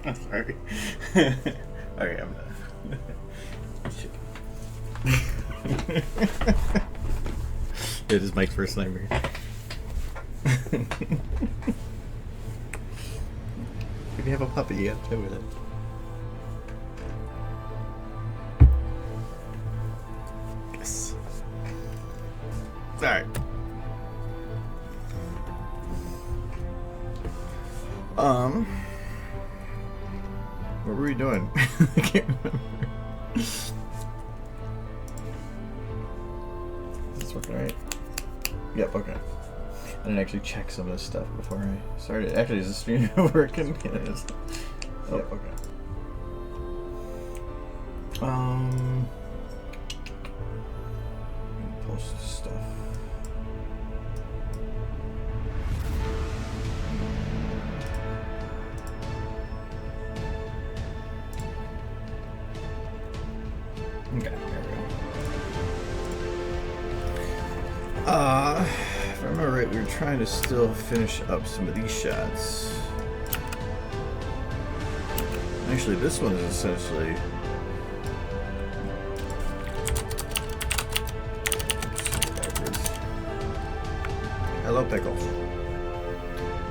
I'm sorry. Okay, I'm done. It is Mike's first nightmare. If you have a puppy, you have to play with it. Yes. Alright. What were we doing? I can't remember. Is this working right? Yep, okay. I didn't actually check some of this stuff before I started. Actually, is the stream working? Yeah, it is. Oh, yep, okay. Post stuff. Okay, there we go. If I remember right, we were trying to still finish up some of these shots. Actually, this one is essentially... Hello, Pickle.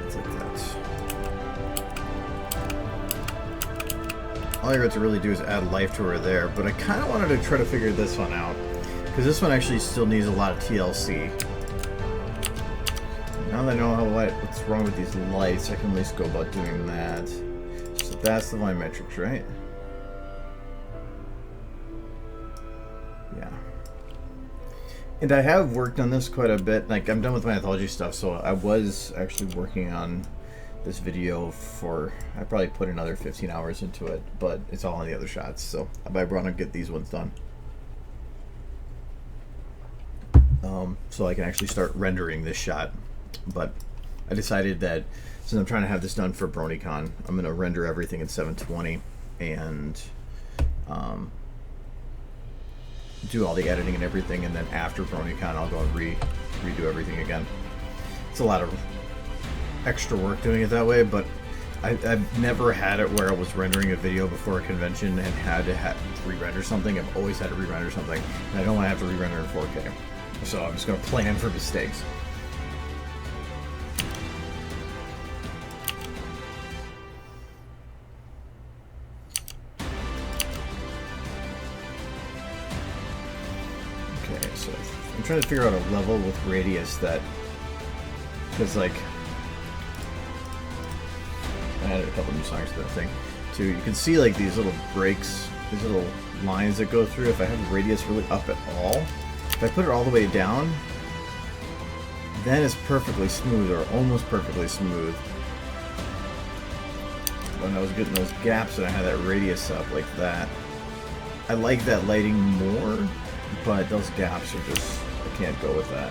It's like that. All I got to really do is add life to her there, but I kind of wanted to try to figure this one out. Because this one actually still needs a lot of TLC. Now that I know what's wrong with these lights, I can at least go about doing that. So that's the line metrics, right? Yeah. And I have worked on this quite a bit. Like, I'm done with my anthology stuff, so I was actually working on this video for... I probably put another 15 hours into it, but it's all on the other shots, so I want to get these ones done. So I can actually start rendering this shot. But I decided that since I'm trying to have this done for BronyCon, I'm going to render everything in 720 and do all the editing and everything, and then after BronyCon I'll go and redo everything again. It's a lot of extra work doing it that way, but I've never had it where I was rendering a video before a convention and had to re-render something. I've always had to re-render something, and I don't want to have to re-render in 4K. So I'm just going to plan for mistakes. Okay, so I'm trying to figure out a level with radius that, because like, I added a couple new songs to that thing too. You can see like these little breaks, these little lines that go through. If I have the radius really up at all, if I put it all the way down, then it's perfectly smooth, or almost perfectly smooth. When I was getting those gaps and I had that radius up like that, I like that lighting more, but those gaps are just, I can't go with that.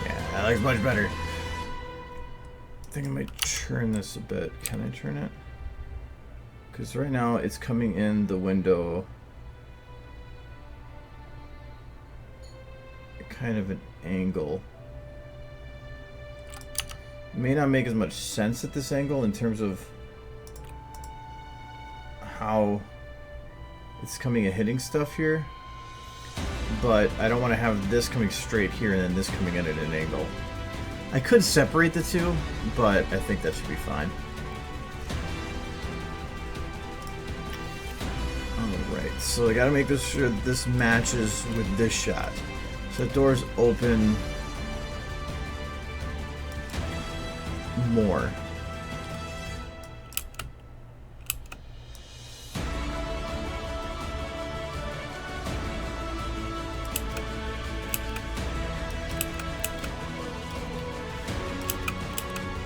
Yeah, that looks much better. I think I might turn this a bit. Can I turn it? Because right now it's coming in the window at kind of an angle. It may not make as much sense at this angle in terms of how it's coming and hitting stuff here, but I don't want to have this coming straight here and then this coming in at an angle. I could separate the two, but I think that should be fine. Alright, so I gotta make sure this matches with this shot. So the door's open more.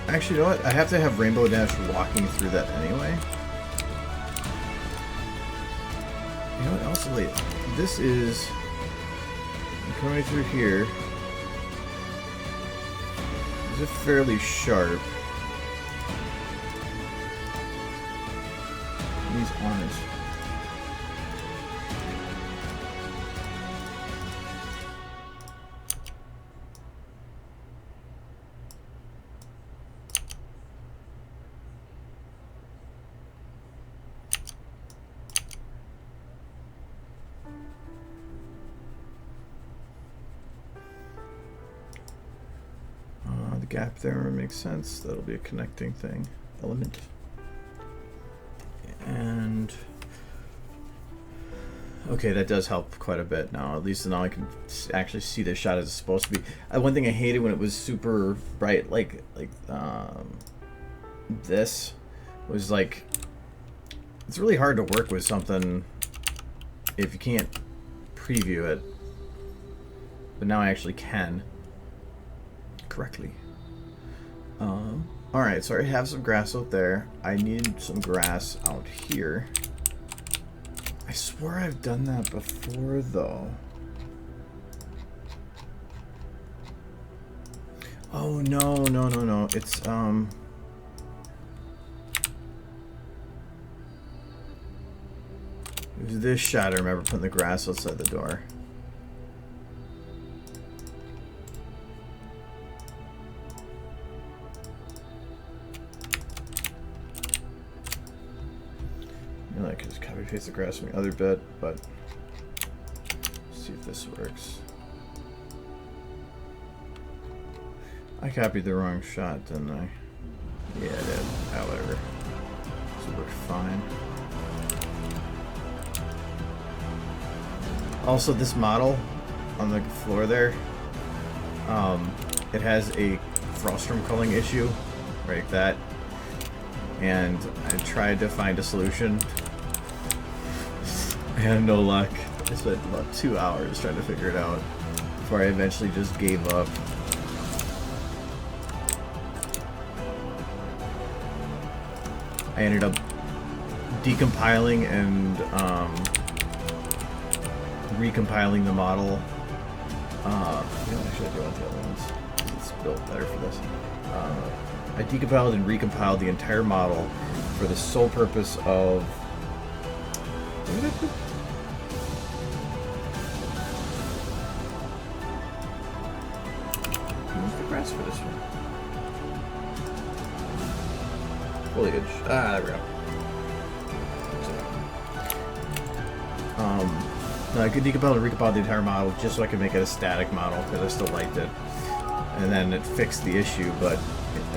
Actually, you know what? I have to have Rainbow Dash walking through that anyway. You know what? Also, like, this is coming through here. Is it fairly sharp? These aren't. gap there makes sense. That'll be a connecting thing, element. And okay, that does help quite a bit now. At least now I can actually see the shot as it's supposed to be. One thing I hated when it was super bright, like this, was like, it's really hard to work with something if you can't preview it. But now I actually can correctly. Alright, so I have some grass out there. I need some grass out here. I swear I've done that before, though. Oh, no. It's, it was this shot I remember putting the grass outside the door. I could just copy paste the grass from the other bit, but let's see if this works. I copied the wrong shot, didn't I? Yeah, I did. Ah, whatever. This will work fine. Also, this model on the floor there, it has a frostrum culling issue, like that. And I tried to find a solution. I had no luck. I spent about 2 hours trying to figure it out before I eventually just gave up. I ended up decompiling and recompiling the model. Actually, I do want the other ones. It's built better for this. I decompiled and recompiled the entire model for the sole purpose of... What did I put? Where's the grass for this one? Foliage. Ah, there we go. No, I could decompile and recompile the entire model just so I could make it a static model because I still liked it. And then it fixed the issue, but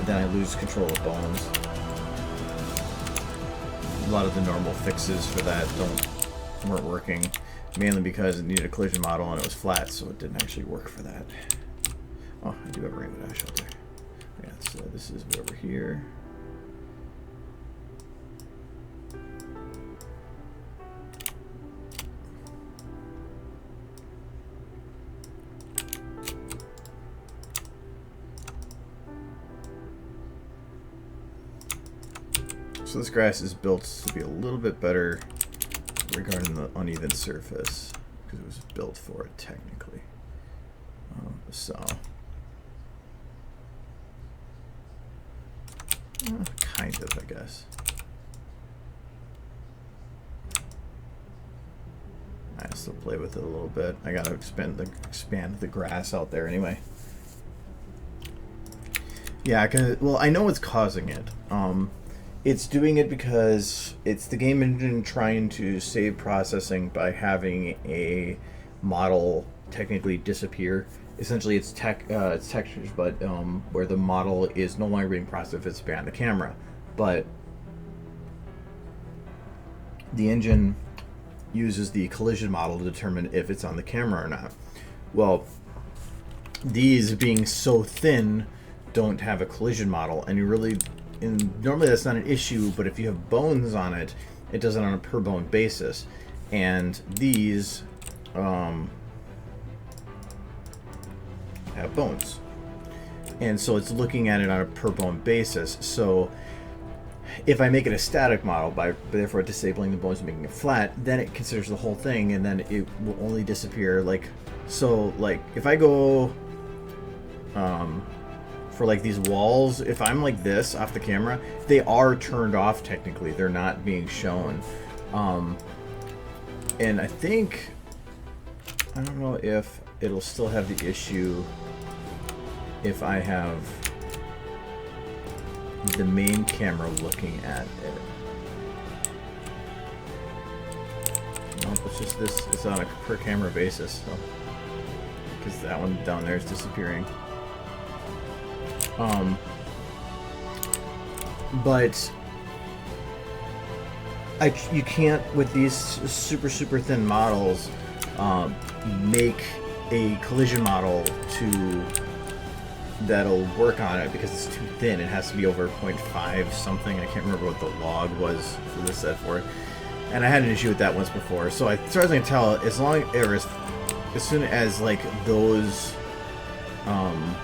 then I lose control of bones. A lot of the normal fixes for that weren't working, mainly because it needed a collision model and it was flat, so it didn't actually work for that. Oh, I do have a rainbow dash out there. Yeah, so this is over here. So this grass is built to be a little bit better regarding the uneven surface because it was built for it technically. Kind of, I guess. I still play with it a little bit. I gotta expand the grass out there anyway. Yeah, well, I know what's causing it. It's doing it because it's the game engine trying to save processing by having a model technically disappear. Essentially, it's textures, but where the model is no longer being processed if it's behind the camera. But the engine uses the collision model to determine if it's on the camera or not. Well, these being so thin don't have a collision model, and normally that's not an issue, but if you have bones on it, it does it on a per bone basis. And these have bones. And so it's looking at it on a per bone basis. So if I make it a static model, by therefore disabling the bones and making it flat, then it considers the whole thing, and then it will only disappear. Like if I go for like these walls, if I'm like this off the camera, they are turned off technically. They're not being shown. And I don't know if it'll still have the issue if I have the main camera looking at it. Nope, it's just this, it's on a per camera basis, so because that one down there is disappearing. But you can't, with these super thin models, make a collision model that'll work on it because it's too thin. It has to be over 0.5 something. I can't remember what the log was for this set for it. And I had an issue with that once before. So as far as I can tell, as soon as like those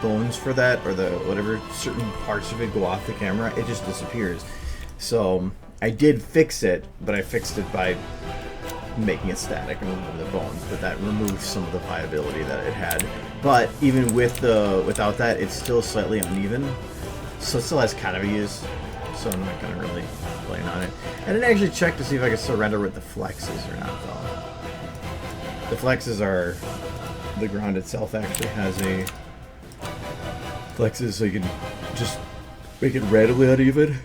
bones for that, or the whatever, certain parts of it go off the camera, it just disappears. So I did fix it, but I fixed it by making it static and removing the bones, but that removed some of the viability that it had. But even without that, it's still slightly uneven, so it still has kind of a use. So I'm not gonna really complain on it. I didn't actually check to see if I could still render with the flexes or not, though. The flexes are, the ground itself actually has a flexes, so you can just make it randomly uneven.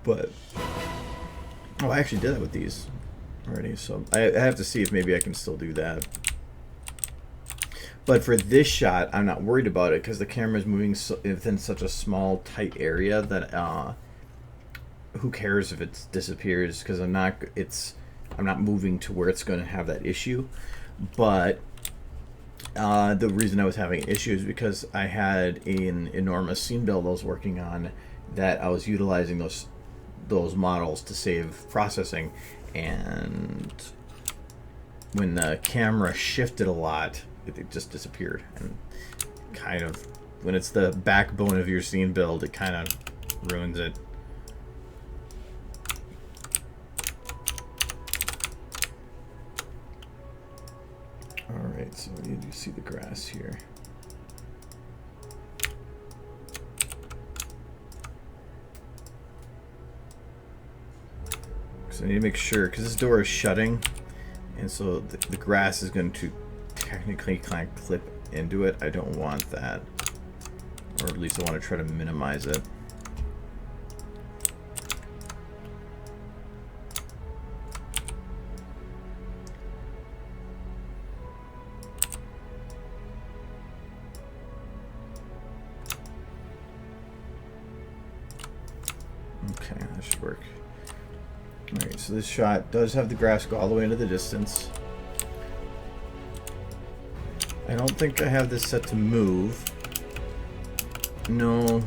But oh, I actually did that with these already, so I have to see if maybe I can still do that. But for this shot, I'm not worried about it because the camera is moving within such a small, tight area that who cares if it disappears? Because I'm not moving to where it's going to have that issue. But the reason I was having issues is because I had an enormous scene build I was working on that I was utilizing those models to save processing, and when the camera shifted a lot, it just disappeared. And kind of, when it's the backbone of your scene build, it kind of ruins it. Alright, so you do see the grass here. So I need to make sure, because this door is shutting, and so the grass is going to technically kind of clip into it. I don't want that, or at least I want to try to minimize it. Okay, that should work. Alright, so this shot does have the grass go all the way into the distance. I don't think I have this set to move. No.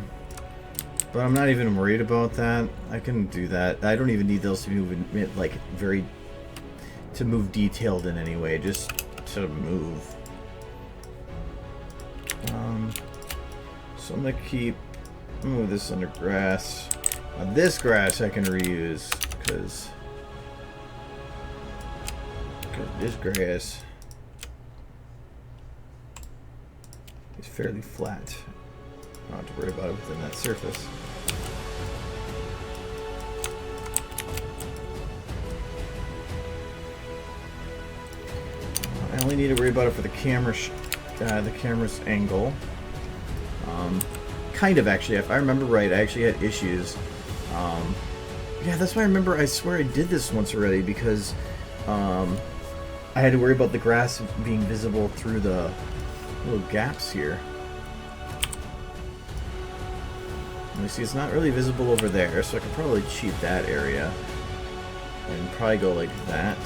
But I'm not even worried about that. I can do that. I don't even need those to be moving, like, to move detailed in any way, just to move. So I'm gonna move this under grass. Now this grass I can reuse, because this grass is fairly flat. I don't have to worry about it within that surface. I only need to worry about it for the camera's angle. Kind of, actually. If I remember right, I actually had issues. Yeah, that's why I remember. I swear I did this once already, because I had to worry about the grass being visible through the little gaps here. You see, it's not really visible over there, so I could probably cheat that area and probably go like that.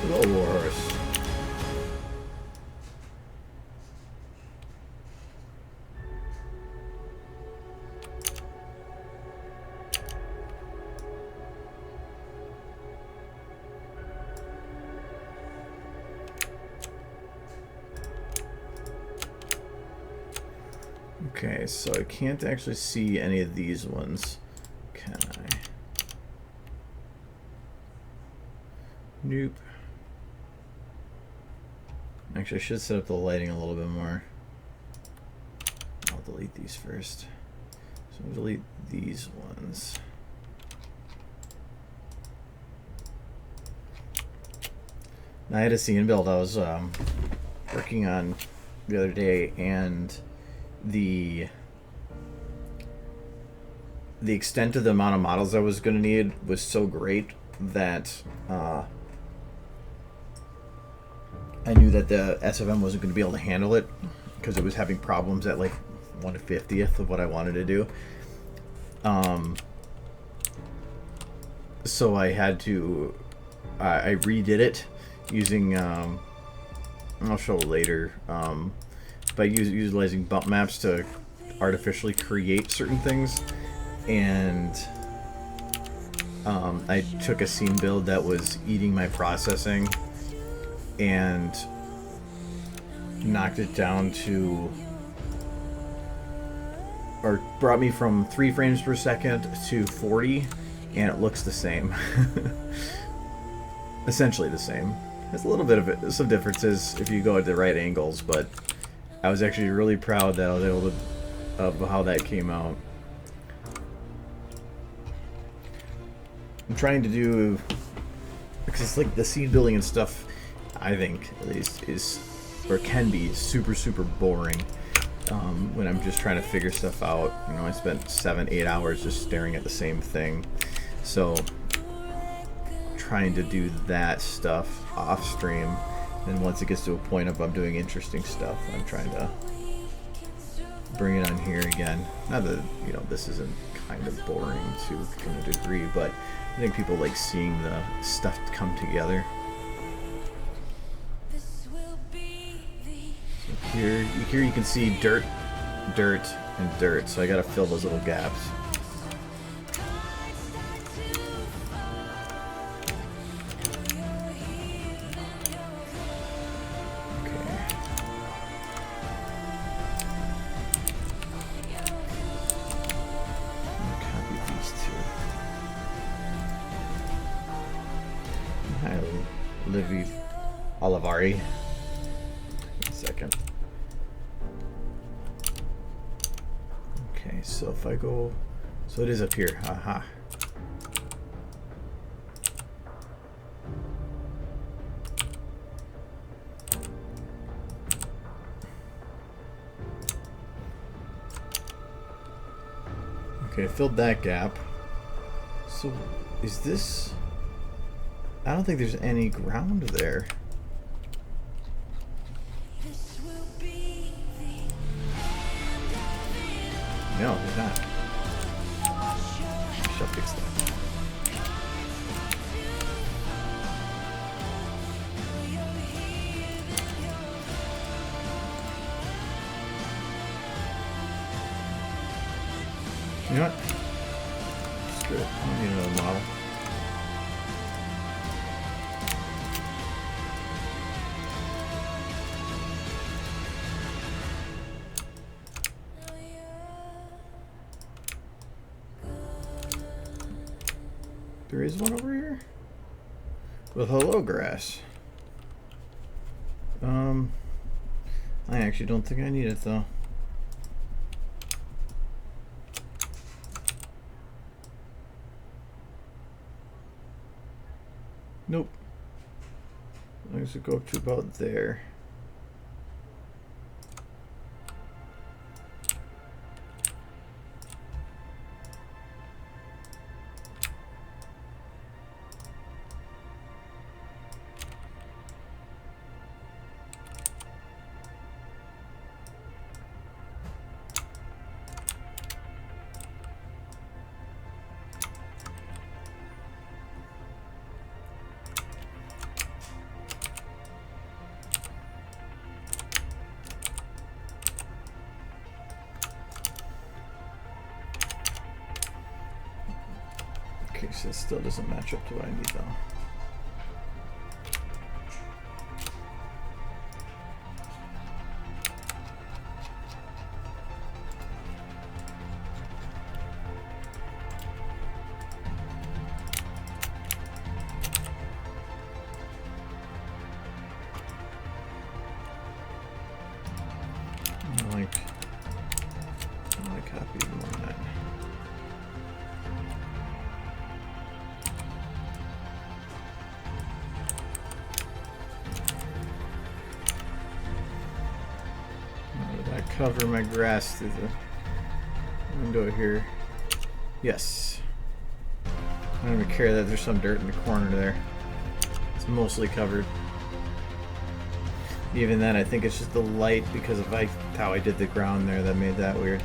Little horse. Okay, so I can't actually see any of these ones, can I? Nope. Actually, I should set up the lighting a little bit more. I'll delete these first. So I'll delete these ones. I had a scene build I was working on the other day, and the extent of the amount of models I was going to need was so great that I knew that the SFM wasn't going to be able to handle it because it was having problems at like 1/50th of what I wanted to do. So I had to I redid it using I'll show later, by utilizing bump maps to artificially create certain things. And I took a scene build that was eating my processing and knocked it down to, or brought me from 3 frames per second to 40, and it looks the same. Essentially the same. There's a little bit of some differences if you go at the right angles, but I was actually really proud that I was able to, of how that came out. I'm trying to do, because it's like the scene building and stuff, I think at least, is, or can be, super boring when I'm just trying to figure stuff out. You know, I spent 7-8 hours just staring at the same thing. So trying to do that stuff off stream, and once it gets to a point of I'm doing interesting stuff, I'm trying to bring it on here again. Not that, you know, this isn't kind of boring to a degree, but I think people like seeing the stuff come together. So here you can see dirt, and dirt, so I gotta fill those little gaps. Olivari. One second. Okay, so if I go, so it is up here. Aha. Okay, I filled that gap. So is this, I don't think there's any ground there. No, there's not. I shall fix that. You know what? Screw it. I don't need another model. There is one over here with hello grass. I actually don't think I need it though. Nope. I guess it go up to about there. Okay, so it still doesn't match up to what I need though. I like copy more than that. I cover my grass through the window here. Yes. I don't even care that there's some dirt in the corner there. It's mostly covered. Even then, I think it's just the light because of how I did the ground there that made that weird.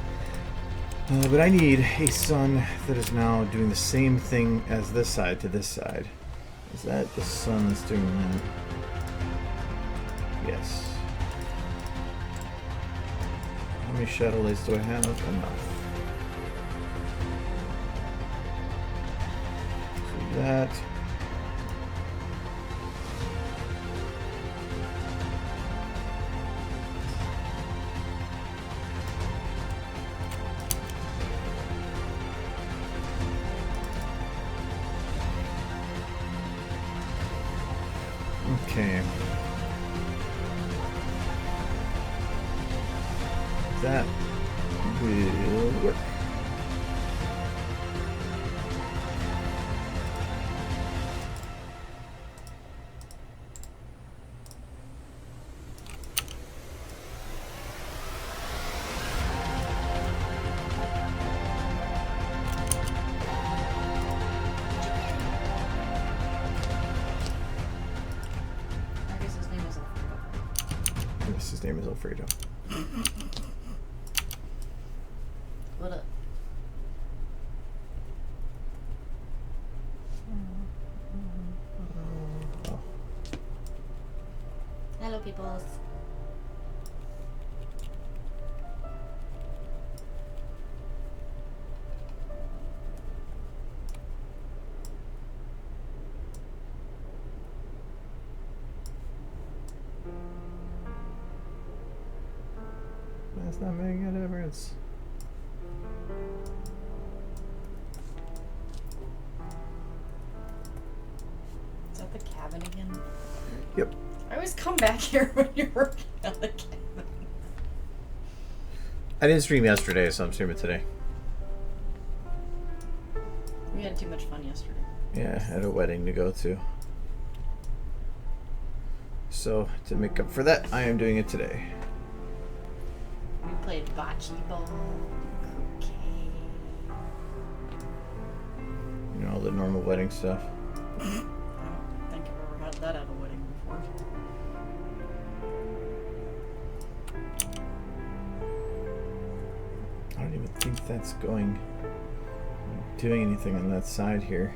But I need a sun that is now doing the same thing as this side to this side. Is that the sun that's doing that? Yes. How many shadow lights do I have? Enough. So that. Okay. That will work. His name is Alfredo. What up? Oh. Hello, peoples. That's not making a difference. Is that the cabin again? Yep. I always come back here when you're working on the cabin. I didn't stream yesterday, so I'm streaming today. We had too much fun yesterday. Yeah, I had a wedding to go to. So, to make up for that, I am doing it today. We played bocce ball, croquet. You know, all the normal wedding stuff. I don't think I've ever had that at a wedding before. I don't even think that's doing anything on that side here.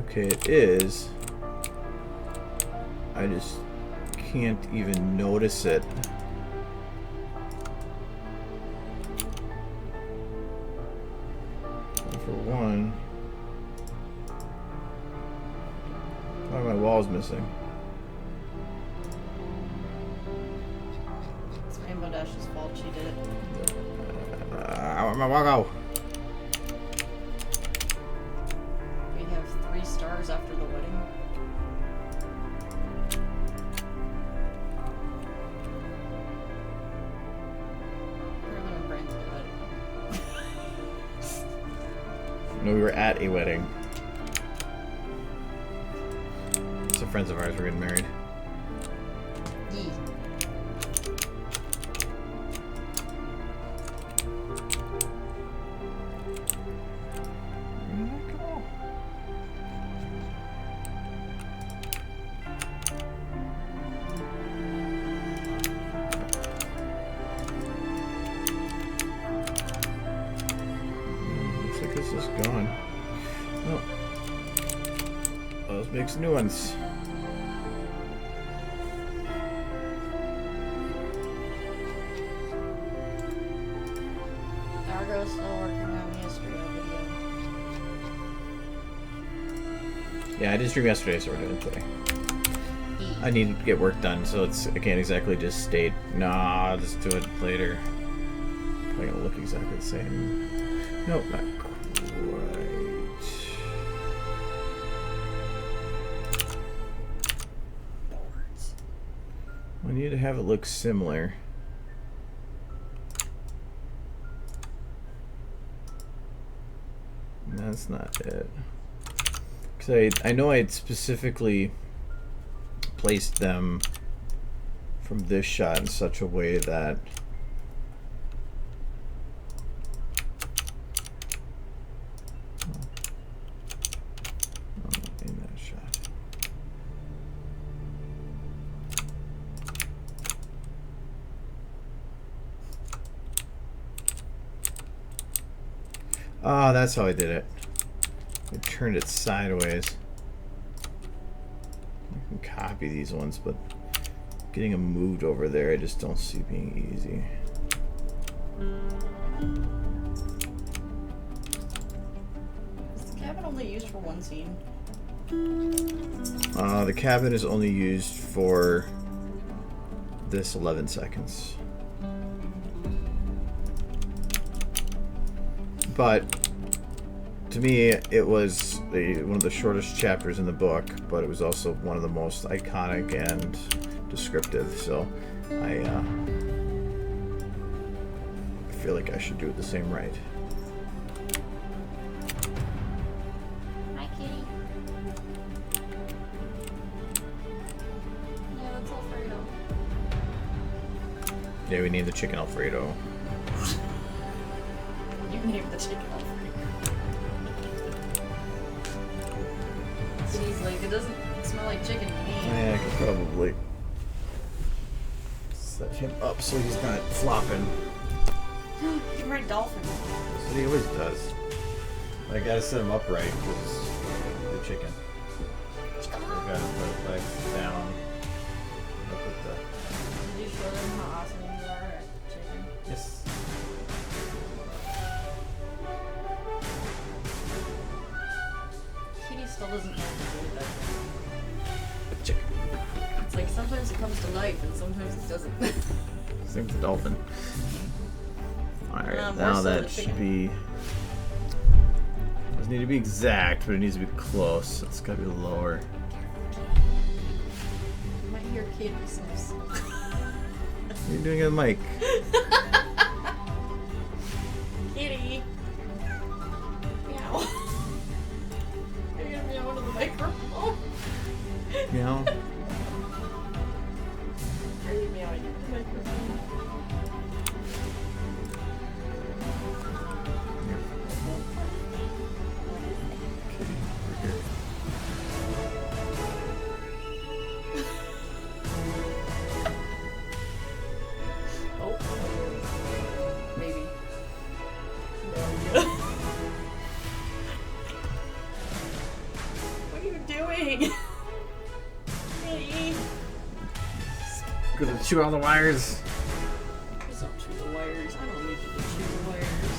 Okay, it is. I just can't even notice it. For one, why are my walls missing? It's Rainbow Dash's fault. She did it. Where'd my wall go? We have 3 stars after the wedding. No, we were at a wedding. Some friends of ours were getting married. Yee. Where did that go? Looks like this is gone. Oh. Let's make some new ones. Argo's still working on the history video. Yeah, I did stream yesterday, so we're doing it today. I need to get work done, so I can't exactly just state, nah, I'll just do it later. Probably gonna look exactly the same. Nope, not quite. We need to have it look similar. And that's not it. Because I know I'd specifically placed them from this shot in such a way that in that shot. Oh, that's how I did it. I turned it sideways. I can copy these ones, but getting them moved over there I just don't see being easy. Is the cabin only used for one scene? The cabin is only used for this 11 seconds. But to me, it was one of the shortest chapters in the book, but it was also one of the most iconic and descriptive. So I feel like I should do it the same right. Hi, kitty. Yeah, that's Alfredo. Yeah, we need the chicken Alfredo. You named the chicken Alfredo. She's like, it doesn't smell like chicken to me. Yeah, I could probably set him up so he's not flopping. You're right, dolphin. That's what he always does. I gotta set him upright because the chicken. I gotta put his legs down. I'll put the... Did you show them how awesome you are at chicken? Yes. Kitty still doesn't know what to do with that. Chicken. It's like sometimes it comes to life and sometimes it doesn't. Same with the dolphin. Alright, more now so that the should chicken. be... Doesn't need to be exact, but it needs to be close. It's gotta be lower. You might hear kitty sniffs. What are you doing at the mic? Kitty! Meow. Are you gonna meow into the microphone? Meow. Are you meowing into the microphone? Oh. Maybe. No. What are you doing? Kitty! Gonna chew all the wires. Please don't chew the wires. I don't need you to chew the wires.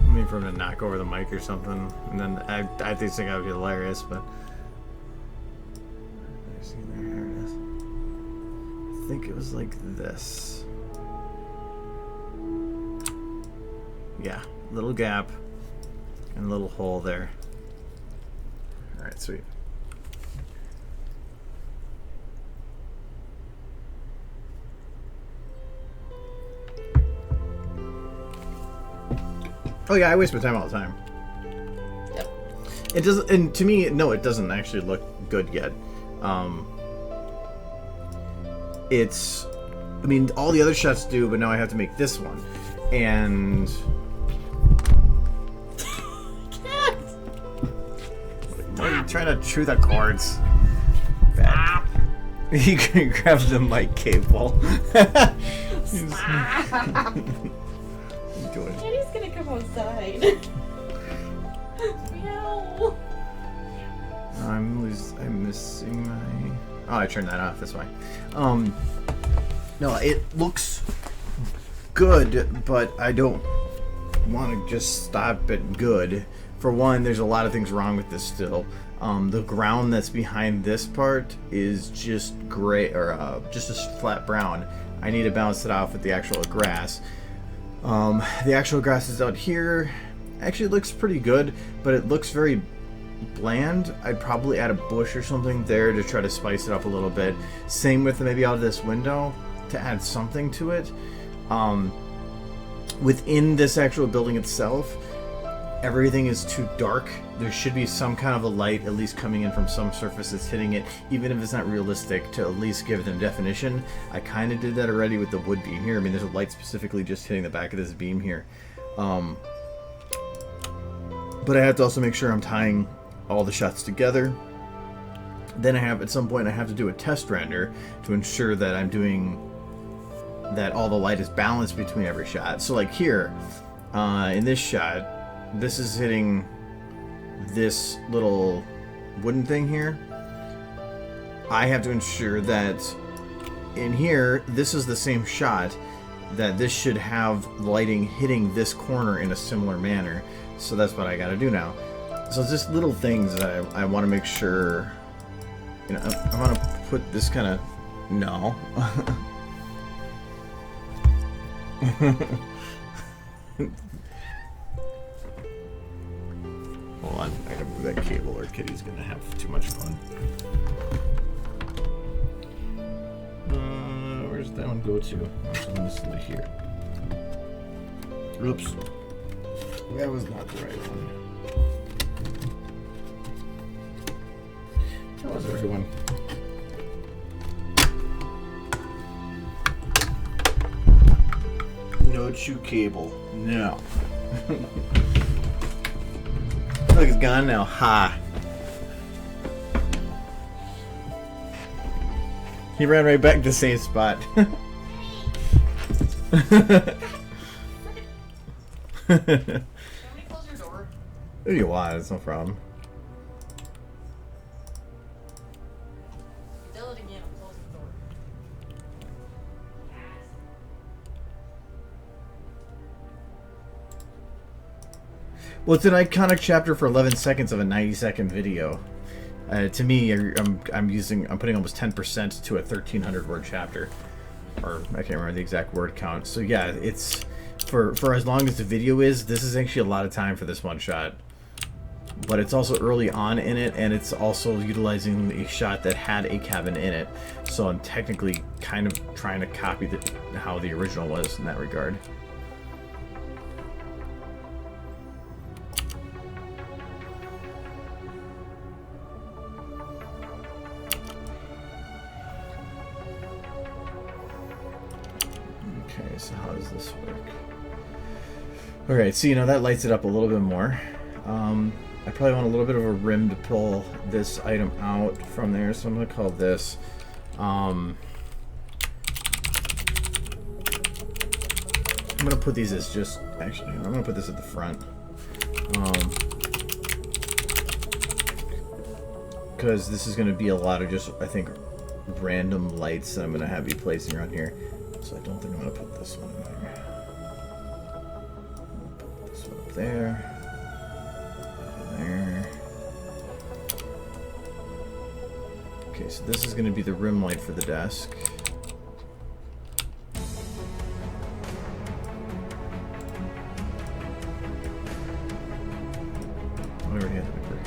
I mean, for him to knock over the mic or something, and then I think that would be hilarious, but see there, here it is. I think it was like this. Yeah, little gap and a little hole there. All right, sweet. Oh yeah, I waste my time all the time. Yep. It doesn't, and to me, no, it doesn't actually look good yet. It's, I mean, all the other shots do, but now I have to make this one, and why are you trying to chew the cords? Bad. He grabs the mic cable. Enjoy. Kitty's gonna come outside. Meow. I'm missing my... Oh, I turned that off, that's why. No, it looks good, but I don't want to just stop at good. For one, there's a lot of things wrong with this still. The ground that's behind this part is just gray, or just a flat brown. I need to balance it off with the actual grass. The actual grass is out here. Actually, it looks pretty good, but it looks very bland. I'd probably add a bush or something there to try to spice it up a little bit. Same with maybe out of this window to add something to it. Within this actual building itself, everything is too dark. There should be some kind of a light at least coming in from some surface that's hitting it, even if it's not realistic, to at least give them definition. I kind of did that already with the wood beam here. I mean, there's a light specifically just hitting the back of this beam here. But I have to also make sure I'm tying all the shots together. Then at some point I have to do a test render to ensure that I'm doing that all the light is balanced between every shot. So like here, in this shot, this is hitting this little wooden thing here. I have to ensure that in here, this is the same shot, that this should have lighting hitting this corner in a similar manner. So that's what I gotta do now. So it's just little things that I want to make sure, you know, I want to put this kind of, no. Hold on, I gotta move that cable or Kitty's gonna have too much fun. Where's that one go to? This one is here. Oops. That was not the right one. That was the right one. No chew cable. No. Look, it's gone now. Ha. He ran right back to the same spot. Can we close your door? If you want, it's no problem. Tell it again, I'm closing the door. Well, it's an iconic chapter for 11 seconds of a 90-second video. To me, I'm putting almost 10% to a 1,300 word chapter, or I can't remember the exact word count. So yeah, it's for as long as the video is. This is actually a lot of time for this one shot, but it's also early on in it, and it's also utilizing a shot that had a cabin in it. So I'm technically kind of trying to copy how the original was in that regard. Okay, so how does this work? Alright, so you know, that lights it up a little bit more. I probably want a little bit of a rim to pull this item out from there, so I'm going to call this I'm going to put these as just, actually, I'm going to put this at the front. Because this is going to be a lot of just, I think, random lights that I'm going to have you placing around here. So I don't think I'm going to put this one in there. Put this one up there. There. Okay, so this is going to be the rim light for the desk. I already had the paper.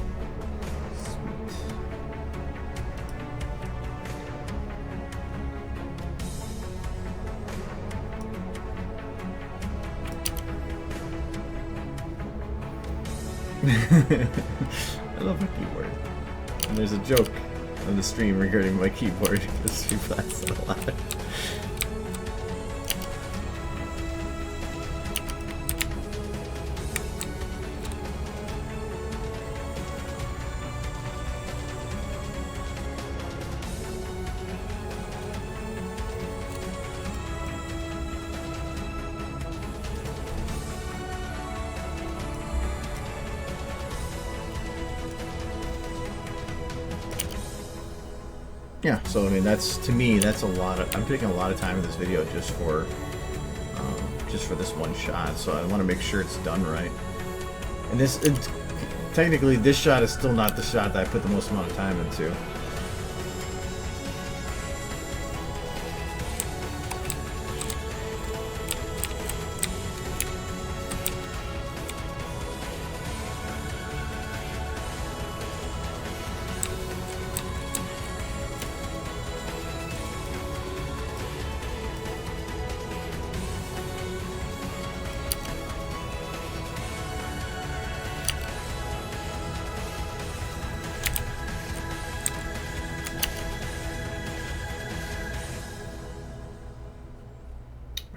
I love my keyboard. And there's a joke on the stream regarding my keyboard. The stream lasted a lot. Yeah, so I mean, that's, to me, that's a lot of, I'm taking a lot of time in this video just for this one shot, so I want to make sure it's done right. And this, technically, this shot is still not the shot that I put the most amount of time into.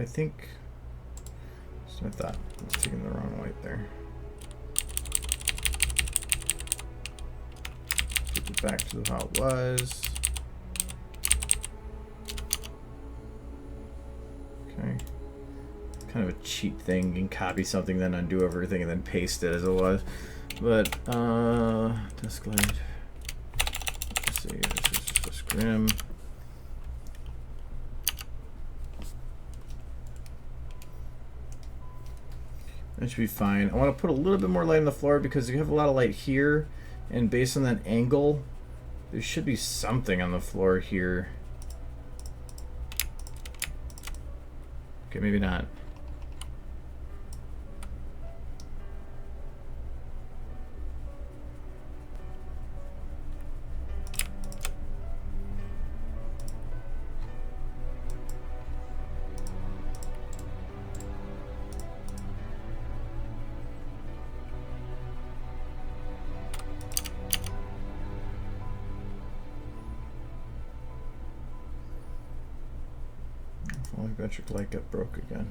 I think. So I thought I was taking the wrong white there. Take it back to how it was. Okay. Kind of a cheap thing. You can copy something, then undo everything, and then paste it as it was. But, disk light. Let's see, this is just a scrim. That should be fine. I want to put a little bit more light on the floor because you have a lot of light here, and based on that angle, there should be something on the floor here. Okay, maybe not. Electric light got broke again.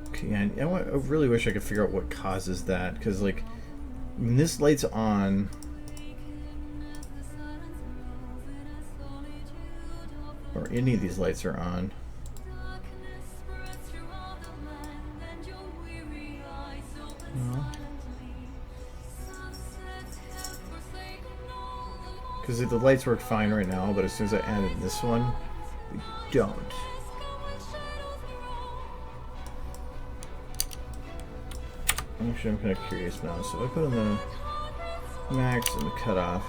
Okay, I really wish I could figure out what causes that, because like when this light's on, or any of these lights are on, because the lights work fine right now, but as soon as I added this one, they don't. Actually, I'm kind of curious now. So if I put in the max and the cutoff.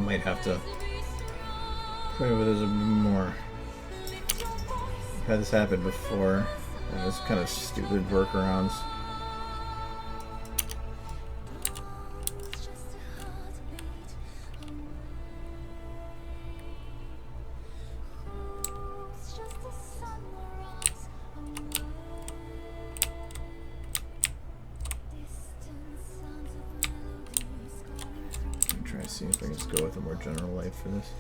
Might have to play with this a bit more. I've had this happen before, and it's kind of stupid workarounds. See if I can just go with a more general light for this.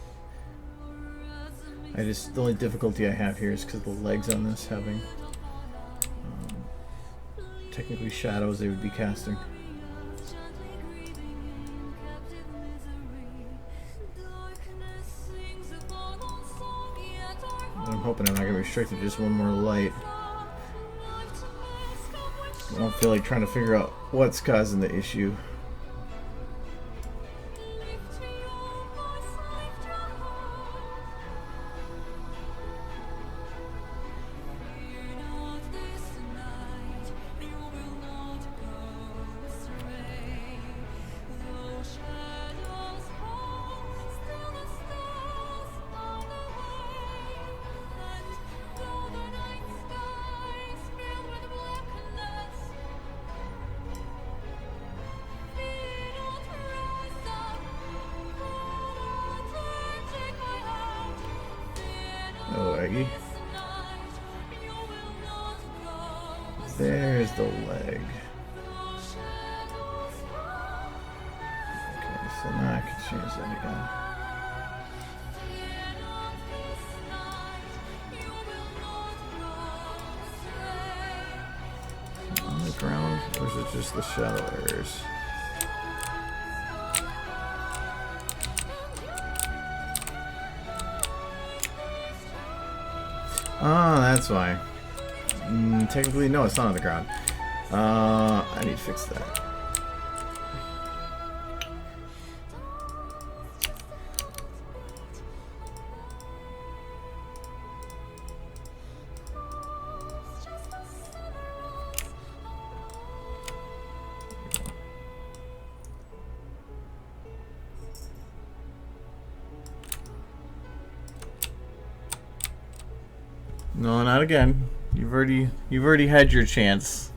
The only difficulty I have here is because the legs on this having technically shadows they would be casting. I'm hoping I'm not going to be restricted to just one more light. I don't feel like trying to figure out what's causing the issue. There's the leg. Okay, so now I can change that again. On the ground, or is it just the shadow areas? Ah, that's why. Technically, no, it's not on the ground. I need to fix that. No, not again. You've already had your chance.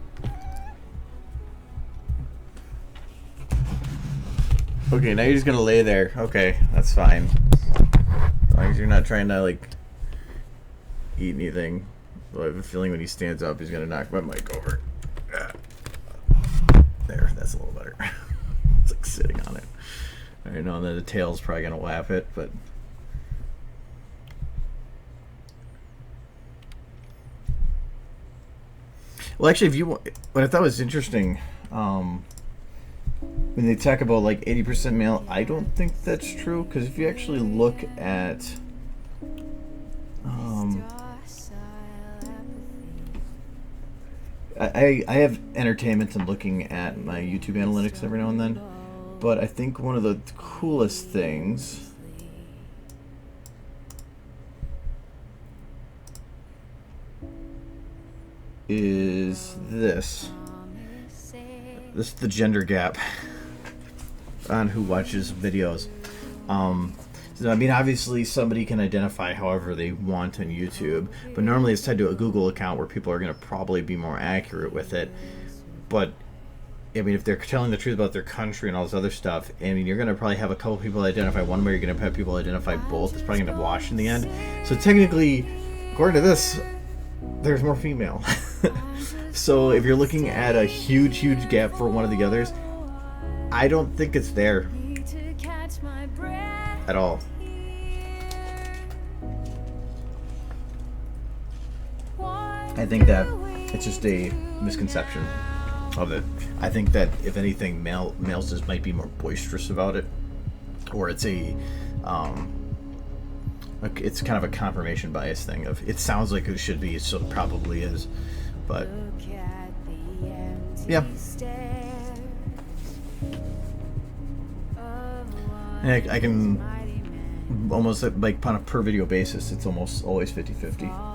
Okay, now you're just gonna lay there. Okay, that's fine. As long as you're not trying to like eat anything. Well, I have a feeling when he stands up, he's gonna knock my mic over. There, that's a little better. It's like sitting on it. I know that the tail's probably gonna whap it, but. Well, actually, if you want, what I thought was interesting, when they talk about like 80% male, I don't think that's true, because if you actually look at, I have entertainment and looking at my YouTube analytics every now and then, but I think one of the coolest things is this is the gender gap on who watches videos. So, I mean, obviously somebody can identify however they want on YouTube, but normally it's tied to a Google account where people are going to probably be more accurate with it. But I mean, if they're telling the truth about their country and all this other stuff, I mean, you're going to probably have a couple people identify one way, you're going to have people identify both. It's probably going to wash in the end. So technically, according to this, there's more female. So if you're looking at a huge gap for one of the others, I don't think it's there at all. I think that it's just a misconception of it. I think that if anything, males just might be more boisterous about it, or it's a it's kind of a confirmation bias thing of it sounds like it should be, so it probably is. But yeah, and I can almost like on a per video basis, it's almost always 50-50.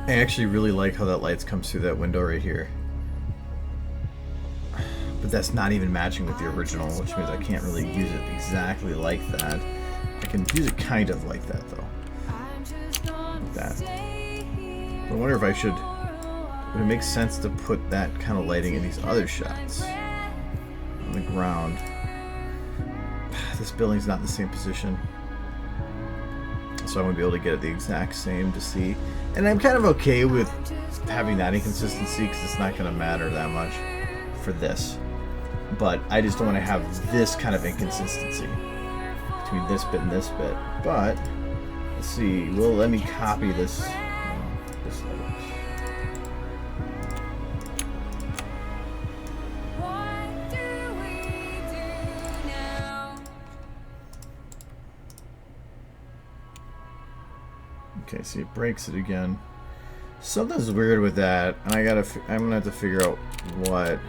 I actually really like how that light comes through that window right here. But that's not even matching with the original, which means I can't really use it exactly like that. I can use it kind of like that, though. Like that. I wonder if I should... Would it make sense to put that kind of lighting in these other shots? On the ground. This building's not in the same position. So I won't be able to get it the exact same to see. And I'm kind of okay with having that inconsistency because it's not going to matter that much for this. But I just don't want to have this kind of inconsistency between this bit and this bit. But let's see. Well, let me copy this. This Okay, see, it breaks it again. Something's weird with that, and I'm gonna have to figure out what,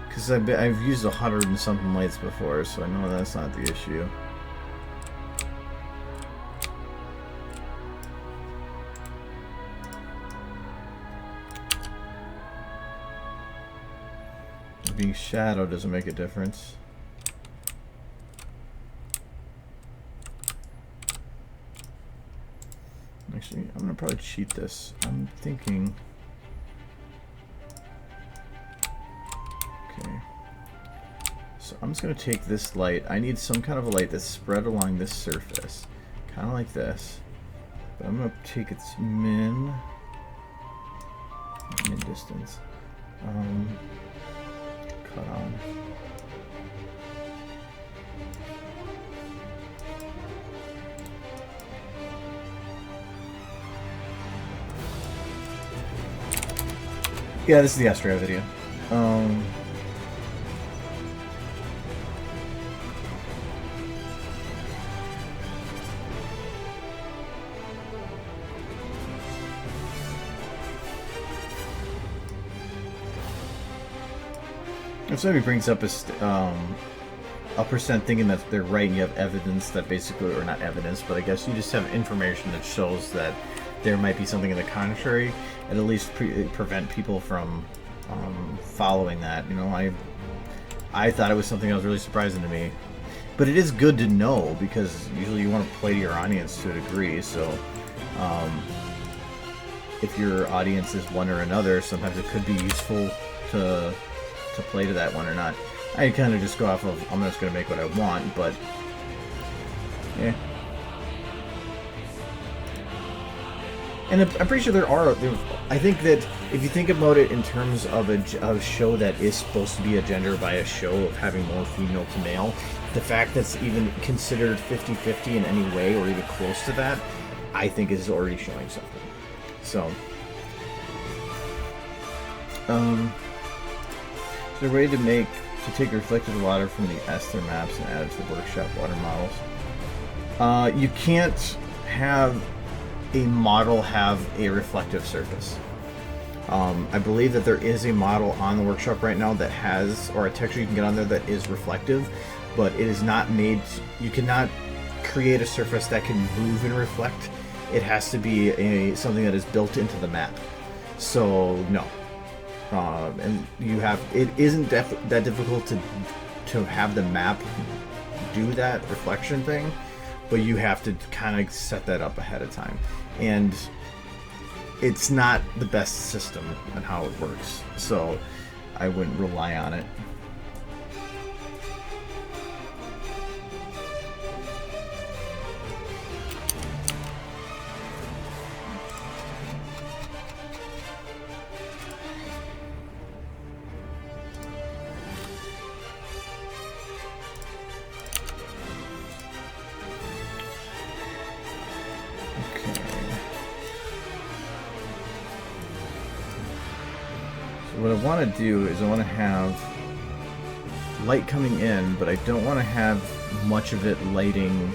because I've used 100 and something lights before, so I know that's not the issue. Being shadowed doesn't make a difference. Actually, I'm gonna probably cheat this. I'm thinking. Okay. So I'm just gonna take this light. I need some kind of a light that's spread along this surface, kind of like this. But I'm gonna take its min distance. Cut on. Yeah, this is the Astro video. if somebody brings up a percent thinking that they're right and you have evidence that basically, or not evidence, but I guess you just have information that shows that there might be something in the contrary, and at least prevent people from following that. You know, I thought it was something that was really surprising to me. But it is good to know, because usually you want to play to your audience to a degree, so if your audience is one or another, sometimes it could be useful to play to that one or not. I kind of just go off of, I'm just going to make what I want, but yeah. And I'm pretty sure I think that if you think about it in terms of a show that is supposed to be a gender biased show of having more female to male, the fact that's even considered 50-50 in any way or even close to that, I think is already showing something. So, is there a way to take reflected water from the Esther maps and add it to the workshop water models? You can't have a model have a reflective surface. I believe that there is a model on the workshop right now that has, or a texture you can get on there that is reflective, but it is not made. You cannot create a surface that can move and reflect. It has to be something that is built into the map. So no, and it isn't that difficult to have the map do that reflection thing, but you have to kind of set that up ahead of time, and it's not the best system on how it works, so I wouldn't rely on it. What I want to do is I want to have light coming in, but I don't want to have much of it lighting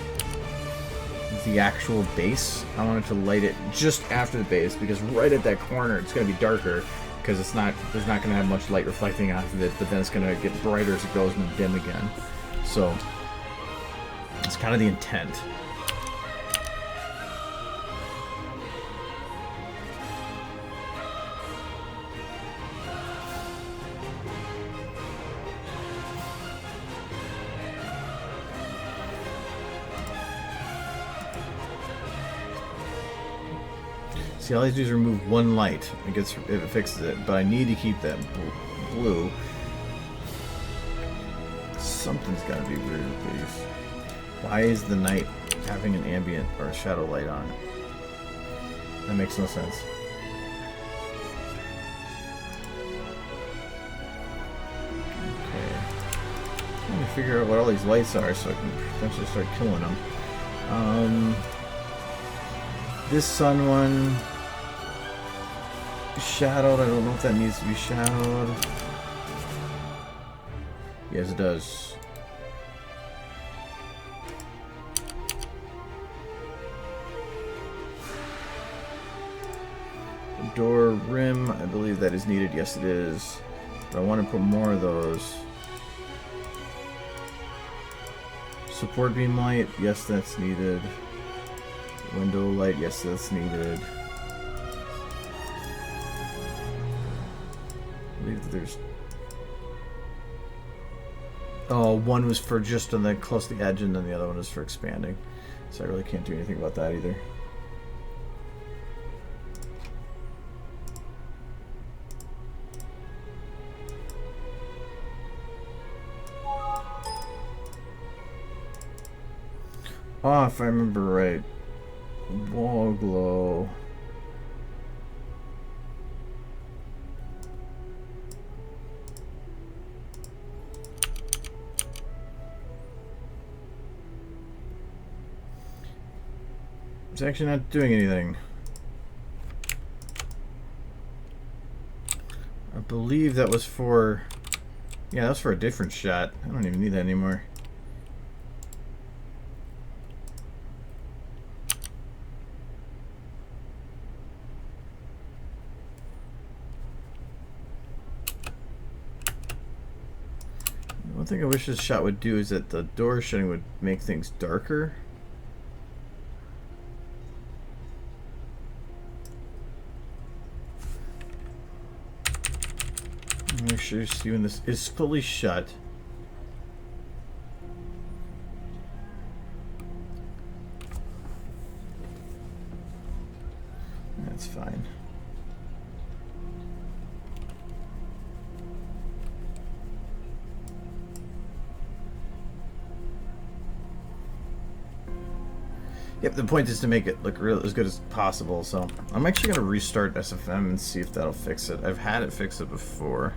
the actual base. I want it to light it just after the base, because right at that corner it's going to be darker, because there's not going to have much light reflecting off of it, but then it's going to get brighter as it goes and dim again. So it's kind of the intent. See, all I do is remove one light. It fixes it, but I need to keep that blue. Something's got to be weird with these. Why is the night having an ambient or a shadow light on it? That makes no sense. Okay. Let me figure out what all these lights are so I can potentially start killing them. This sun one... shadowed. I don't know if that needs to be shadowed. Yes, it does. The door rim, I believe that is needed. Yes, it is. But I want to put more of those. Support beam light, yes, that's needed. Window light, yes, that's needed. I believe that there's... oh, one was for just on the close to the edge, and then the other one is for expanding. So I really can't do anything about that either. Oh, if I remember right, wall glow. It's actually not doing anything. I believe that was for... yeah, that was for a different shot. I don't even need that anymore. One thing I wish this shot would do is that the door shutting would make things darker. Make sure you see when this is fully shut. That's fine. Yep, the point is to make it look real as good as possible, so I'm actually going to restart SFM and see if that'll fix it. I've had it fix it before.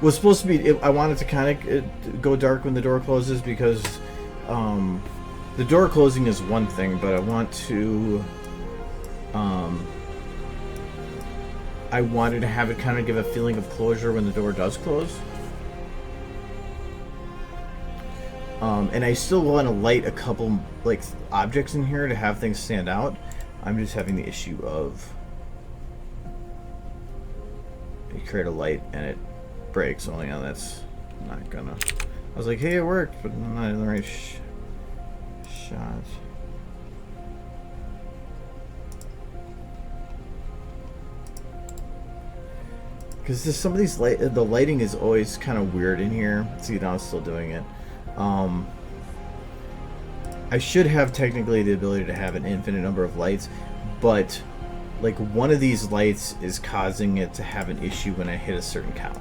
Was supposed to be. I wanted to kind of go dark when the door closes because the door closing is one thing, but I want to. I wanted to have it kind of give a feeling of closure when the door does close. And I still want to light a couple like objects in here to have things stand out. I'm just having the issue of you create a light and it breaks. Only on that's not gonna. I was like, hey, it worked, but not in the right shot. Because some of these the lighting is always kind of weird in here. See, now I'm still doing it. I should have technically the ability to have an infinite number of lights, but like one of these lights is causing it to have an issue when I hit a certain count,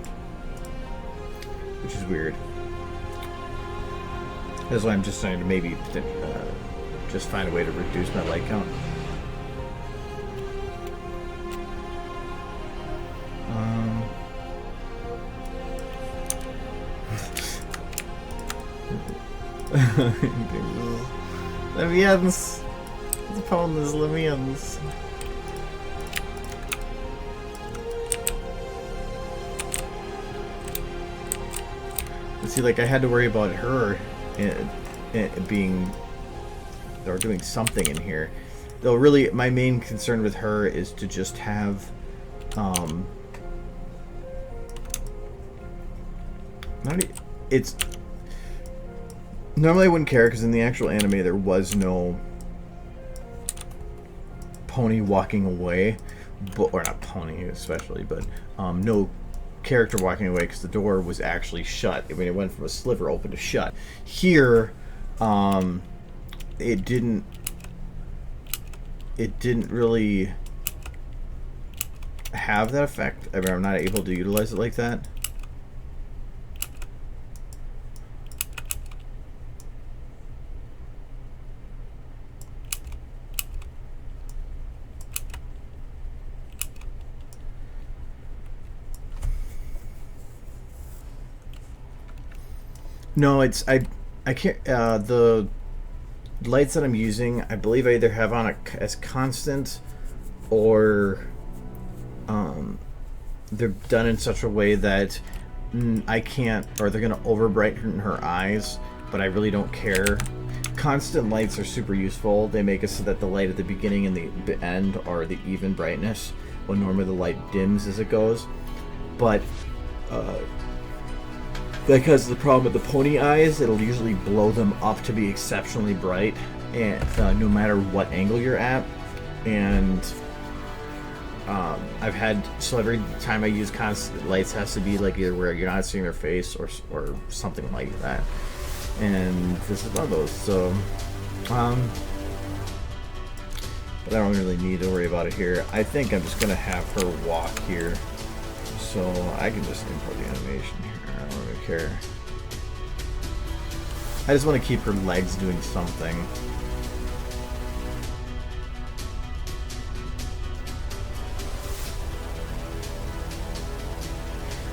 which is weird. That's why I'm just trying to maybe just find a way to reduce my light count. Levians! The pound is Levians. See, like I had to worry about her being or doing something in here. Though really my main concern with her is to just have it's normally I wouldn't care because in the actual anime there was no pony walking away, or not pony especially, but no character walking away because the door was actually shut. I mean, it went from a sliver open to shut. Here, it didn't really have that effect. I mean, I'm not able to utilize it like that. No, it's I can't. The lights that I'm using, I believe I either have on it as constant, or they're done in such a way that I can't, or they're gonna over brighten her eyes. But I really don't care. Constant lights are super useful. They make it so that the light at the beginning and the end are the even brightness, when normally the light dims as it goes. But because the problem with the pony eyes, it'll usually blow them up to be exceptionally bright, and no matter what angle you're at. And I've had, so every time I use constant lights has to be like either where you're not seeing their face or something like that. And this is one of those. So, but I don't really need to worry about it here. I think I'm just gonna have her walk here, so I can just import the animation here. I don't really care. I just want to keep her legs doing something.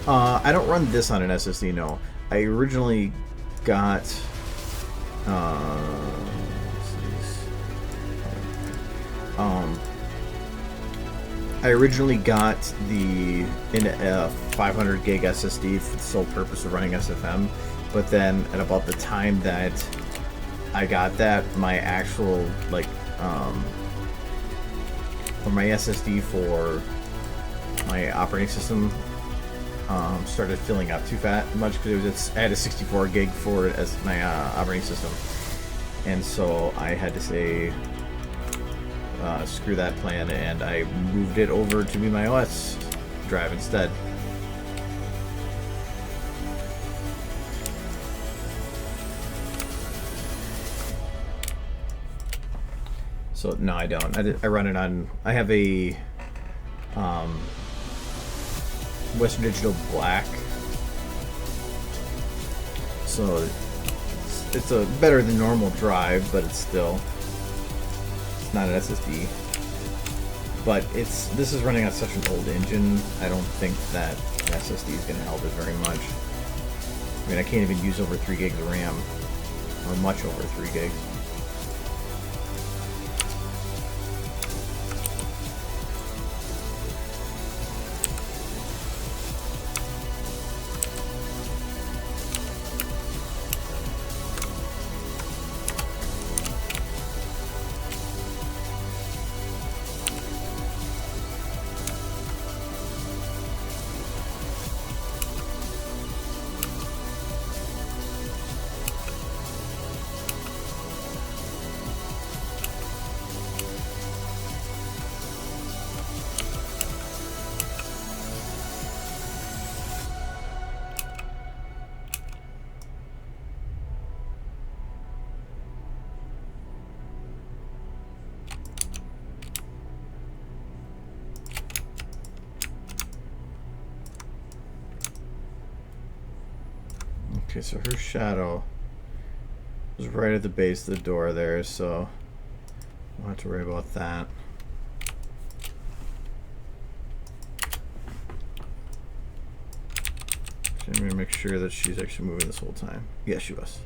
I don't run this on an SSD, no. I originally got I originally got the 500 gig SSD for the sole purpose of running SFM, but then at about the time that I got that, my actual or my SSD for my operating system started filling up too much because I had a 64 gig for it as my operating system, and so I had to say screw that plan, and I moved it over to be my OS drive instead. So no, I don't. I run it on. I have a Western Digital Black, so it's a better than normal drive, but it's still not an SSD. But this is running on such an old engine. I don't think that an SSD is going to help it very much. I mean, I can't even use over 3 gigs of RAM, or much over 3 gigs. Okay, so her shadow was right at the base of the door there, so I don't have to worry about that. So I'm going to make sure that she's actually moving this whole time. Yeah, she was.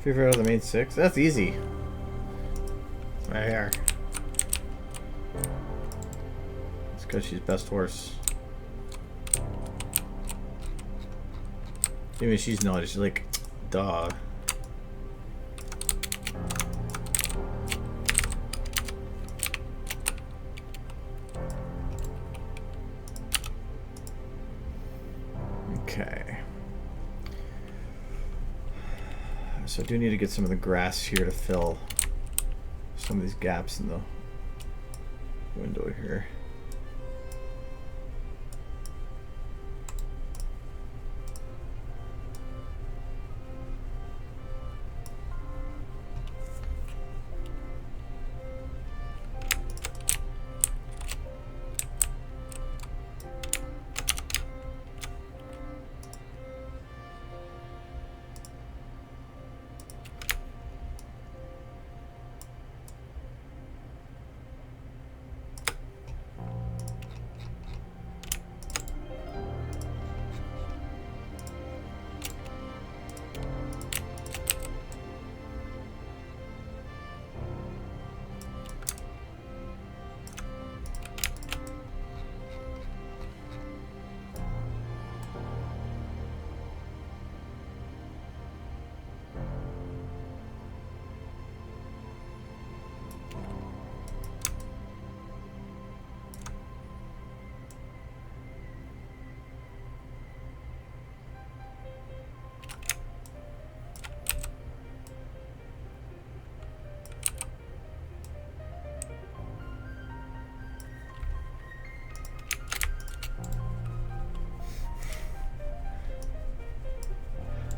Favorite out of the main 6? That's easy. Right here. Because she's best horse. Even she's not. She's like, duh. Okay. So I do need to get some of the grass here to fill some of these gaps in the window here.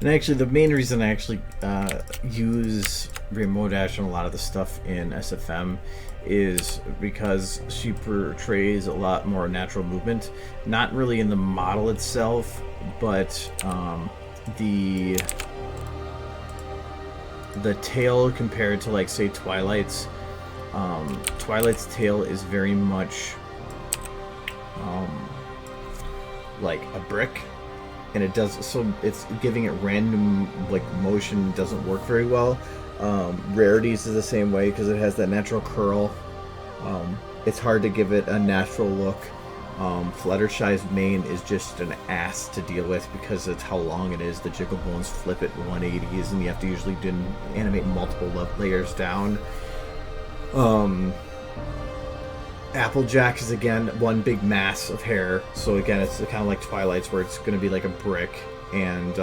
And actually, the main reason I actually use Remote Dash on a lot of the stuff in SFM is because she portrays a lot more natural movement. Not really in the model itself, but the tail compared to, like, say, Twilight's. Twilight's tail is very much like a brick. and it does, so it's giving it random like motion doesn't work very well. Rarities is the same way because it has that natural curl. It's hard to give it a natural look. Fluttershy's mane is just an ass to deal with because it's how long it is. The jiggle bones flip at 180s, and you have to usually animate multiple layers down. Applejack is again one big mass of hair, so again it's kind of like Twilight's where it's going to be like a brick. And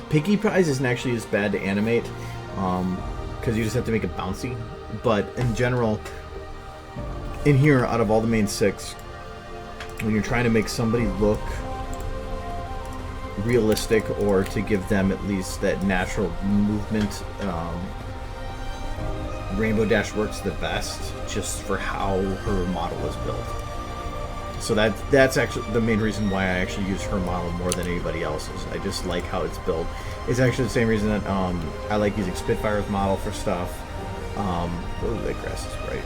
Pinkie Pie's isn't actually as bad to animate because you just have to make it bouncy. But in general, in here, out of all the main 6, when you're trying to make somebody look realistic or to give them at least that natural movement, Rainbow Dash works the best just for how her model is built. So that's actually the main reason why I actually use her model more than anybody else's. I just like how it's built. It's actually the same reason that I like using Spitfire's model for stuff. Oh, that grass is bright.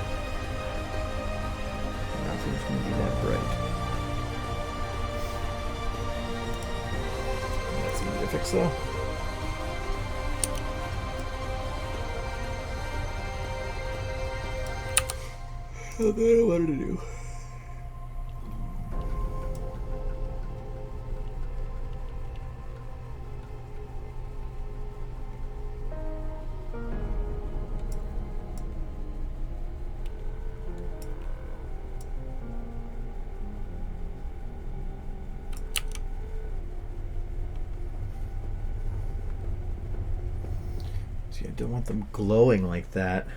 Nothing's going to be that bright. That's easy to fix though. What I wanted to do. See, I don't want them glowing like that.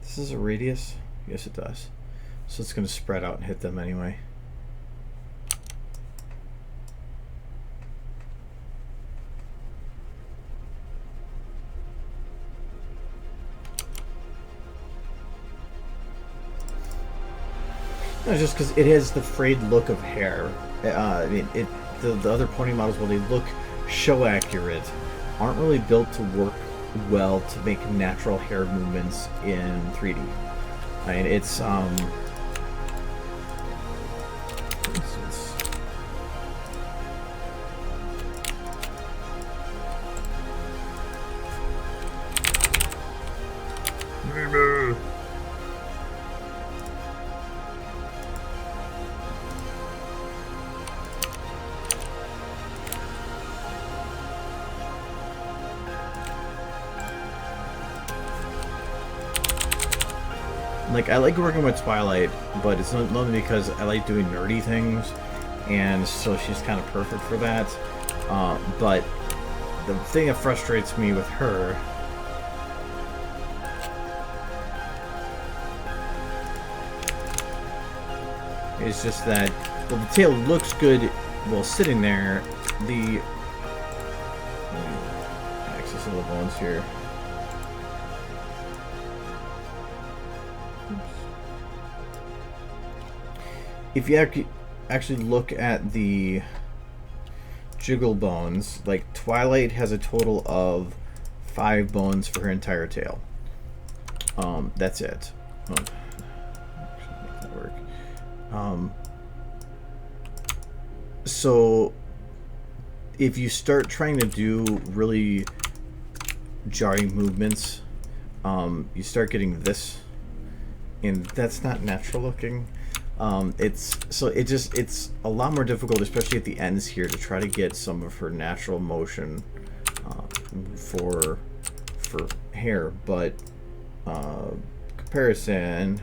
This is a radius? Yes, it does. So it's going to spread out and hit them anyway. No, just because it has the frayed look of hair. I mean, the other pony models, while they look show accurate, aren't really built to work well to make natural hair movements in 3D. I mean, it's for instance, like, I like working with Twilight, but it's not only because I like doing nerdy things, and so she's kind of perfect for that. But the thing that frustrates me with her is just that, well, the tail looks good while sitting there. The access of the bones here. If you actually look at the jiggle bones, like Twilight has a total of 5 bones for her entire tail. That's it. Oh, actually make that work. So if you start trying to do really jarring movements, you start getting this, and that's not natural looking. It's a lot more difficult, especially at the ends here, to try to get some of her natural motion for hair. But comparison,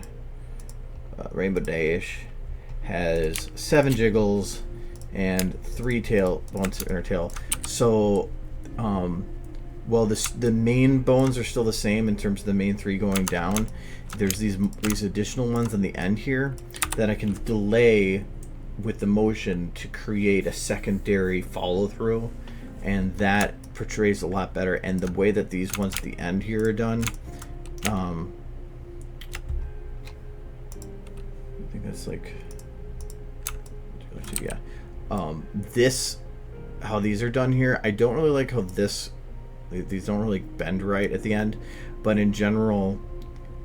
Rainbow Dash has 7 jiggles and 3 tail bones in her tail. So well, the main bones are still the same in terms of the main 3 going down. There's these additional ones on the end here that I can delay with the motion to create a secondary follow through, and that portrays a lot better. And the way that these ones at the end here are done, I think that's like, yeah. This, how these are done here, I don't really like how these don't really bend right at the end, but in general,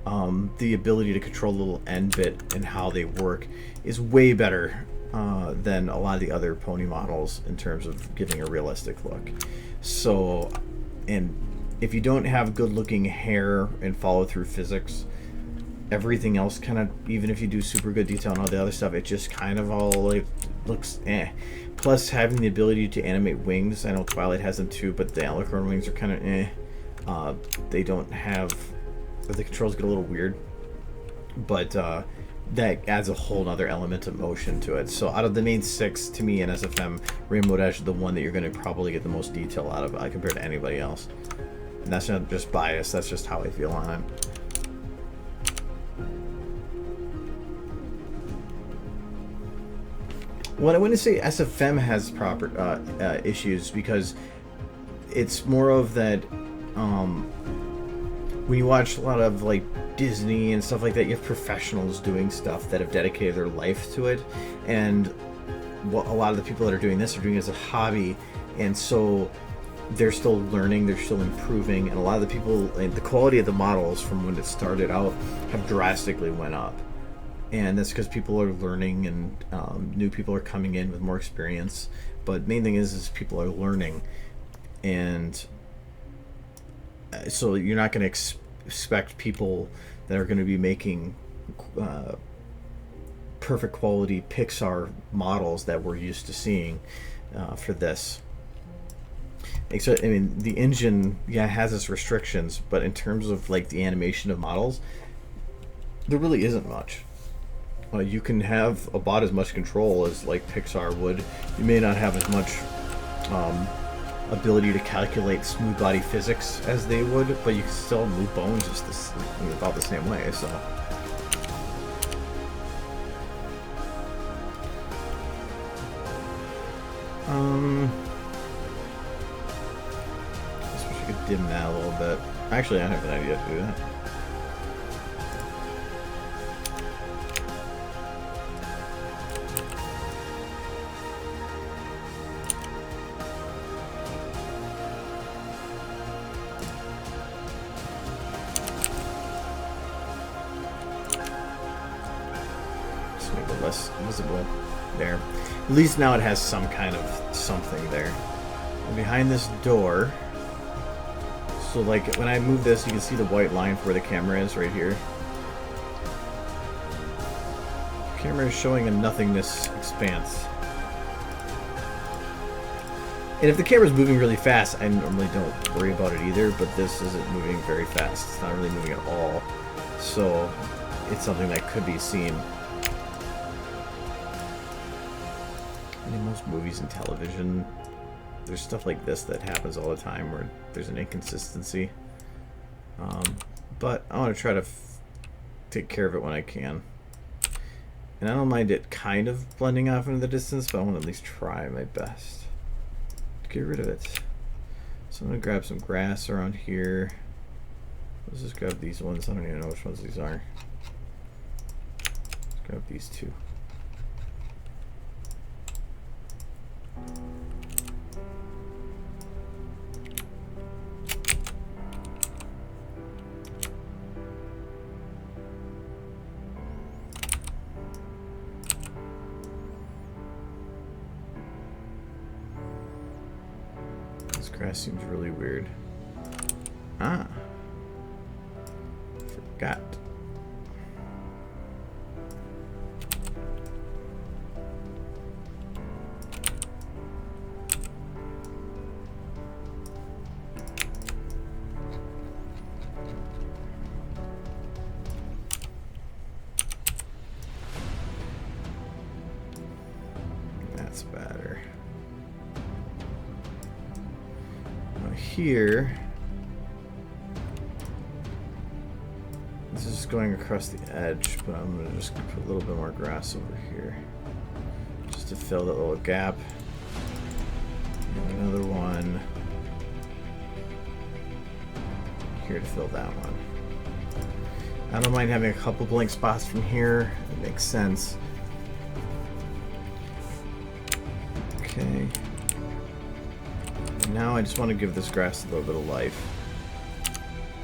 the ability to control the little end bit and how they work is way better than a lot of the other pony models in terms of giving a realistic look. So, and if you don't have good looking hair and follow through physics, everything else kind of, even if you do super good detail and all the other stuff, it just kind of all like looks eh. Plus having the ability to animate wings, I know Twilight has them too, but the Alicorn wings are kind of eh. They don't have, the controls get a little weird, but that adds a whole other element of motion to it. So out of the main 6, to me in SFM, Rainbow Dash is the one that you're going to probably get the most detail out of compared to anybody else. And that's not just bias, that's just how I feel on it. Well, I wouldn't say SFM has proper issues, because it's more of that when you watch a lot of like Disney and stuff like that, you have professionals doing stuff that have dedicated their life to it, and what a lot of the people that are doing this are doing it as a hobby, and so they're still learning, they're still improving, and a lot of the people, and the quality of the models from when it started out have drastically went up. And that's because people are learning, and new people are coming in with more experience. But main thing is people are learning, and so you're not going to expect people that are going to be making perfect quality Pixar models that we're used to seeing for this. So, I mean, the engine, yeah, has its restrictions, but in terms of like the animation of models, there really isn't much. You can have about as much control as like Pixar would. You may not have as much ability to calculate smooth body physics as they would, but you can still move bones just about the same way. So, I wish I could dim that a little bit. Actually, I have an idea to do that. Less visible there. At least now it has some kind of something there. And behind this door, so like when I move this, you can see the white line for where the camera is right here. The camera is showing a nothingness expanse. And if the camera's moving really fast, I normally don't worry about it either, but this isn't moving very fast. It's not really moving at all. So it's something that could be seen. In most movies and television, there's stuff like this that happens all the time where there's an inconsistency. But I want to try to take care of it when I can. And I don't mind it kind of blending off into the distance, but I want to at least try my best to get rid of it. So I'm going to grab some grass around here. Let's just grab these ones. I don't even know which ones these are. Let's grab these two. This grass seems really weird. Ah. Forgot. That's better. Now here, this is going across the edge, but I'm going to just put a little bit more grass over here just to fill that little gap. And another one here to fill that one. I don't mind having a couple blank spots from here. It makes sense. Okay. And now I just want to give this grass a little bit of life.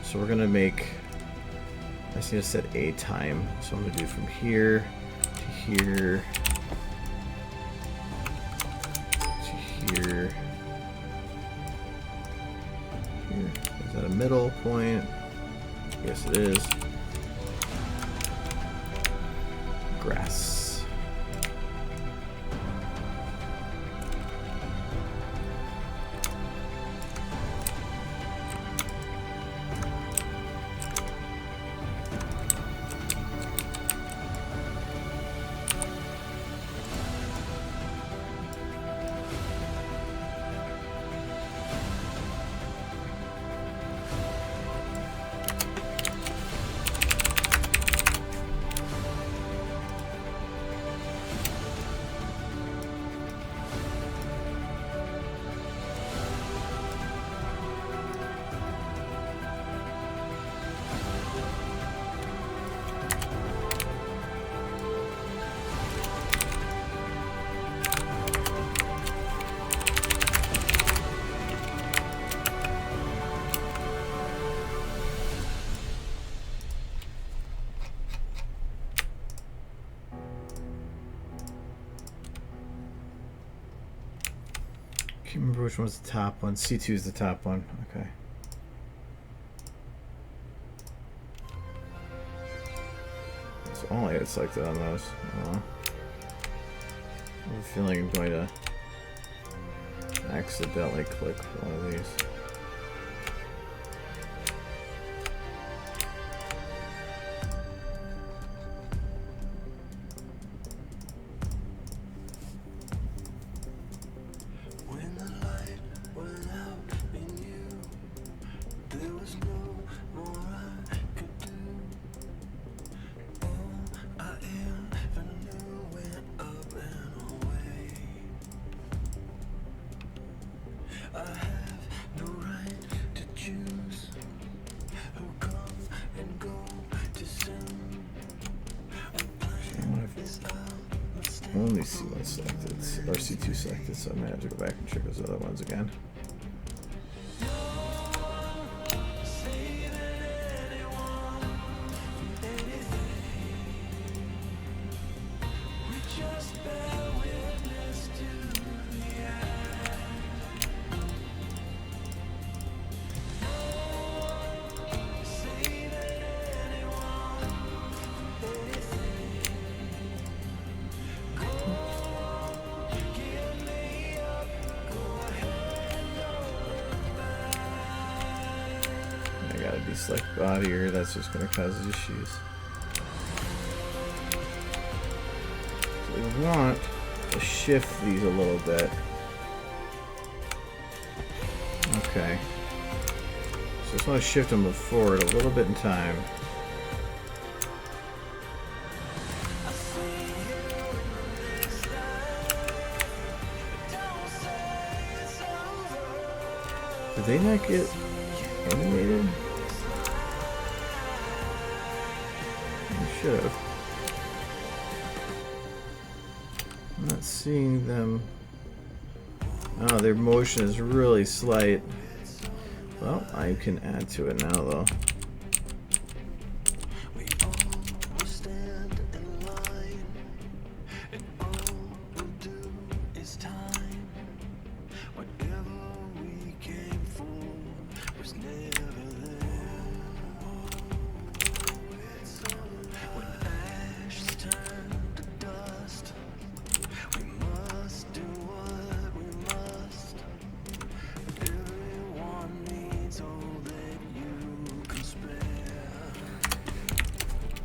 So we're going to make I just need to set a time. So I'm going to do from here to here to here. Here. Is that a middle point? Yes, it is. Grass. Can't remember which one's the top one. C2 is the top one. Okay. So only it's selected on those. I have a feeling I'm going to accidentally click one of these. Only C1 selected, or C2 selected, so I might have to go back and check those other ones again. Deselect body, or that's just going to cause issues. So we want to shift these a little bit. Okay. So I just want to shift them forward a little bit in time. Did they not get animated? Should have. I'm not seeing them. Oh, their motion is really slight. Well, I can add to it now, though.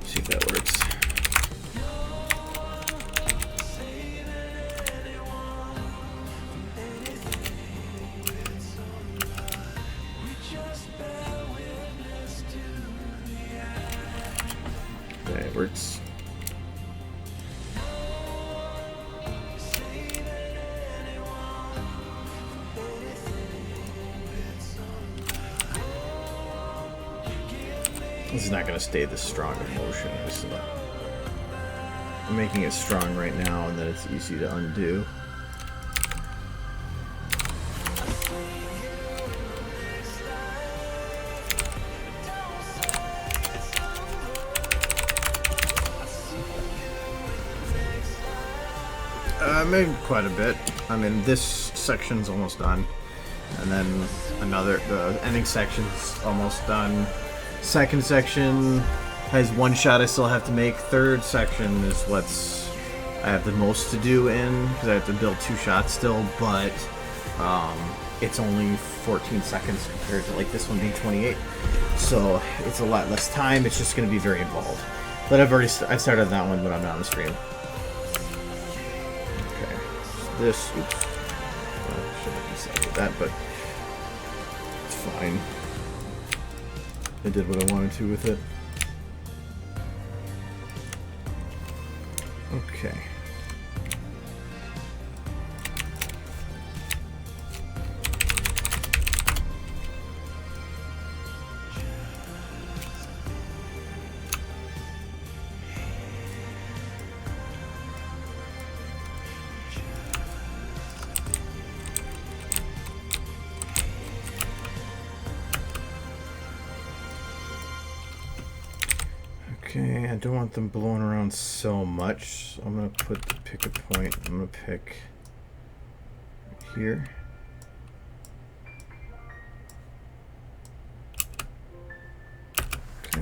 See if that works. Okay, it works. This is not going to stay this strong in motion. I'm making it strong right now, and then it's easy to undo. made quite a bit. I mean, this section's almost done. And then the ending section's almost done. Second section has one shot I still have to make. Third section is I have the most to do in, because I have to build 2 shots still, but it's only 14 seconds compared to like this one being 28. So it's a lot less time. It's just going to be very involved. But I started that one when I'm not on the stream. Okay, this. Oops. Well, I shouldn't have decided that, but it's fine. I did what I wanted to with it. Okay. Okay, I don't want them blowing around so much, so I'm going to pick a point. I'm going to pick here. Okay.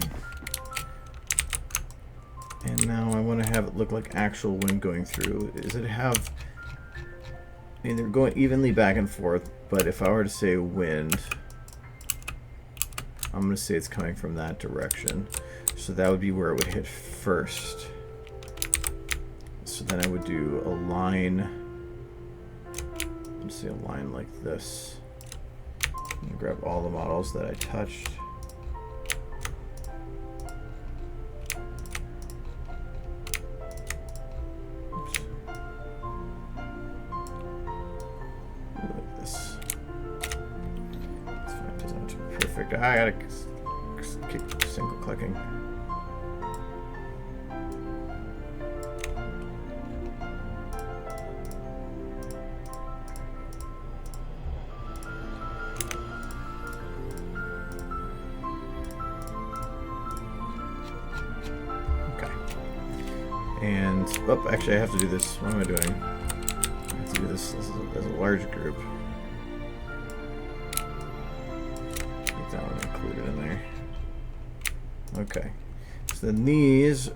And now I want to have it look like actual wind going through. I mean, they're going evenly back and forth, but if I were to say wind, I'm going to say it's coming from that direction. So that would be where it would hit first. So then I would do a line. Let's say a line like this. I'm gonna grab all the models that I touched. Oops. Like this. That's fine. It doesn't have to be perfect. I gotta keep single clicking. And, oh, actually I have to do this. What am I doing? I have to do this as a large group. Get that one included in there. Okay. So then these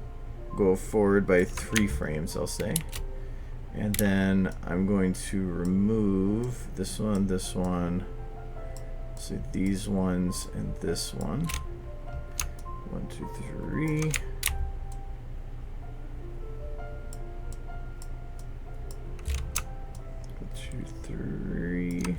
go forward by 3 frames, I'll say. And then I'm going to remove this one, so these ones, and this one. 1, 2, 3. 2, 3.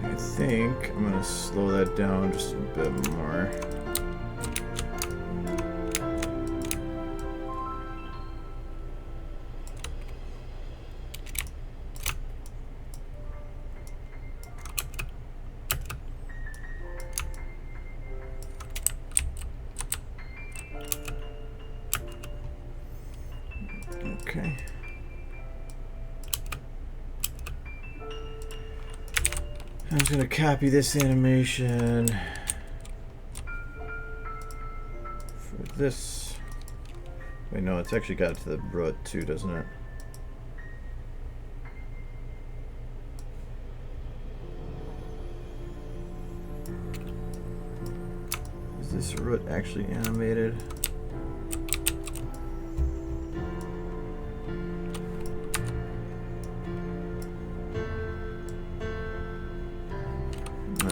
I think I'm going to slow that down just a bit more. Okay. I'm just going to copy this animation for this. Wait, no, it's actually got it to the root too, doesn't it? Is this root actually animated?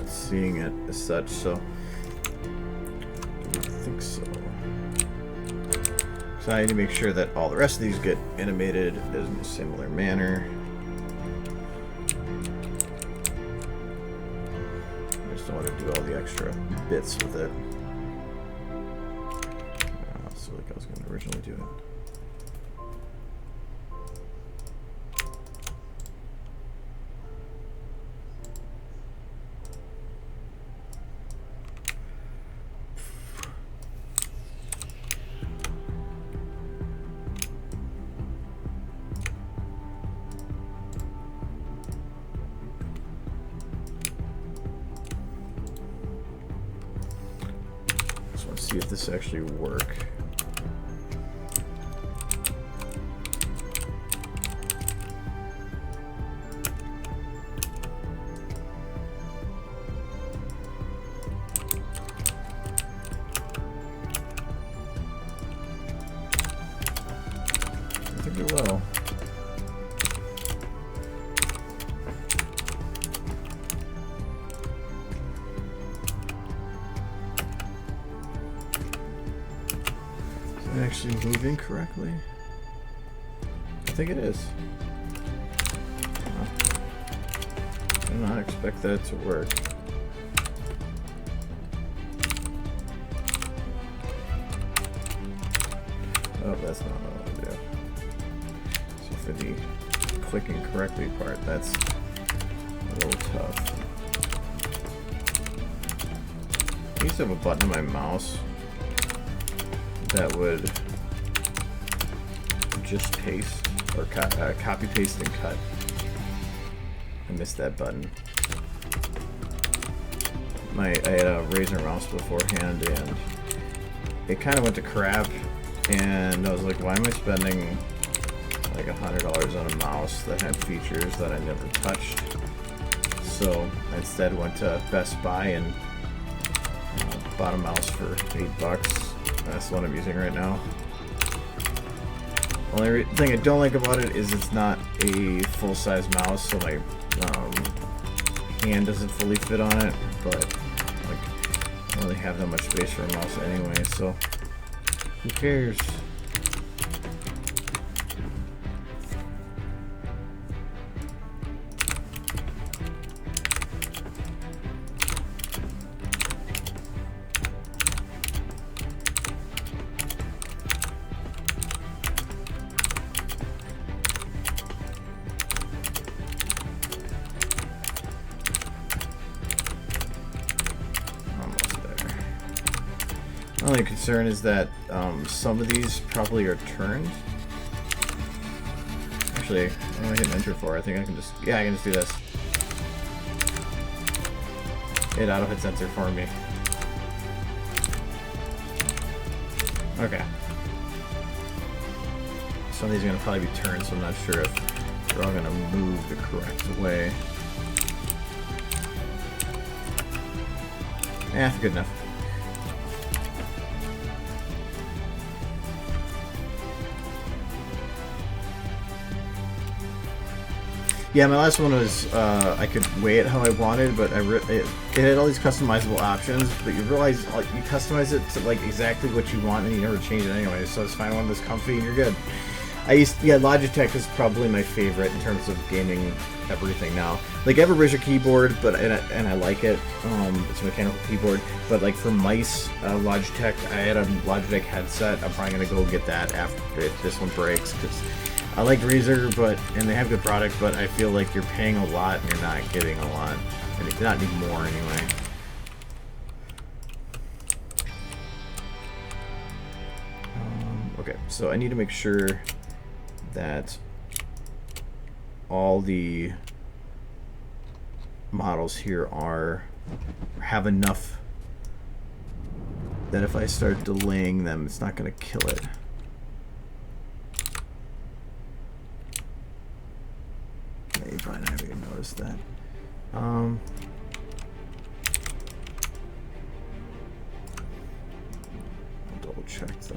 Seeing it as such, so I don't think so. So I need to make sure that all the rest of these get animated in a similar manner. I just don't want to do all the extra bits with it. So like I was going to originally do it. see if this actually work. I think it will. Actually moving correctly? I think it is. I did not expect that to work. Oh, that's not what I want to do. So for the clicking correctly part, that's a little tough. I used to have a button on my mouse that would just paste or copy paste and cut. I missed that button. I had a Razer mouse beforehand and it kind of went to crap, and I was like, why am I spending like $100 on a mouse that had features that I never touched? So I instead went to Best Buy and bought a mouse for $8. That's the one I'm using right now. Only thing I don't like about it is it's not a full-size mouse, so my hand doesn't fully fit on it. But like, I don't really have that much space for a mouse anyway, so who cares? My only concern is that some of these probably are turned. Actually, what am I hitting enter for? I think I can just, yeah, I can just do this. It auto hits enter for me. Okay. Some of these are going to probably be turned, so I'm not sure if they're all going to move the correct way. Eh, good enough. Yeah, my last one was I could weigh it how I wanted, but it had all these customizable options. But you realize you customize it to like exactly what you want, and you never change it anyway. So it's find one that's comfy, and you're good. Logitech is probably my favorite in terms of gaming everything now. Like I have a Razer keyboard, but and I like it. It's a mechanical keyboard, but like for mice, Logitech, I had a Logitech headset. I'm probably gonna go get that after this one breaks because I like Razer, and they have good products, but I feel like you're paying a lot and you're not getting a lot, and not anymore anyway. Okay, so I need to make sure that all the models here have enough that if I start delaying them, it's not going to kill it. Yeah, you probably not even noticed that. I'll double check though.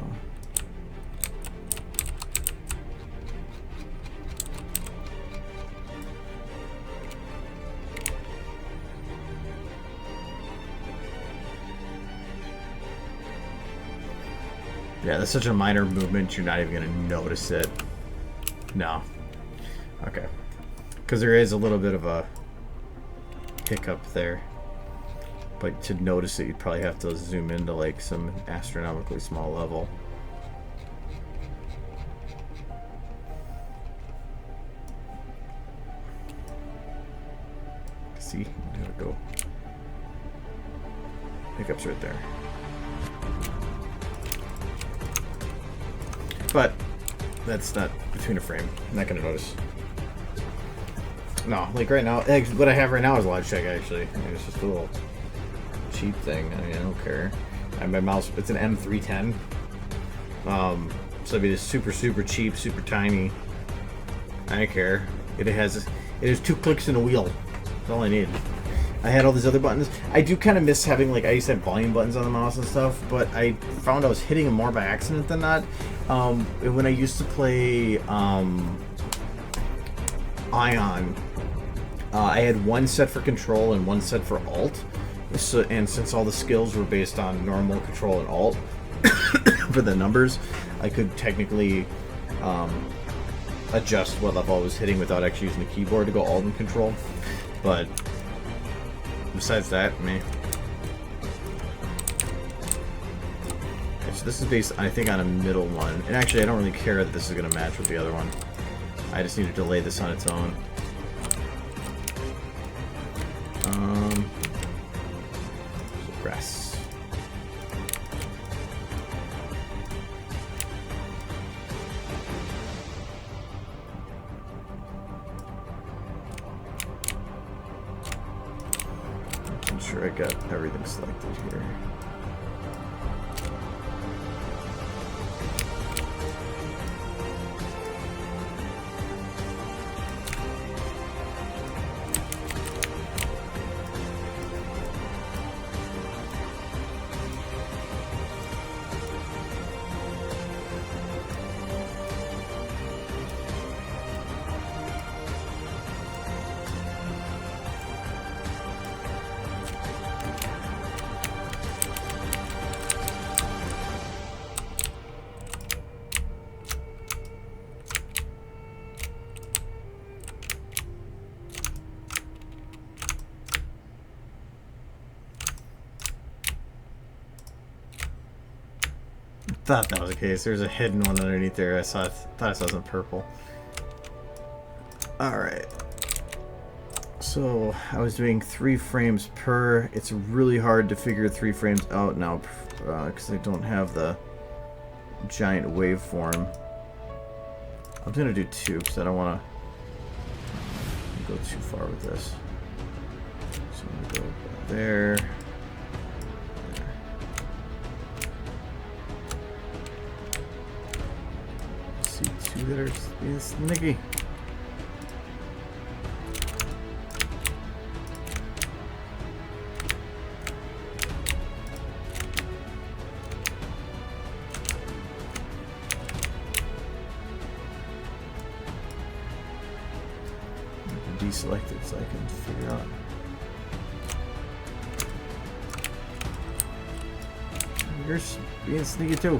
Yeah, that's such a minor movement, you're not even going to notice it. No. Okay. Because there is a little bit of a hiccup there. But to notice it, you'd probably have to zoom into like some astronomically small level. See? There we go. Hiccup's right there. But that's not between a frame. I'm not gonna notice. No, like right now, what I have right now is Logitech actually. It's just a little cheap thing. I mean, I don't care. And my mouse, it's an M310. So it'd be this super cheap, super tiny. I don't care. It has 2 clicks and a wheel. That's all I need. I had all these other buttons. I do kind of miss having, like, I used to have volume buttons on the mouse and stuff, but I found I was hitting them more by accident than not. When I used to play Ion, I had one set for control and one set for alt. So, and since all the skills were based on normal, control, and alt for the numbers, I could technically adjust what level I was hitting without actually using the keyboard to go alt and control. But besides that, me. Okay, so this is based, I think, on a middle one. And actually, I don't really care that this is going to match with the other one. I just need to delay this on its own. Progress. I'm sure I got everything selected here. Thought that was the case. There's a hidden one underneath there. Thought I saw some purple. Alright. So I was doing 3 frames per. It's really hard to figure 3 frames out now because I don't have the giant waveform. I'm gonna do 2 because I don't want to go too far with this. So I'm gonna go there. See that are being sneaky. Deselect it so I can figure out. You're being sneaky too.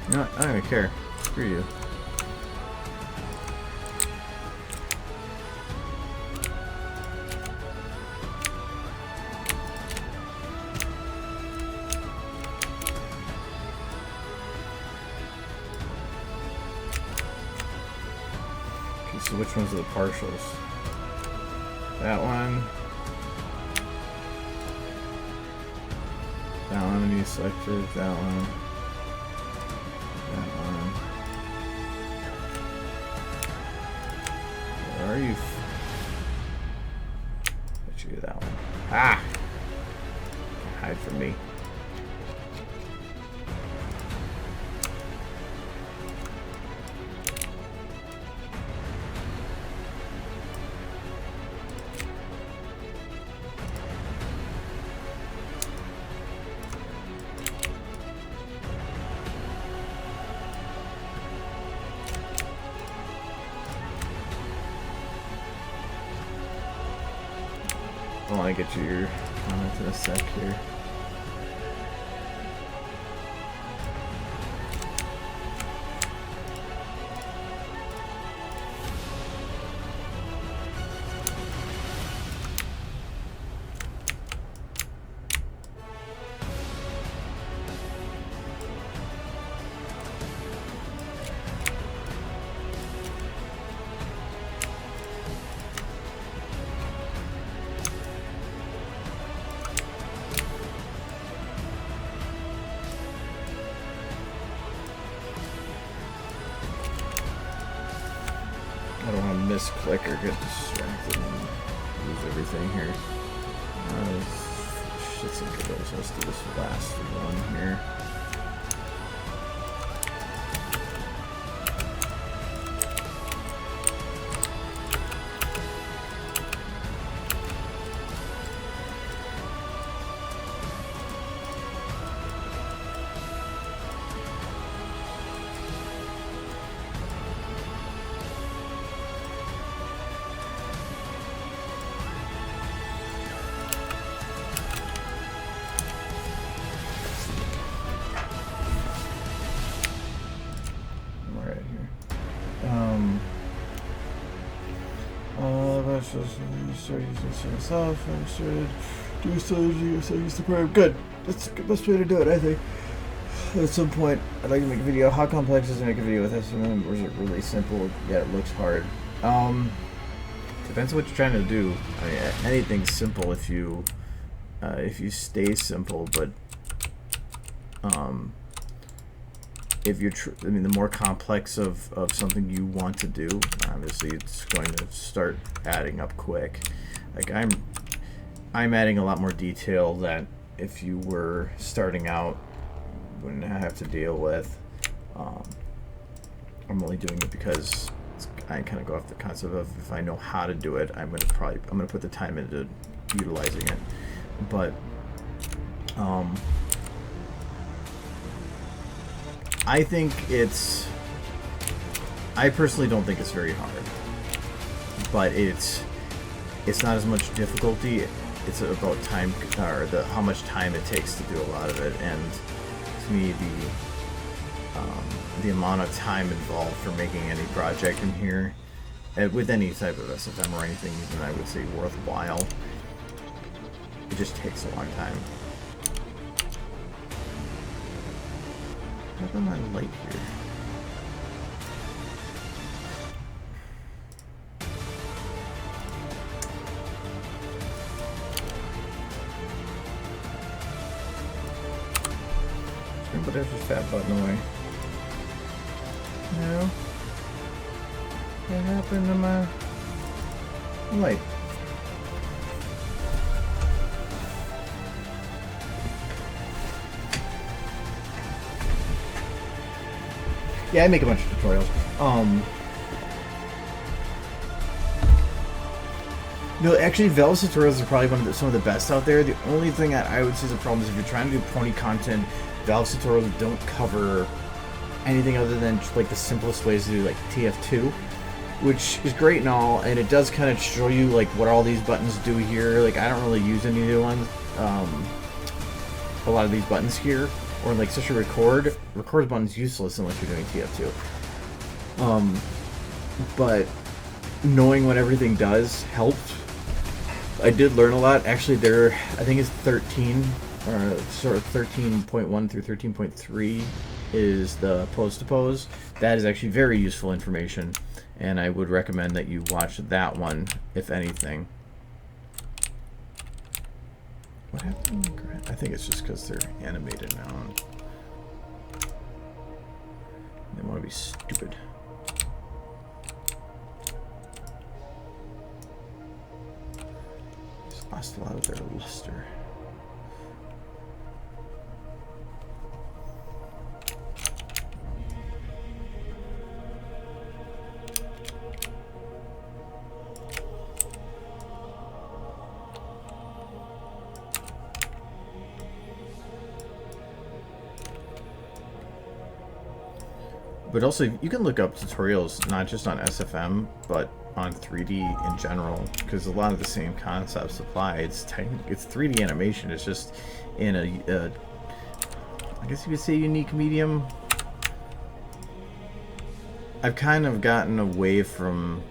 You know what? I don't even care. Screw you. Okay, so which ones are the partials? That one. That one needs selected. That one. Where are you? Let you do that one. Ah! Hide from me. I want to get your comment in a sec here. I don't want to misclick or get distracted. everything here. Shit's in good. Let's do this last one here. Started using myself. I started doing strategy, so I used the program. Good. That's the best way to do it, I think. At some point, I'd like to make a video. How complex is to make a video with SFM, or is it really simple? Yeah, it looks hard. Depends on what you're trying to do. I mean, anything's simple if you stay simple, but if you're, I mean, the more complex of something you want to do, obviously it's going to start adding up quick. Like I'm adding a lot more detail that if you were starting out, you wouldn't have to deal with. I'm only doing it because I kind of go off the concept of if I know how to do it, I'm gonna put the time into utilizing it. But I think I personally don't think it's very hard, but it's not as much difficulty. It's about time, or how much time it takes to do a lot of it. And to me, the amount of time involved for making any project in here, with any type of SFM or anything even I would say worthwhile, it just takes a long time. How come I'm light here? But there's just that button away. No. What happened to my light? Yeah, I make a bunch of tutorials. No, actually, Vel's tutorials are probably some of the best out there. The only thing that I would say is a problem is if you're trying to do pony content, Valve's tutorials don't cover anything other than just like the simplest ways to do like TF2, which is great and all, and it does kind of show you like what all these buttons do here. Like I don't really use any of the ones, a lot of these buttons here, or like especially record button's useless unless you're doing TF2. But knowing what everything does helped. I did learn a lot. Actually, I think it's 13. Sort of 13.1 through 13.3 is the pose to pose. That is actually very useful information, and I would recommend that you watch that one, if anything. What happened? I think it's just because they're animated now. They want to be stupid. Just lost a lot of their luster. But also, you can look up tutorials not just on SFM, but on 3D in general, because a lot of the same concepts apply. It's 3D animation. It's just in a I guess you could say unique medium. I've kind of gotten away from,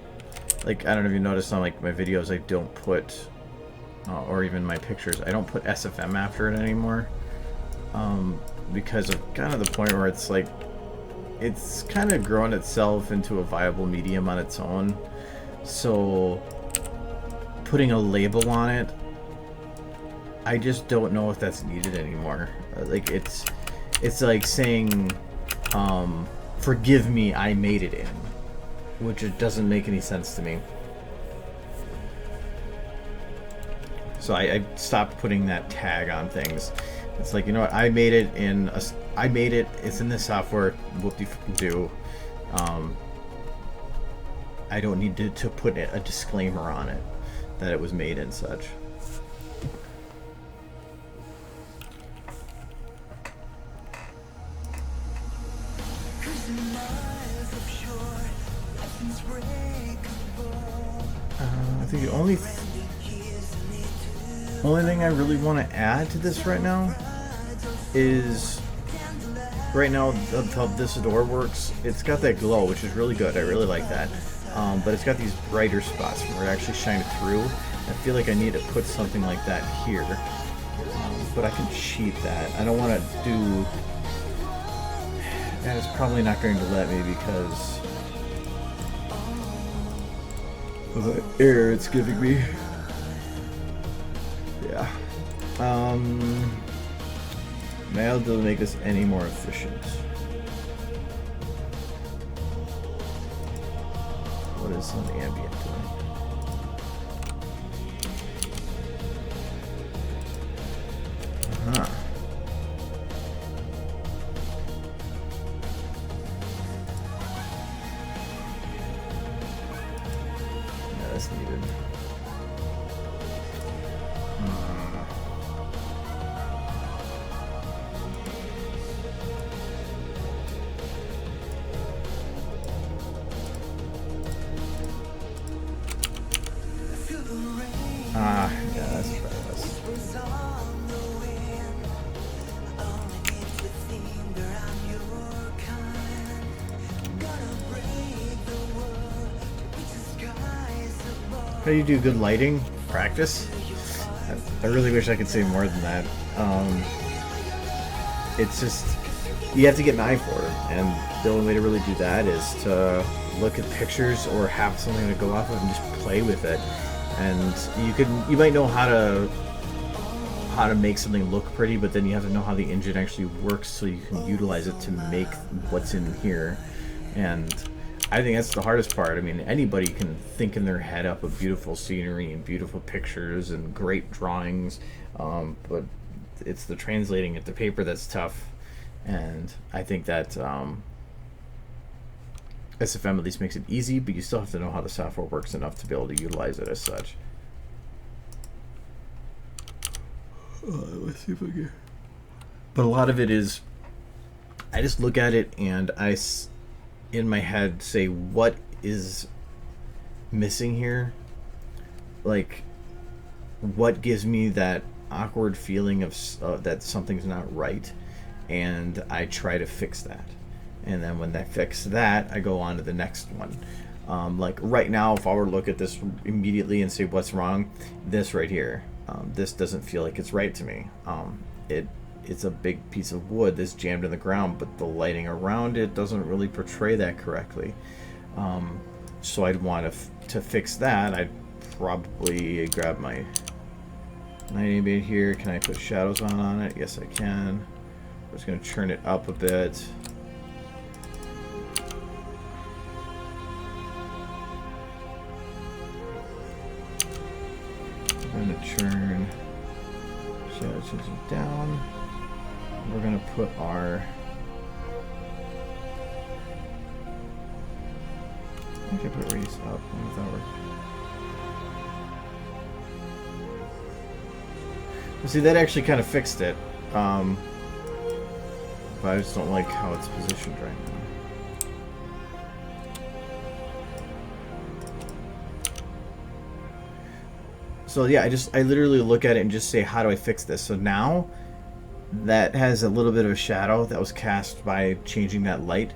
like, I don't know if you noticed on like my videos, I don't put, or even my pictures, I don't put SFM after it anymore, because of kind of the point where it's like, it's kind of grown itself into a viable medium on its own. So putting a label on it, I just don't know if that's needed anymore. Like it's like saying, forgive me, I made it in, which it doesn't make any sense to me. So I stopped putting that tag on things. It's like, you know what, I made it, it's in this software, whoop-de-do. I don't need to put a disclaimer on it that it was made and such. I think the only thing I really want to add to this right now is, right now how this door works, it's got that glow, which is really good. I really like that. But it's got these brighter spots where it actually shines through. I feel like I need to put something like that here. But I can cheat that. I don't want to do... And it's probably not going to let me because of the error it's giving me. Yeah. May I be able to make this any more efficient? What is an ambient doing? Uh-huh. Yeah, that's needed. Yeah, that's fabulous. How do you do good lighting? Practice? I really wish I could say more than that. It's just, you have to get an eye for it, and the only way to really do that is to look at pictures or have something to go off of and just play with it. And you might know how to make something look pretty, but then you have to know how the engine actually works so you can utilize it to make what's in here. And I think that's the hardest part. I mean, anybody can think in their head up a beautiful scenery and beautiful pictures and great drawings, but it's the translating it to paper that's tough. And I think that SFM at least makes it easy, but you still have to know how the software works enough to be able to utilize it as such. Let's see if I can. But a lot of it is, I just look at it and I, in my head, say what is missing here. Like, what gives me that awkward feeling of that something's not right, and I try to fix that. And then when I fix that, I go on to the next one. Like right now, if I were to look at this immediately and say what's wrong, this right here, this doesn't feel like it's right to me. It's a big piece of wood that's jammed in the ground, but the lighting around it doesn't really portray that correctly. So I'd want to fix that. I'd probably grab my 90 here. Can I put shadows on it? Yes, I can. I'm just going to turn it up a bit. I'm going to turn shadow changes down. We're going to put our, I think I put radius up. If that works. Well, see, that actually kind of fixed it, but I just don't like how it's positioned right now. So yeah, I literally look at it and just say, how do I fix this? So now that has a little bit of a shadow that was cast by changing that light.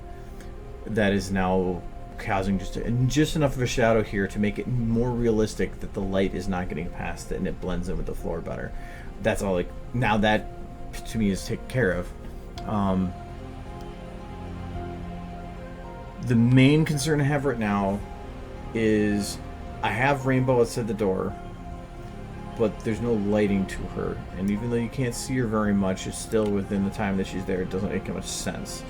That is now causing just enough of a shadow here to make it more realistic that the light is not getting past it and it blends in with the floor better. That's all. Like, now that to me is taken care of. The main concern I have right now is I have Rainbow outside the door, but there's no lighting to her, and even though you can't see her very much, it's still within the time that she's there. It doesn't make much sense.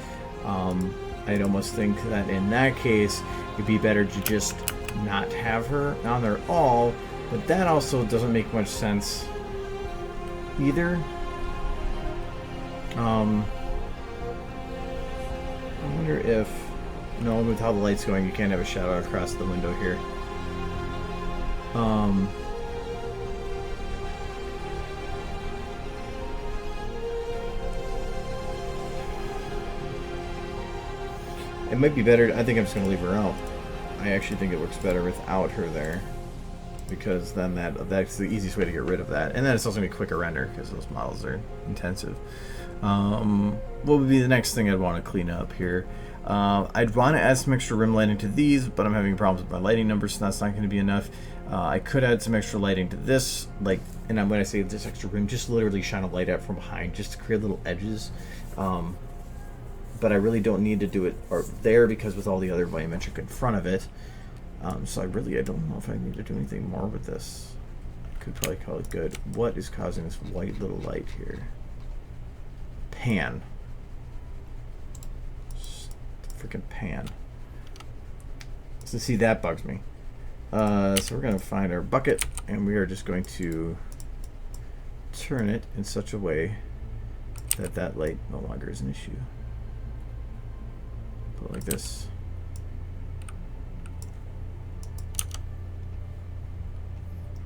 I'd almost think that in that case, it'd be better to just not have her on there at all, But that also doesn't make much sense either. I wonder if... No, with how the light's going, you can't have a shadow across the window here. It might be better. I think I'm just going to leave her out. I actually think it works better without her there, because then that's the easiest way to get rid of that. And then it's also going to be quicker render because those models are intensive. What would be the next thing I'd want to clean up here? I'd want to add some extra rim lighting to these, but I'm having problems with my lighting numbers, so that's not going to be enough. I could add some extra lighting to this, like, and when I say this extra rim, just literally shine a light out from behind, just to create little edges. But I really don't need to do it there because with all the other volumetric in front of it. So I don't know if I need to do anything more with this. I could probably call it good. What is causing this white little light here? Pan. Freaking pan. So see, that bugs me. So we're going to find our bucket, and we are just going to turn it in such a way that that light no longer is an issue. Put it like this.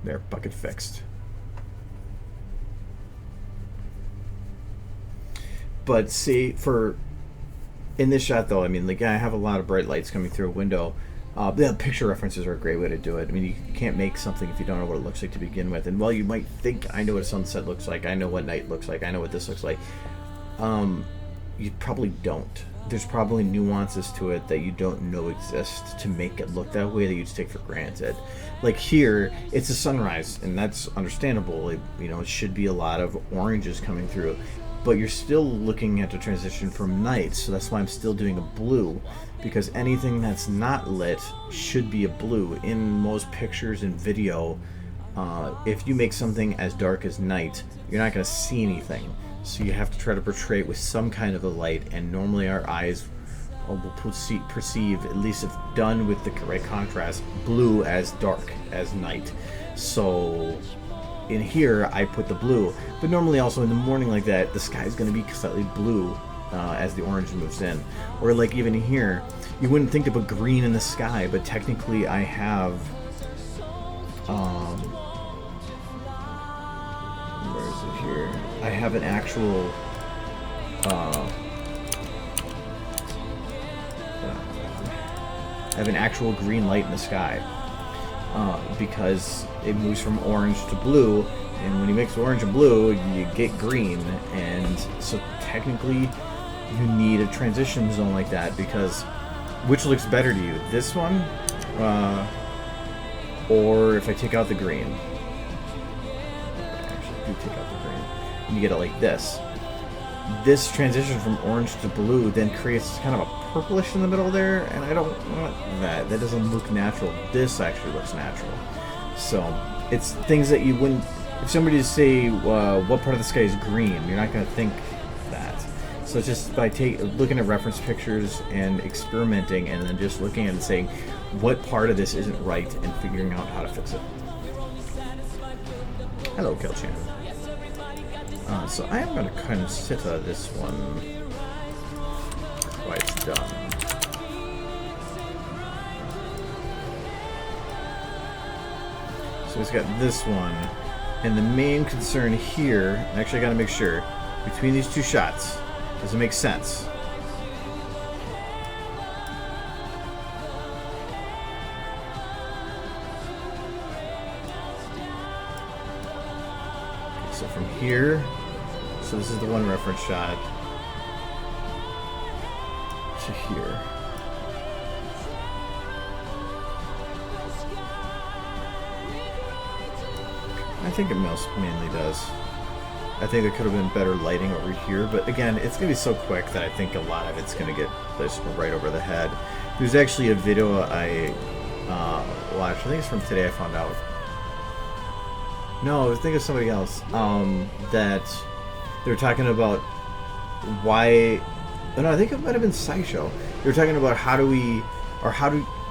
There, bucket fixed. But see, in this shot though, I mean, like, I have a lot of bright lights coming through a window. The picture references are a great way to do it. I mean, you can't make something if you don't know what it looks like to begin with. And while you might think, I know what a sunset looks like, I know what night looks like, I know what this looks like, you probably don't. There's probably nuances to it that you don't know exist to make it look that way that you just take for granted. Like here, it's a sunrise, and that's understandable. It should be a lot of oranges coming through, but you're still looking at the transition from night, so that's why I'm still doing a blue, because anything that's not lit should be a blue. In most pictures and video, if you make something as dark as night, you're not going to see anything. So you have to try to portray it with some kind of a light, and normally our eyes will perceive, at least if done with the correct contrast, blue as dark as night. So in here I put the blue, but normally also in the morning like that, the sky is going to be slightly blue as the orange moves in. Or like even here, you wouldn't think to put green in the sky, but technically I have where is it here? I have an actual green light in the sky because it moves from orange to blue, and when you mix orange and blue you get green, and so technically you need a transition zone like that, because which looks better to you, this one or if I take out the green? Do take out the green, and you get it like this. This transition from orange to blue then creates kind of a purplish in the middle there, and I don't want that. That doesn't look natural. This actually looks natural. So it's things that you wouldn't, if somebody to say what part of the sky is green, you're not going to think that. So it's just by looking at reference pictures and experimenting, and then just looking at it and saying what part of this isn't right and figuring out how to fix it. Hello, Kelchan. So I am going to kind of sit this one while it's done. So it's got this one, and the main concern here, actually I got to make sure, between these two shots, does it make sense? So from here, so this is the one reference shot, to here. I think it mainly does. I think there could have been better lighting over here, but again, it's going to be so quick that I think a lot of it's going to get placed right over the head. There's actually a video I watched, I think it's from today I found out. No, I think it's somebody else, that they're talking about why, no, I think it might have been SciShow. They were talking about how do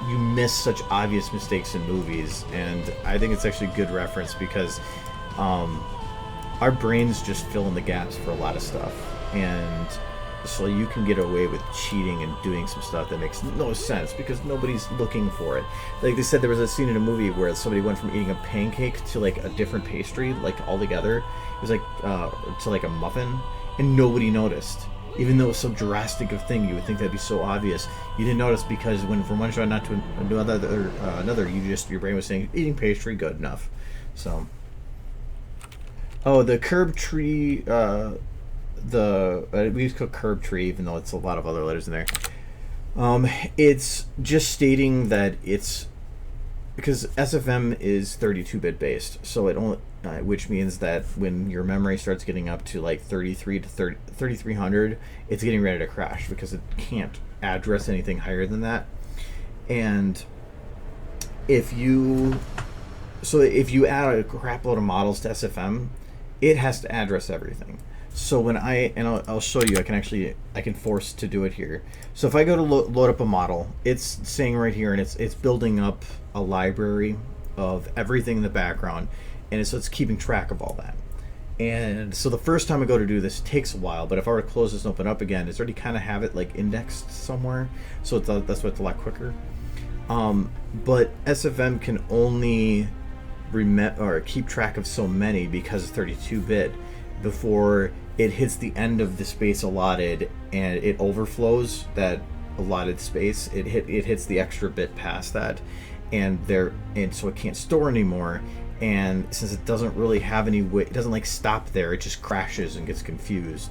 you miss such obvious mistakes in movies, and I think it's actually a good reference because our brains just fill in the gaps for a lot of stuff, and so you can get away with cheating and doing some stuff that makes no sense because nobody's looking for it. Like they said, there was a scene in a movie where somebody went from eating a pancake to like a different pastry, like all together. It was like to like a muffin, and nobody noticed. Even though it was so drastic a thing, you would think that'd be so obvious. You didn't notice because when from one shot not to another, your brain was saying eating pastry good enough. So, the curb tree, we used to call curb tree, even though it's a lot of other letters in there. It's just stating that it's because SFM is 32-bit based, so it only. Which means that when your memory starts getting up to like 3300, it's getting ready to crash because it can't address anything higher than that. And if you add a crap load of models to SFM, it has to address everything. So when I'll show you, I can force to do it here. So if I go to load up a model, it's saying right here, and it's building up a library of everything in the background. And so it's keeping track of all that. And so the first time I go to do this, it takes a while. But if I were to close this and open up again, it's already kind of have it like indexed somewhere. So that's why it's a lot quicker. But SFM can only keep track of so many because it's 32-bit before it hits the end of the space allotted and it overflows that allotted space. It hits the extra bit past that, and so it can't store anymore. And since it doesn't really have any way, it doesn't like stop there, it just crashes and gets confused.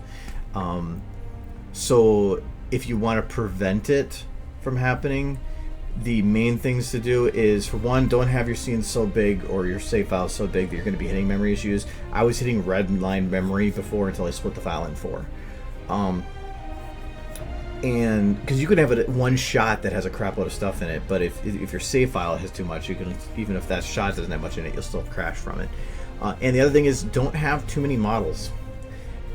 So if you want to prevent it from happening, the main things to do is, for one, don't have your scenes so big or your save files so big that you're going to be hitting memory issues. I was hitting red line memory before until I split the file in 4. And because you could have one shot that has a crap load of stuff in it, but if your save file has too much, you can, even if that shot doesn't have much in it, you'll still crash from it. And the other thing is, don't have too many models,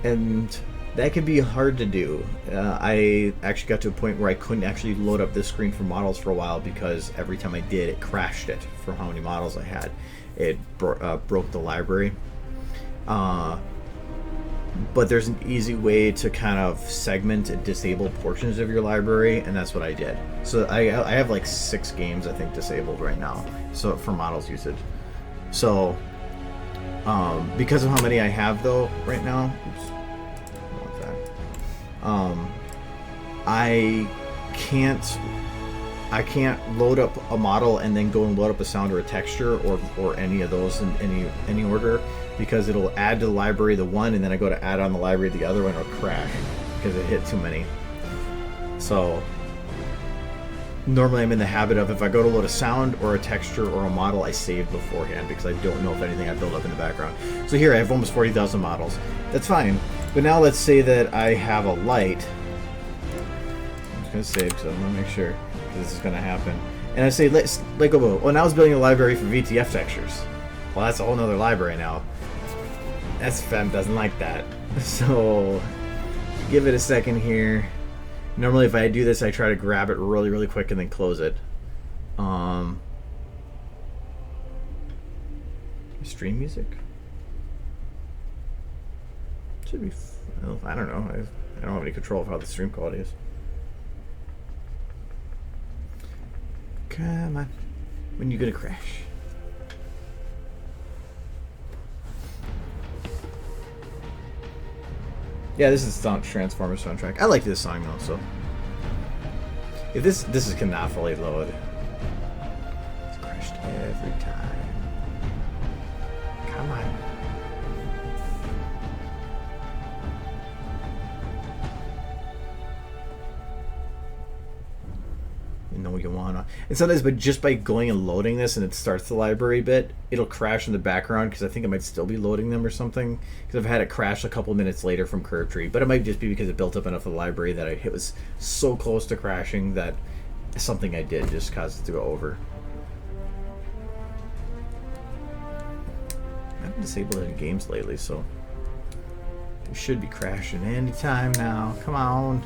and that can be hard to do. I actually got to a point where I couldn't actually load up this screen for models for a while because every time I did, it crashed it for how many models I had. It broke the library. But there's an easy way to kind of segment and disable portions of your library, and that's what I did. So I have like 6 games I think disabled right now, so for models usage. So because of how many I have though right now, I can't load up a model and then go and load up a sound or a texture or any of those in any order, because it'll add to the library the one, and then I go to add on the library the other one, it'll crash because it hit too many. So normally I'm in the habit of, if I go to load a sound or a texture or a model, I save beforehand because I don't know if anything I build up in the background. So here I have almost 40,000 models. That's fine. But now let's say that I have a light. I'm just going to save because I want to make sure this is going to happen. And I say, let's go. Well, now it's building a library for VTF textures. Well, that's a whole nother library now. SFM doesn't like that. So give it a second here. Normally if I do this, I try to grab it really, really quick and then close it. Stream music? Should be... I don't know. I don't have any control of how the stream quality is. Come on. When you gonna crash? Yeah, this is Transformers soundtrack. I like this song though, so if this cannot fully load. It's crashed every time. Come on. You know you wanna. And sometimes, but just by going and loading this and it starts the library bit, it'll crash in the background because I think it might still be loading them or something. Because I've had it crash a couple minutes later from Curve Tree, but it might just be because it built up enough of the library that it was so close to crashing that something I did just caused it to go over. I haven't disabled any games lately, so it should be crashing anytime now. Come on.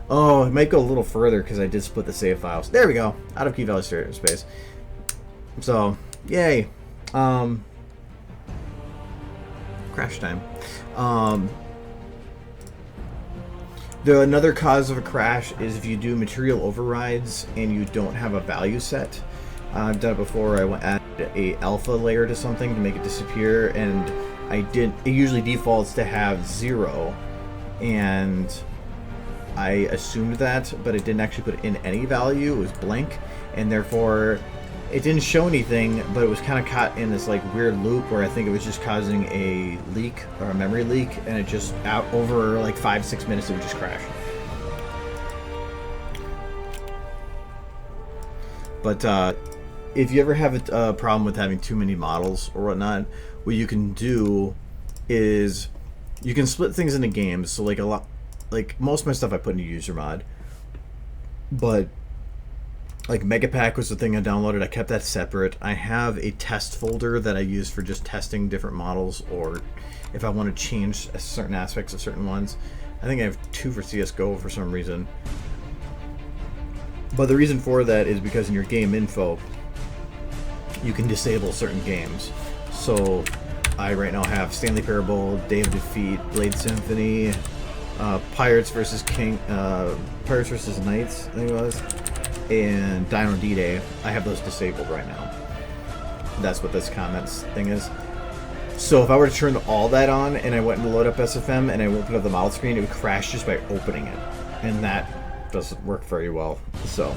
Oh, it might go a little further because I did split the save files. There we go. Out of key value space. So, yay. Crash time. Another cause of a crash is if you do material overrides and you don't have a value set. I've done it before. I added a alpha layer to something to make it disappear, and it usually defaults to have 0, and I assumed that, but it didn't actually put in any value. It was blank, and therefore it didn't show anything, but it was kind of caught in this like weird loop where I think it was just causing a leak or a memory leak, and it just over like 5-6 minutes it would just crash. But if you ever have a problem with having too many models or whatnot, what you can do is you can split things into games. So like most of my stuff I put into user mod, but like Megapack was the thing I downloaded. I kept that separate. I have a test folder that I use for just testing different models, or if I want to change certain aspects of certain ones. I think I have 2 for CSGO for some reason. But the reason for that is because in your game info, you can disable certain games. So I right now have Stanley Parable, Day of Defeat, Blade Symphony, Pirates vs. Pirates vs. Knights, I think it was, and Dino D-Day. I have those disabled right now. That's what this comments thing is. So if I were to turn all that on and I went to load up SFM and I opened up the model screen, it would crash just by opening it, and that doesn't work very well. So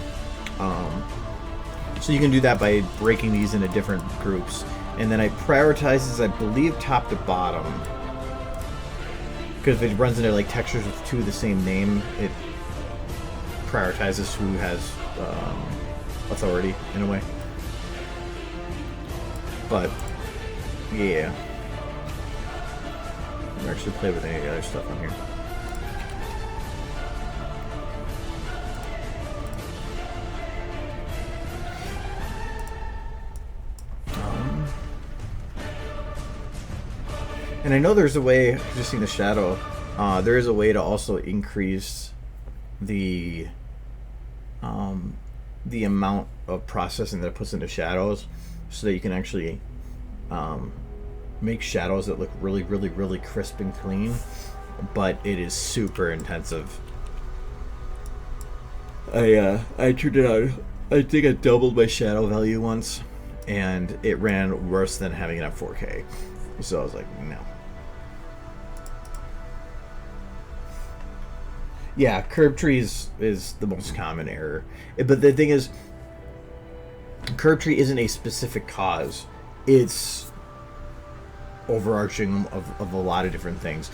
so you can do that by breaking these into different groups, and then I prioritize, I believe, top to bottom, because if it runs into like textures with 2 of the same name, it prioritizes who has authority in a way. But yeah, I've actually played with any other stuff on here. And I know there's a way, just seeing the shadow, there is a way to also increase the amount of processing that it puts into shadows, so that you can actually make shadows that look really, really, really crisp and clean, but it is super intensive. I turned it on. I think I doubled my shadow value once, and it ran worse than having it at 4K. So I was like, no. Yeah, curb trees is the most common error. But the thing is, curb tree isn't a specific cause. It's overarching of a lot of different things.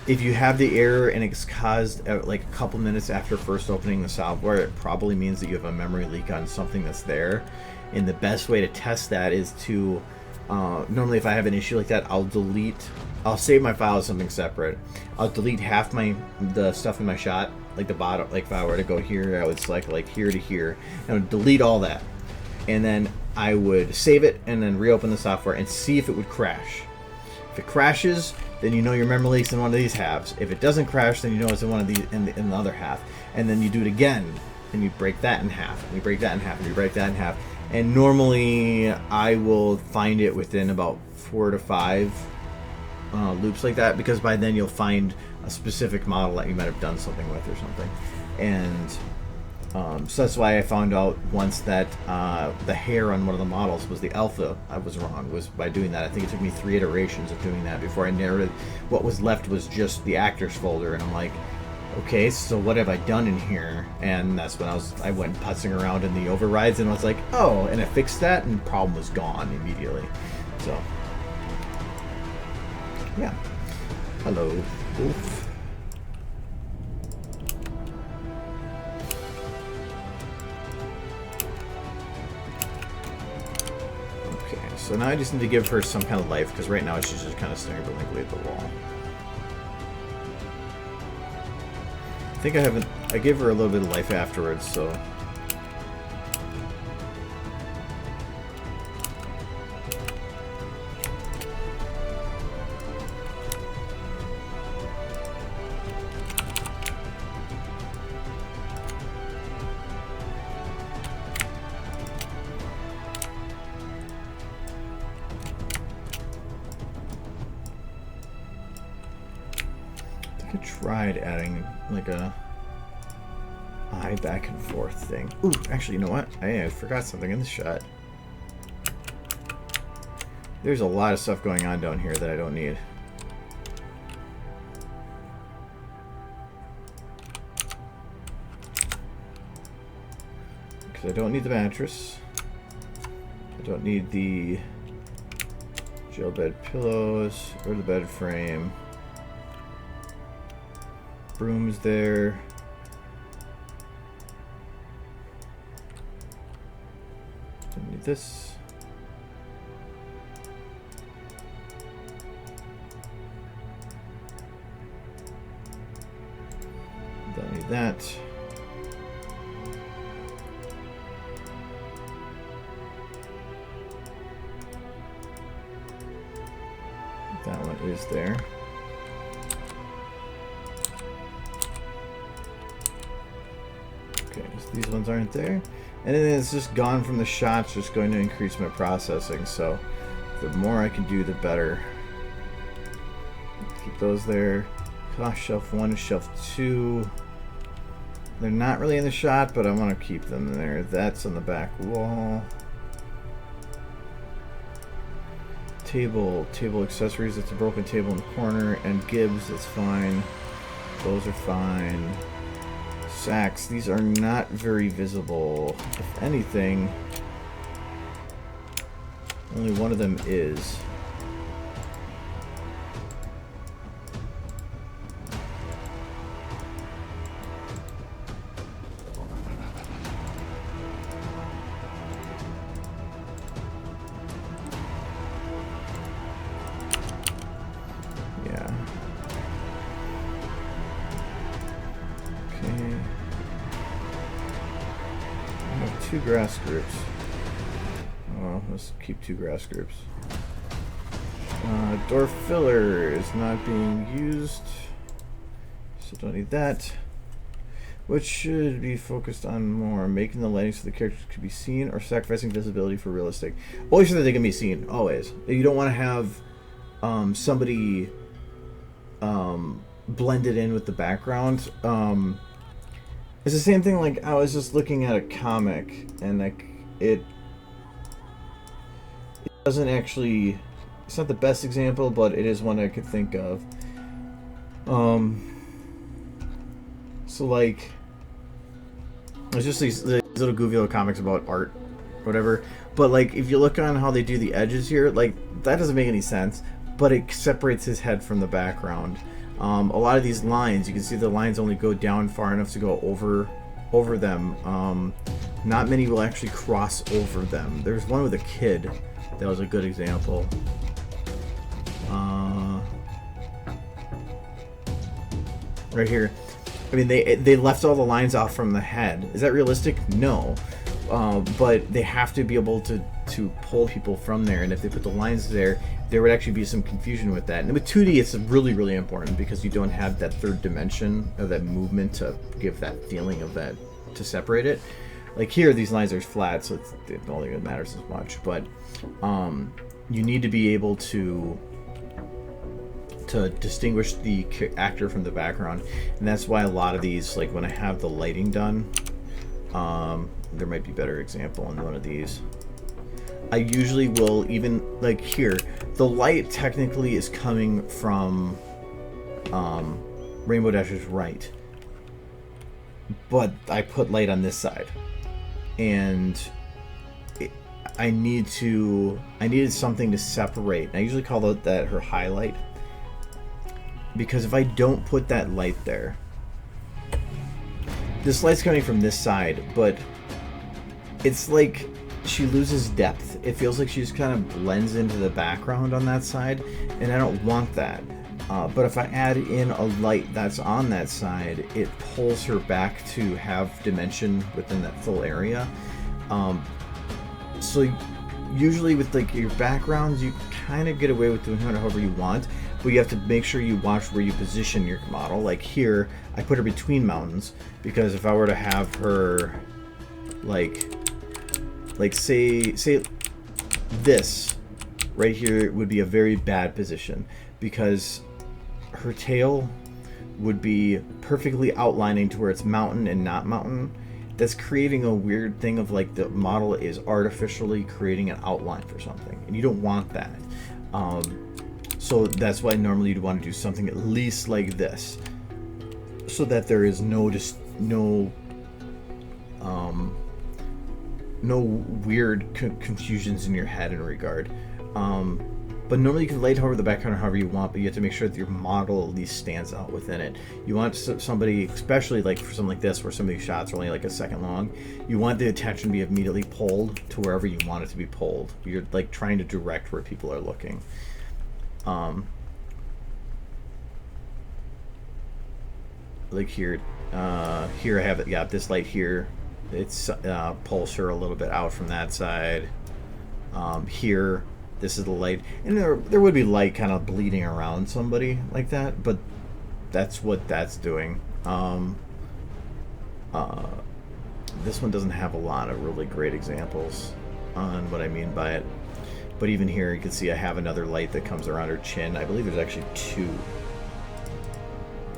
If you have the error and it's caused like a couple minutes after first opening the software, it probably means that you have a memory leak on something that's there. And the best way to test that is to normally if I have an issue like that, I'll save my file as something separate. I'll delete half the stuff in my shot, like the bottom, like if I were to go here, I would select like here to here, and I would delete all that. And then I would save it and then reopen the software and see if it would crash. If it crashes, then you know your memory leak's in one of these halves. If it doesn't crash, then you know it's in one of these in the other half. And then you do it again, and you break that in half, and you break that in half, and you break that in half. And normally I will find it within about 4 to 5 loops like that, because by then you'll find a specific model that you might have done something with or something. And so that's why I found out once that the hair on one of the models was the alpha. I was wrong, was by doing that. I think it took me 3 iterations of doing that before I narrowed it. What was left was just the actors folder, and I'm like, okay, so what have I done in here? And that's when I went putzing around in the overrides, and I was like, oh, and I fixed that, and the problem was gone immediately. So yeah. Hello. Oof. Okay, so now I just need to give her some kind of life, because right now she's just kind of staring blankly at the wall. I think I gave her a little bit of life afterwards, so. tried adding like a eye back and forth thing. Ooh, actually, you know what? I forgot something in the shot. There's a lot of stuff going on down here that I don't need. Because I don't need the mattress. I don't need the gel bed pillows or the bed frame. Broom's there. Don't need this. Don't need that. That one is there. Okay, so these ones aren't there. And then it's just gone from the shots, just going to increase my processing. So the more I can do, the better. Keep those there. Cost shelf 1 to shelf 2. They're not really in the shot, but I want to keep them there. That's on the back wall. Table accessories. It's a broken table in the corner. And Gibbs, that's fine. Those are fine. Sacks, these are not very visible. If anything, only one of them is. Grass groups. Well, let's keep 2 grass groups. Door filler is not being used, so don't need that. What should be focused on more? Making the lighting so the characters can be seen, or sacrificing visibility for realistic? Always so that they can be seen. Always. You don't want to have somebody blended in with the background. It's the same thing, like, I was just looking at a comic, and, like, it doesn't actually... It's not the best example, but it is one I could think of. So, like... It's just these little goofy little comics about art, whatever. But, like, if you look on how they do the edges here, like, that doesn't make any sense. But it separates his head from the background. A lot of these lines, you can see the lines only go down far enough to go over them. Not many will actually cross over them. There's one with a kid that was a good example. Right here. I mean, they left all the lines off from the head. Is that realistic? No. But they have to be able to pull people from there, and if they put the lines there would actually be some confusion with that. And with 2D, it's really, really important because you don't have that third dimension of that movement to give that feeling of that, to separate it. Like here, these lines are flat, so it don't even matters as much. But you need to be able to distinguish the actor from the background, and that's why a lot of these, like when I have the lighting done, there might be a better example on one of these. I usually will, even like here, the light technically is coming from Rainbow Dasher's right, but I put light on this side, and I needed something to separate. I usually call that her highlight, because if I don't put that light there, this light's coming from this side, but it's like she loses depth. It feels like she just kind of blends into the background on that side, and I don't want that. But if I add in a light that's on that side, it pulls her back to have dimension within that full area. So usually with like your backgrounds, you kind of get away with doing it however you want, but you have to make sure you watch where you position your model. Like here, I put her between mountains, because if I were to have her like say this right here would be a very bad position, because her tail would be perfectly outlining to where it's mountain and not mountain. That's creating a weird thing of like the model is artificially creating an outline for something, and you don't want that. So that's why normally you'd want to do something at least like this, so that there is no weird confusions in your head in regard. But normally you can lay it over the background however you want, but you have to make sure that your model at least stands out within it. You want somebody, especially like for something like this where some of these shots are only like a second long, you want the attention to be immediately pulled to wherever you want it to be pulled. You're like trying to direct where people are looking. Like here I have it. Yeah, this light here, it's pulls her a little bit out from that side. Here, this is the light, and there would be light kind of bleeding around somebody like that, but that's what that's doing. This one doesn't have a lot of really great examples on what I mean by it, but even here you can see I have another light that comes around her chin. I believe there's actually two.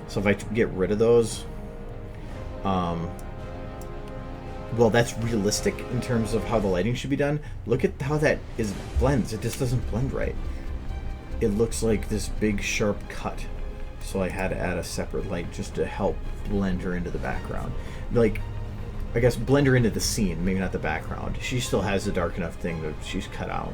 So if I get rid of those, well, that's realistic in terms of how the lighting should be done. Look at how that blends. It just doesn't blend right. It looks like this big sharp cut. So I had to add a separate light just to help blend her into the background. Like, I guess blend her into the scene, maybe not the background. She still has a dark enough thing that she's cut out,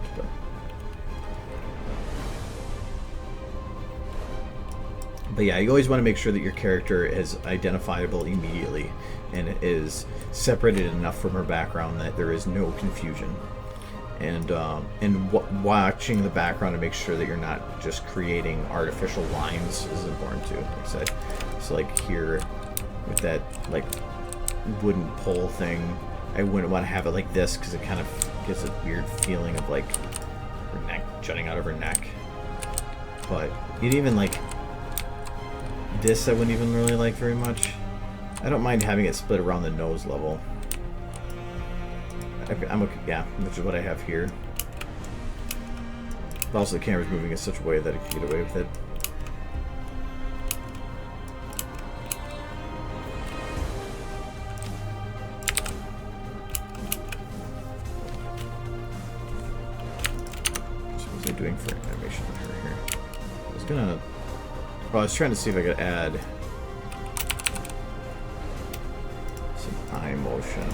but yeah, you always want to make sure that your character is identifiable immediately and is separated enough from her background that there is no confusion. And watching the background to make sure that you're not just creating artificial lines is important too. Like I said, so like here with that like wooden pole thing, I wouldn't want to have it like this because it kind of gives a weird feeling of like her neck jutting out of her neck. But you'd even like this, I wouldn't even really like very much. I don't mind having it split around the nose level. I'm okay, yeah, which is what I have here. But also the camera's moving in such a way that it can get away with it. So what was I doing for animation with her here? I was gonna... Well, I was trying to see if I could add some eye motion.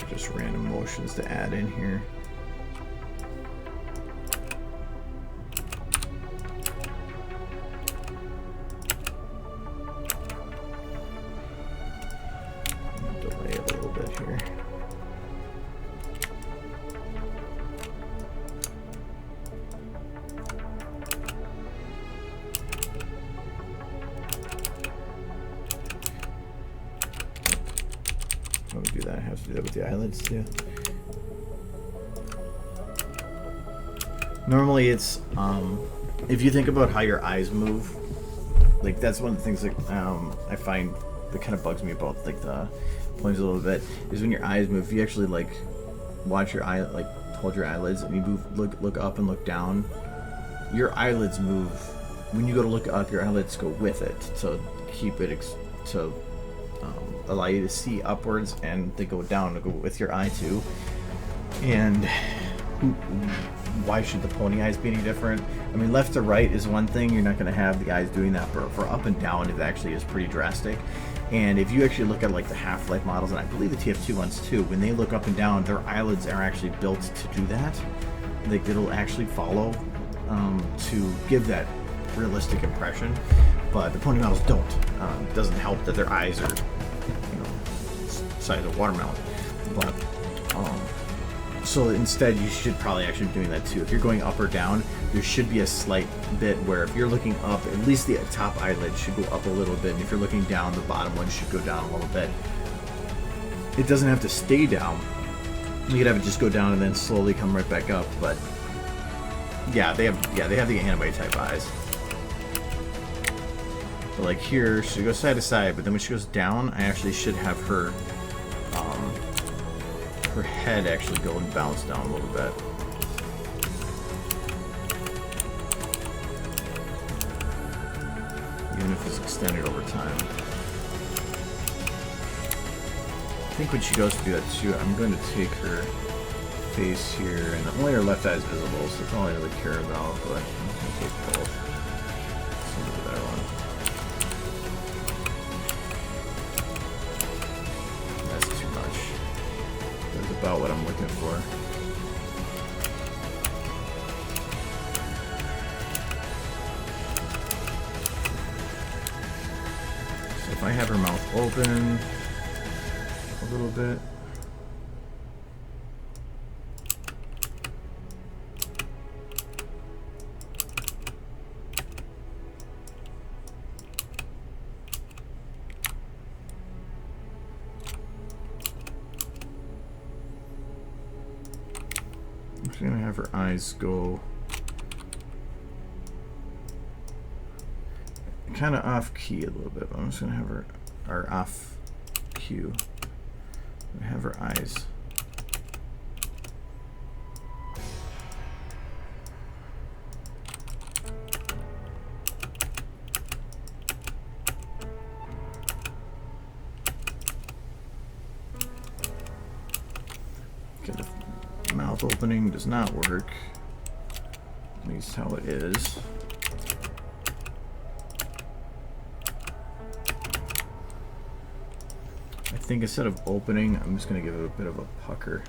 Just random motions to add in here. Delay it a little bit here. that. I have to do that with the eyelids too. Normally it's, if you think about how your eyes move, like that's one of the things that I find that kind of bugs me about like the poems a little bit, is when your eyes move, if you actually like watch your eye, like hold your eyelids and you move, look up and look down, your eyelids move. When you go to look up, your eyelids go with it to keep it, to allow you to see upwards, and they go down to go with your eye too. And why should the pony eyes be any different? I mean, left to right is one thing, you're not going to have the eyes doing that, but for up and down it actually is pretty drastic. And if you actually look at like the Half-Life models, and I believe the TF2 ones too, when they look up and down, their eyelids are actually built to do that. Like it'll actually follow to give that realistic impression, but the pony models don't. It doesn't help that their eyes are, you know, size of watermelon. But so instead, you should probably actually be doing that too. If you're going up or down, there should be a slight bit where if you're looking up, at least the top eyelid should go up a little bit, and if you're looking down, the bottom one should go down a little bit. It doesn't have to stay down. You could have it just go down and then slowly come right back up. But yeah, they have the anime type eyes. But like here, she goes side to side, but then when she goes down, I actually should have her her head actually go and bounce down a little bit. Even if it's extended over time. I think when she goes to do that too, I'm going to take her face here, and only her left eye is visible, so that's all I really care about, but I'm just going to take both. Let's look at that one. That's too much. That's about what I'm looking for. So if I have her mouth open a little bit. I'm just gonna have her eyes go kind of off key a little bit, but I'm just gonna have her, or off cue. I'm gonna have her eyes. Okay, the mouth opening does not work. At least how it is. I think instead of opening, I'm just going to give it a bit of a pucker.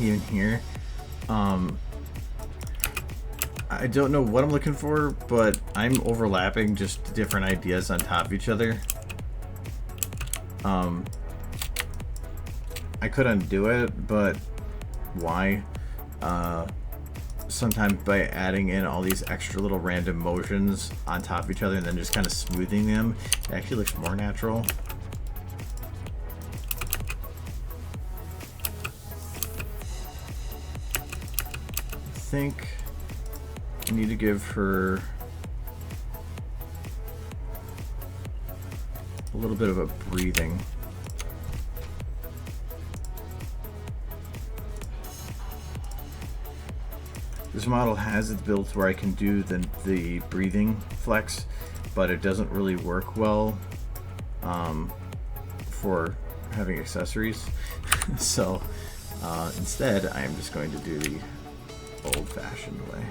Even here, I don't know what I'm looking for, but I'm overlapping just different ideas on top of each other. I could undo it, but why? Sometimes by adding in all these extra little random motions on top of each other and then just kind of smoothing them, it actually looks more natural. I think I need to give her a little bit of a breathing. This model has it built where I can do the breathing flex, but it doesn't really work well for having accessories. So instead, I am just going to do the old-fashioned way.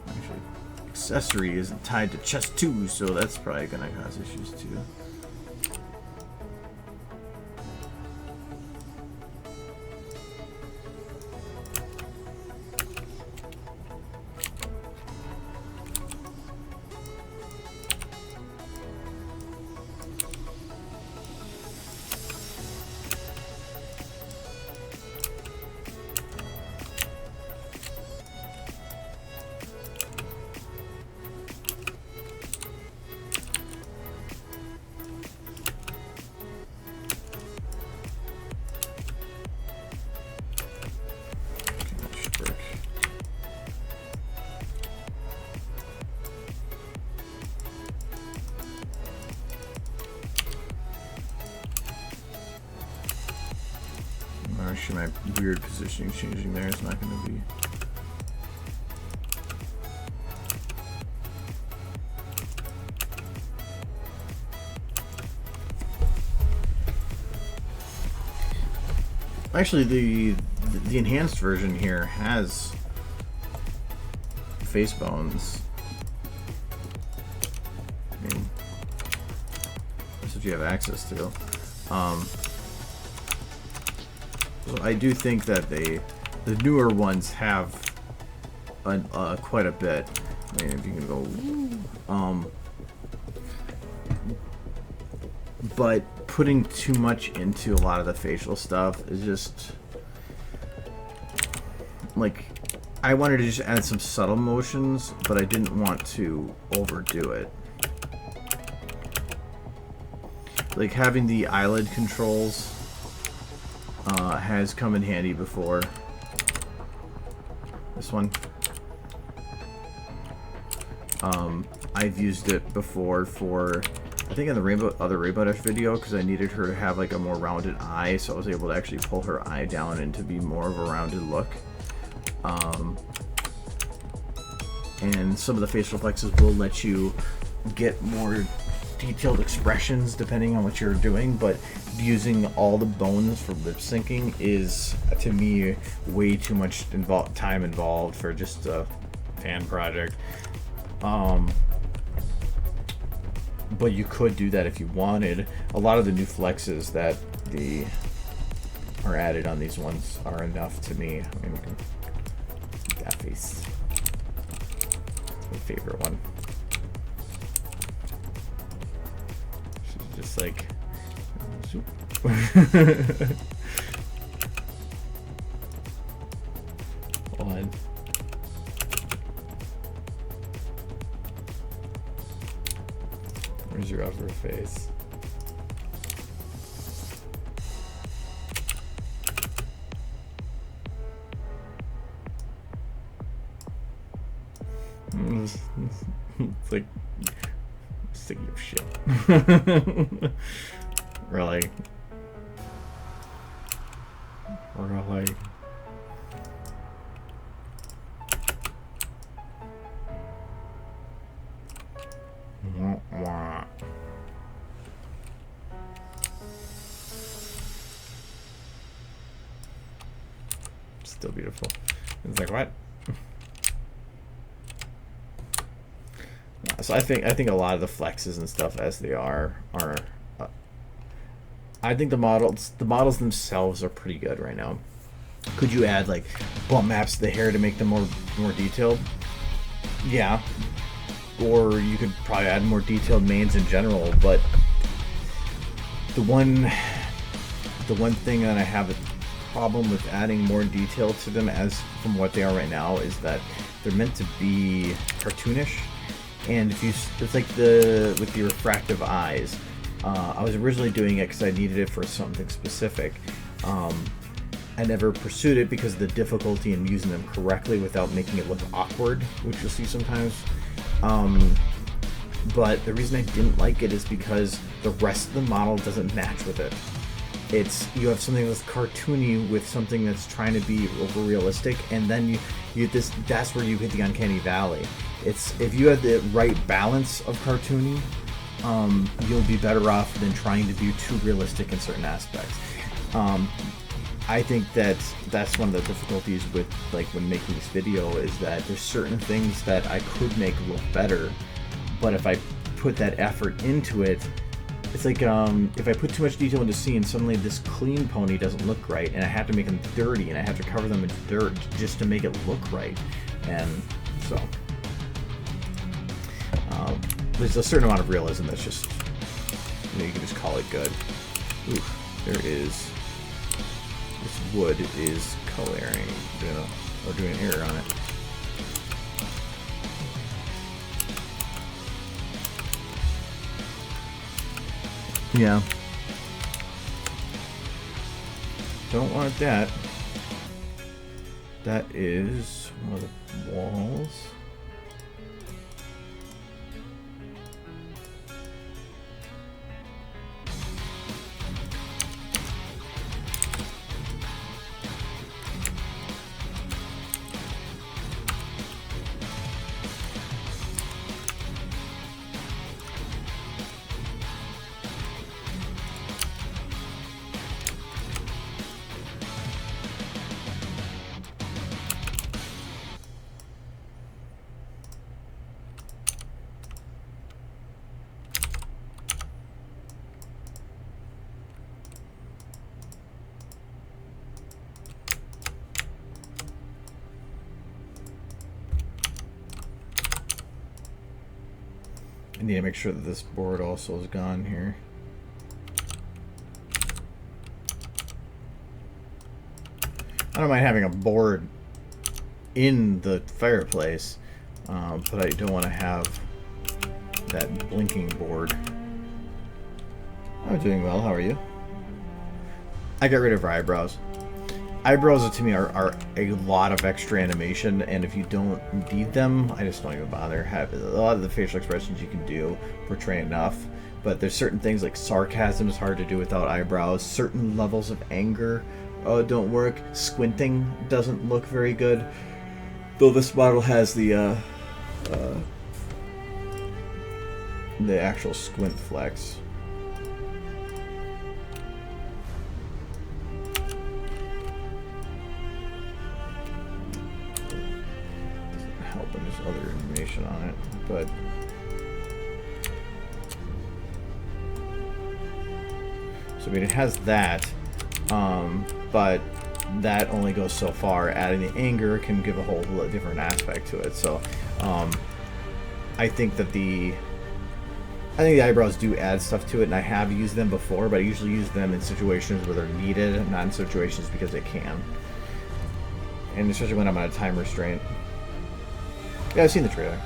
Actually, accessory isn't tied to chest 2, so that's probably going to cause issues too. Actually, my weird positioning changing there is not going to be. Actually, the enhanced version here has face bones. I mean, that's what you have access to. So I do think that the newer ones have quite a bit. I mean, if you can go, but putting too much into a lot of the facial stuff is just like, I wanted to just add some subtle motions, but I didn't want to overdo it. Like having the eyelid controls has come in handy before. This one. I've used it before for, I think in the other Rainbow Dash video, because I needed her to have like a more rounded eye, so I was able to actually pull her eye down and to be more of a rounded look. And some of the facial flexes will let you get more detailed expressions depending on what you're doing, but using all the bones for lip syncing is, to me, way too much time involved for just a fan project. But you could do that if you wanted. A lot of the new flexes that are added on these ones are enough to me. I mean, we can keep that face. My favorite one. She's just like, on. Where's your upper face? It's like sticky of shit. Really. Really. Still beautiful. It's like, what? So I think a lot of the flexes and stuff as they are I think the models themselves are pretty good right now. Could you add like bump maps to the hair to make them more detailed? Yeah. Or you could probably add more detailed manes in general, but the one thing that I have a problem with adding more detail to them as from what they are right now is that they're meant to be cartoonish. And if it's like with the refractive eyes, I was originally doing it because I needed it for something specific. I never pursued it because of the difficulty in using them correctly without making it look awkward, which you'll see sometimes. But the reason I didn't like it is because the rest of the model doesn't match with it. you have something that's cartoony with something that's trying to be over realistic, and then that's where you hit the uncanny valley. It's if you have the right balance of cartoony, you'll be better off than trying to do too realistic in certain aspects. I think that's one of the difficulties with like when making this video, is that there's certain things that I could make look better, but if I put that effort into it, it's like if I put too much detail into scene, suddenly this clean pony doesn't look right, and I have to make them dirty, and I have to cover them in dirt just to make it look right. And so there's a certain amount of realism that's just, you can just call it good. Ooh, there is, this wood is coloring, or doing an error on it. Yeah. Don't want that. That is one of the walls. I need to make sure that this board also is gone here. I don't mind having a board in the fireplace, but I don't want to have that blinking board. I'm doing well, how are you? I got rid of her eyebrows. Eyebrows to me are a lot of extra animation, and if you don't need them, I just don't even bother. A lot of the facial expressions you can do portray enough, but there's certain things like sarcasm is hard to do without eyebrows. Certain levels of anger don't work. Squinting doesn't look very good, though this model has the actual squint flex. There's other information on it, but so I mean it has that, but that only goes so far. Adding the anger can give a whole different aspect to it. So I think the eyebrows do add stuff to it, and I have used them before, but I usually use them in situations where they're needed, not in situations because they can, and especially when I'm on a time restraint. Yeah, I've seen the trailer.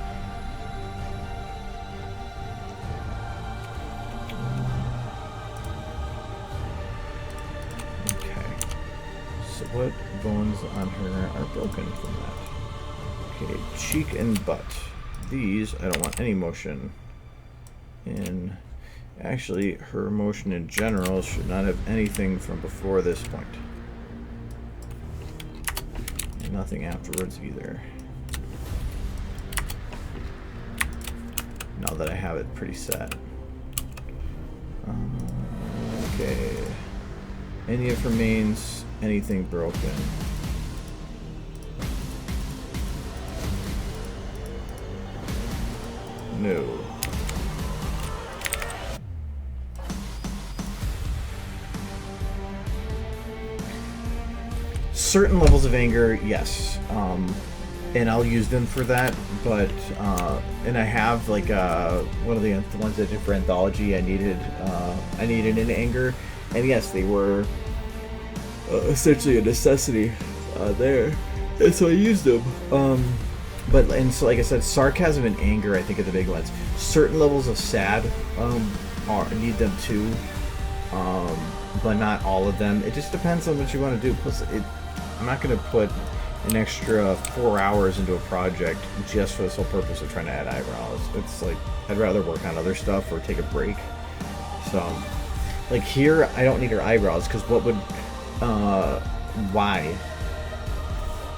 Okay. So what bones on her are broken from that? Okay, cheek and butt. These, I don't want any motion in. Actually, her motion in general should not have anything from before this point. And nothing afterwards either. Now that I have it pretty set. Okay. Any of remains, anything broken. No. Certain levels of anger, yes. And I'll use them for that, but and I have like one of the ones that did for anthology. I needed an anger, and yes, they were essentially a necessity there, and so I used them. And so like I said, sarcasm and anger I think are the big ones. Certain levels of sad need them too, but not all of them. It just depends on what you want to do. Plus, I'm not going to put an extra 4 hours into a project just for the sole purpose of trying to add eyebrows. It's like I'd rather work on other stuff or take a break. So Like here, I don't need her eyebrows because what would, why?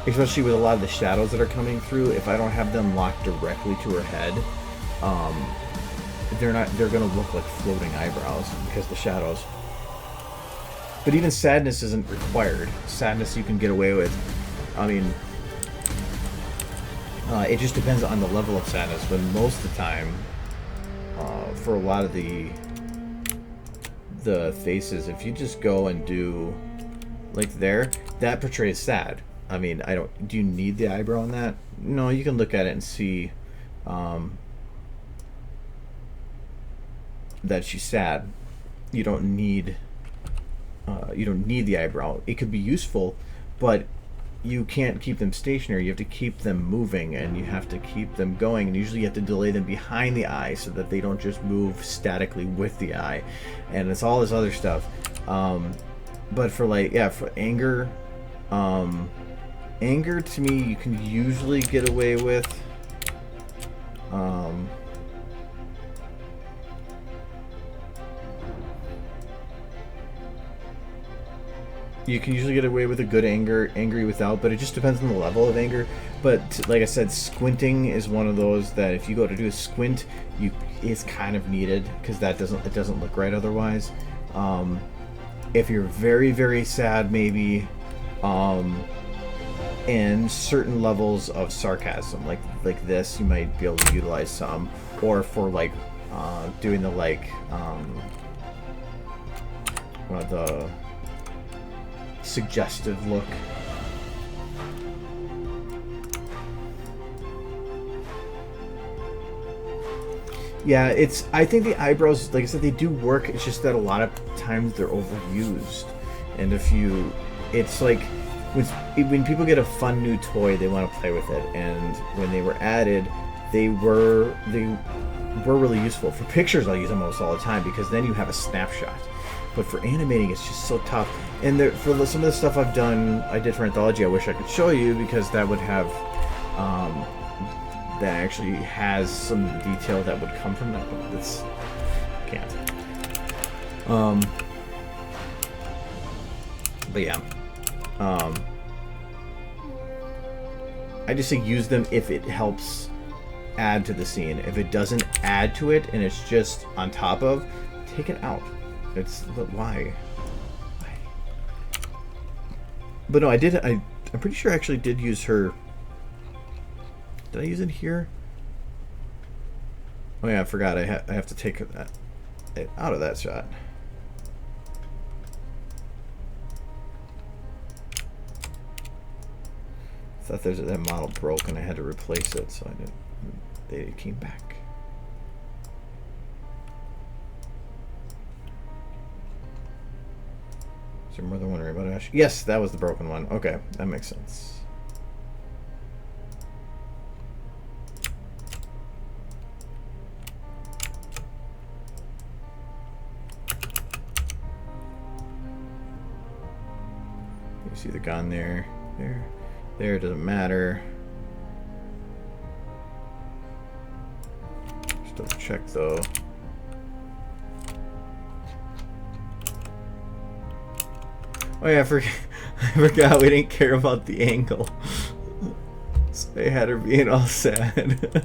Especially with a lot of the shadows that are coming through, if I don't have them locked directly to her head, they're gonna look like floating eyebrows because the shadows. But even sadness isn't required. Sadness you can get away with. I mean, it just depends on the level of sadness, but most of the time, for a lot of the faces, if you just go and do like there, that portrays sad. I mean, do you need the eyebrow on that? No, you can look at it and see that she's sad. You don't need the eyebrow. It could be useful, but you can't keep them stationary. You have to keep them moving, and you have to keep them going, and usually you have to delay them behind the eye so that they don't just move statically with the eye, and it's all this other stuff. But for for anger, anger to me you can usually get away with. You can usually get away with a good angry without, but it just depends on the level of anger. But like I said, squinting is one of those that if you go to do a squint, it's kind of needed because it doesn't look right otherwise. If you're very, very sad, maybe, and certain levels of sarcasm, like this, you might be able to utilize some, or for doing the the suggestive look. Yeah, I think the eyebrows, like I said, they do work. It's just that a lot of times they're overused. And it's like when people get a fun new toy, they want to play with it. And when they were added, they were really useful. For pictures, I'll use them almost all the time because then you have a snapshot. But for animating, it's just so tough. And for some of the stuff I did for Anthology, I wish I could show you because that would have, that actually has some detail that would come from that. But this can't. But yeah. I just say use them if it helps add to the scene. If it doesn't add to it and it's just on top of, take it out. But why? But no, I'm pretty sure I actually did use her. Did I use it here? Oh yeah, I forgot. I have to take that out of that shot. I thought that model broke and I had to replace it, so they came back. Is there more than one rainbow dash? Yes, that was the broken one. Okay, that makes sense. You see the gun there. There, it doesn't matter. Just double check though. Oh yeah, I forgot we didn't care about the angle. So they had her being all sad.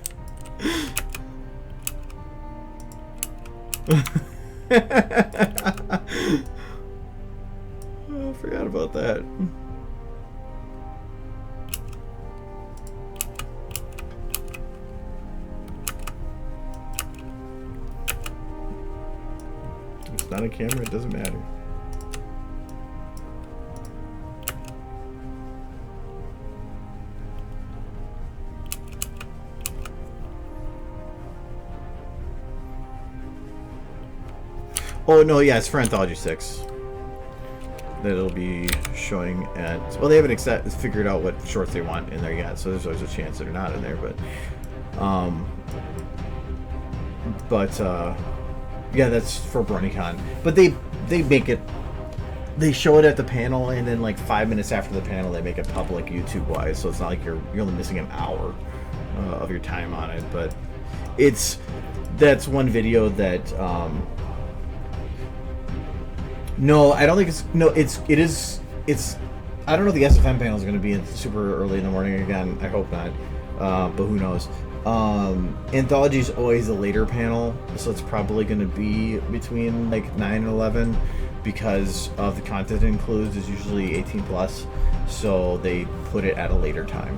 Oh, I forgot about that. It's not a camera, it doesn't matter. Oh no, yeah, it's for Anthology 6. That it'll be showing at. Well, they haven't figured out what shorts they want in there yet, so there's always a chance that they're not in there. But yeah, that's for BronyCon. But they make it. They show it at the panel, and then like 5 minutes after the panel, they make it public YouTube-wise. So it's not like you're only missing an hour of your time on it. But that's one video that. No, I don't think it's... No, it is... It's... I don't know if the SFM panel is going to be in super early in the morning again. I hope not. But who knows. Anthology is always a later panel, so it's probably going to be between like 9 and 11 because of the content it includes is usually 18 plus, so they put it at a later time.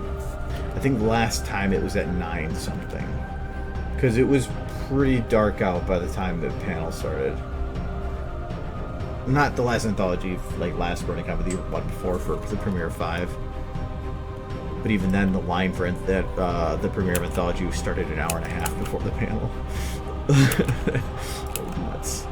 I think last time it was at 9 something because it was pretty dark out by the time the panel started. Not the last anthology, like last BronyCon, but the one before for the premiere of 5. But even then, the line for the premiere of Anthology started an hour and a half before the panel. Nuts.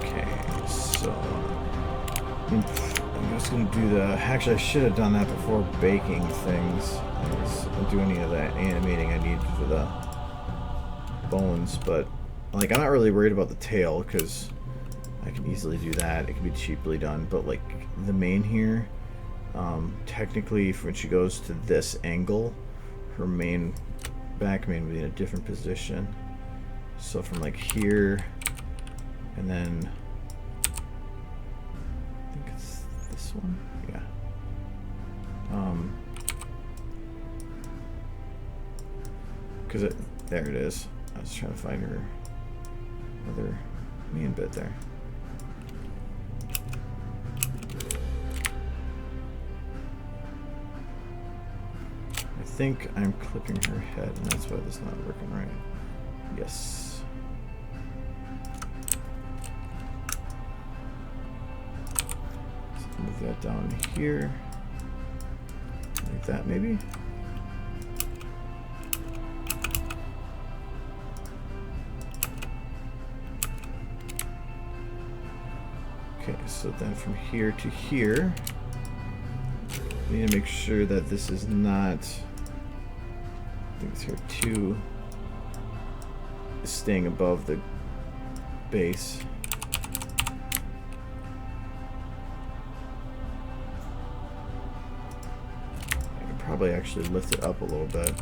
Okay, so... I'm just gonna do the... Actually, I should have done that before baking things. I don't do any of that animating I need for the bones, but like I'm not really worried about the tail because I can easily do that. It can be cheaply done, but like the mane here, technically when she goes to this angle, her back mane will be in a different position. So from like here, and then I think it's this one, yeah. Because there it is. I was trying to find her other main bit there. I think I'm clipping her head, and that's why this is not working right. Yes. Let's move that down here. Like that, maybe? Okay, so then from here to here, we need to make sure that this is not, I think it's here too, staying above the base. I can probably actually lift it up a little bit.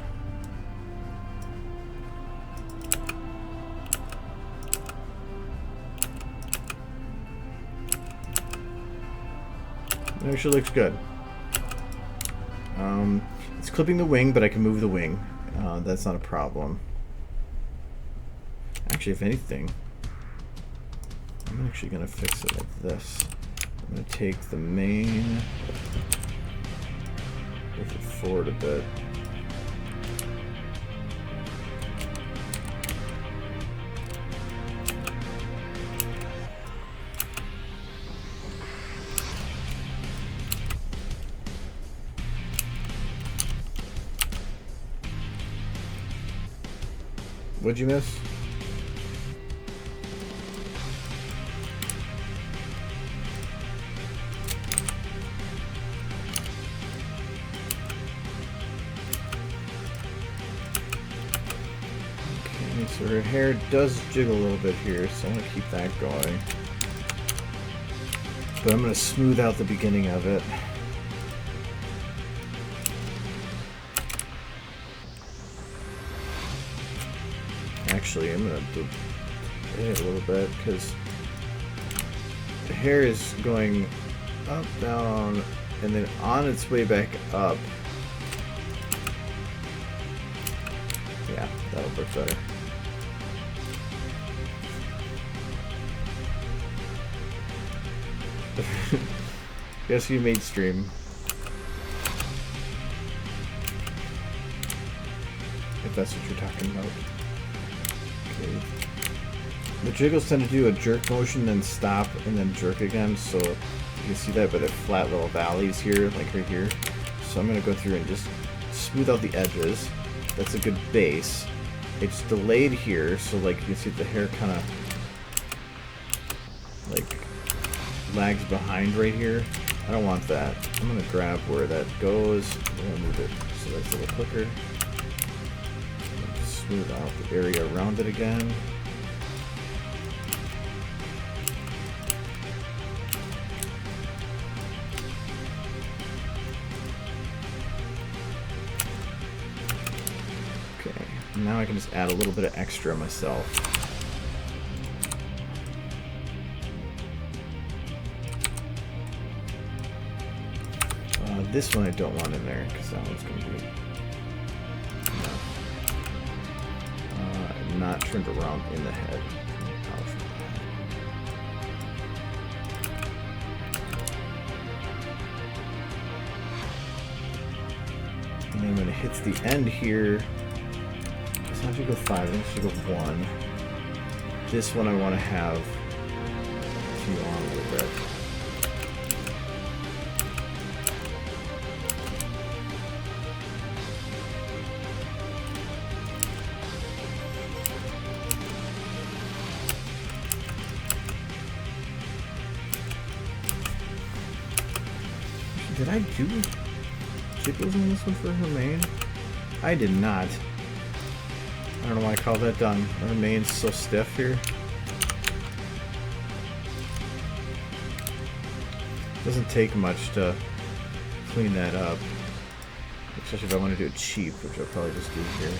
It actually looks good. It's clipping the wing, but I can move the wing. That's not a problem. Actually, if anything, I'm actually going to fix it like this. I'm going to take the mane, move it forward a bit. What'd you miss? Okay, so her hair does jiggle a little bit here, so I'm going to keep that going. But I'm going to smooth out the beginning of it. Actually, I'm going to hit it a little bit because the hair is going up, down, and then on its way back up. Yeah, that'll work better. Guess you made stream. If that's what you're talking about. Okay. The jiggles tend to do a jerk motion, then stop, and then jerk again, so you can see that by the flat little valleys here, like right here. So I'm going to go through and just smooth out the edges. That's a good base. It's delayed here, so like you can see the hair kind of like lags behind right here. I don't want that. I'm going to grab where that goes. I'm going to move it so that's a little quicker. Smooth out the area around it again. now I can just add a little bit of extra myself. This one I don't want in there because that one's going to be not turned around in the head. And then when it hits the end here, it's not should go 5, I think it should go 1. This one I want to have too on a little bit. Did I do jiggles on this one for her mane? I did not. I don't know why I call that done. Her mane's so stiff here. Doesn't take much to clean that up. Especially if I want to do it cheap, which I'll probably just do here.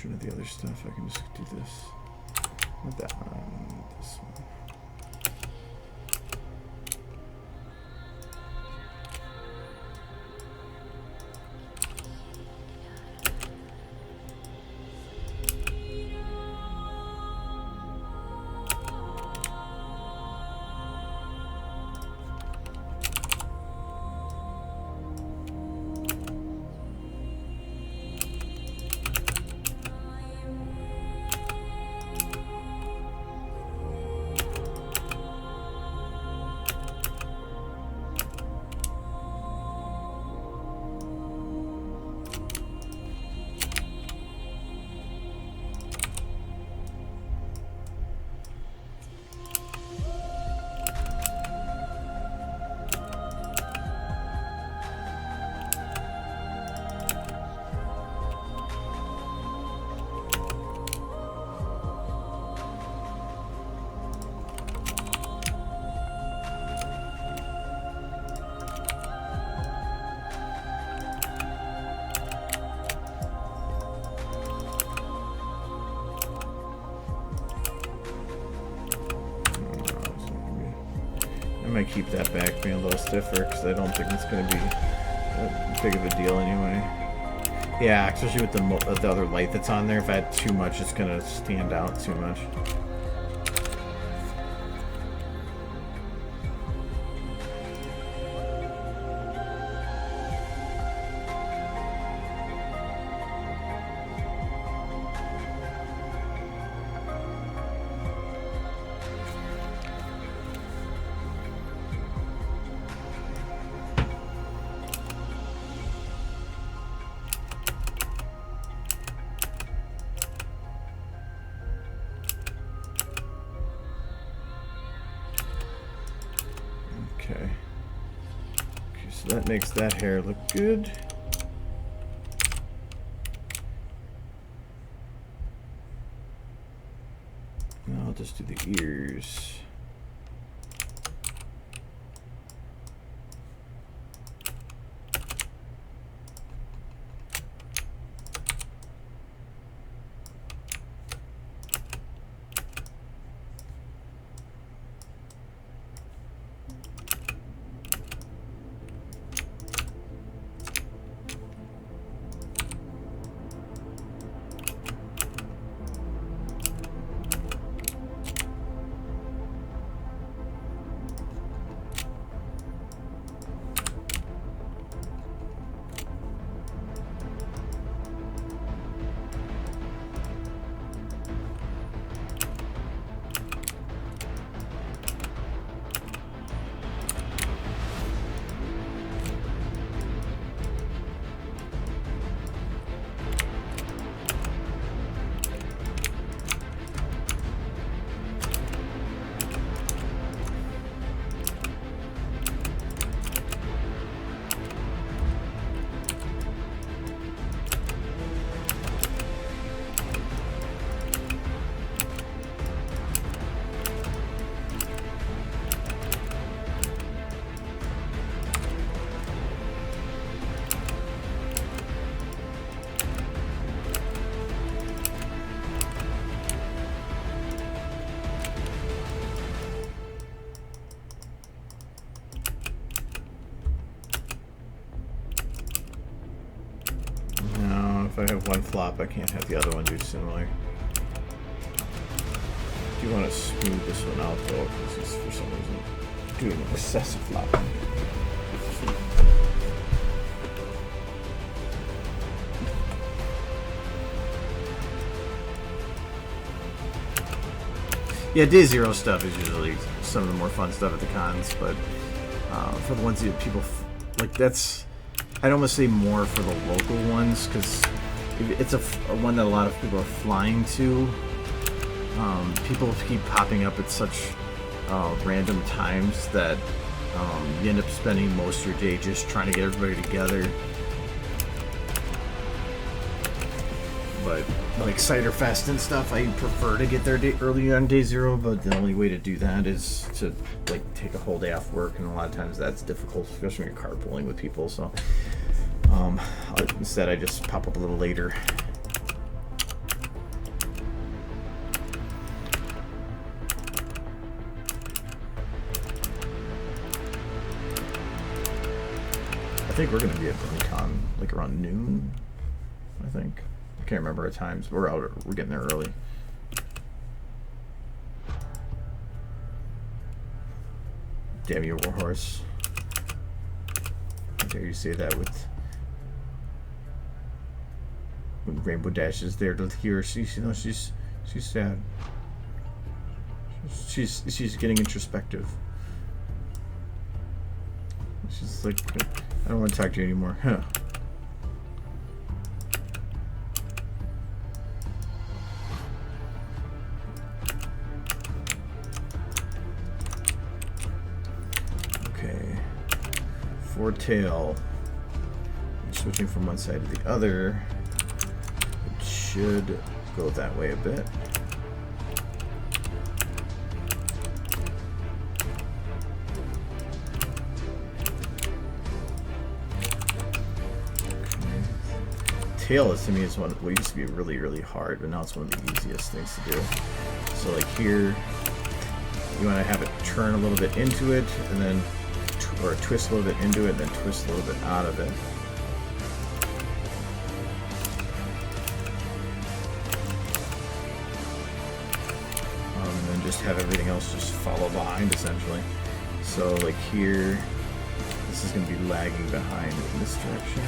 Of the other stuff, I can just do this. Not that one, this one. I might keep that back being a little stiffer because I don't think it's going to be that big of a deal anyway. Yeah, especially with the other light that's on there. If I add too much, it's going to stand out too much. Okay, so that makes that hair look good. Now I'll just do the ears. flop, I can't have the other one do similar. Do you want to smooth this one out though, because he's for some reason doing excessive flopping. Yeah, day zero stuff is usually some of the more fun stuff at the cons, but for the ones that people like, that's, I'd almost say more for the local ones, because it's a one that a lot of people are flying to. People keep popping up at such random times that you end up spending most of your day just trying to get everybody together. But like Cider Fest and stuff, I prefer to get there early on day zero, but the only way to do that is to like take a whole day off work, and a lot of times that's difficult, especially when you're carpooling with people. So instead I just pop up a little later. I think we're going to be at BronyCon like around noon, I think. I can't remember at times. We're getting there early. Damn you, Warhorse. How dare you say that with when Rainbow Dash is there to hear. She's sad. She's getting introspective. She's like, I don't want to talk to you anymore. Huh. For tail, switching from one side to the other, it should go that way a bit. Okay. Tail is, to me, is one what used to be really hard, but now it's one of the easiest things to do. So like here, you want to have it turn a little bit into it, and then or twist a little bit into it, then twist a little bit out of it. And then just have everything else just follow behind, essentially. So like here, this is going to be lagging behind in this direction.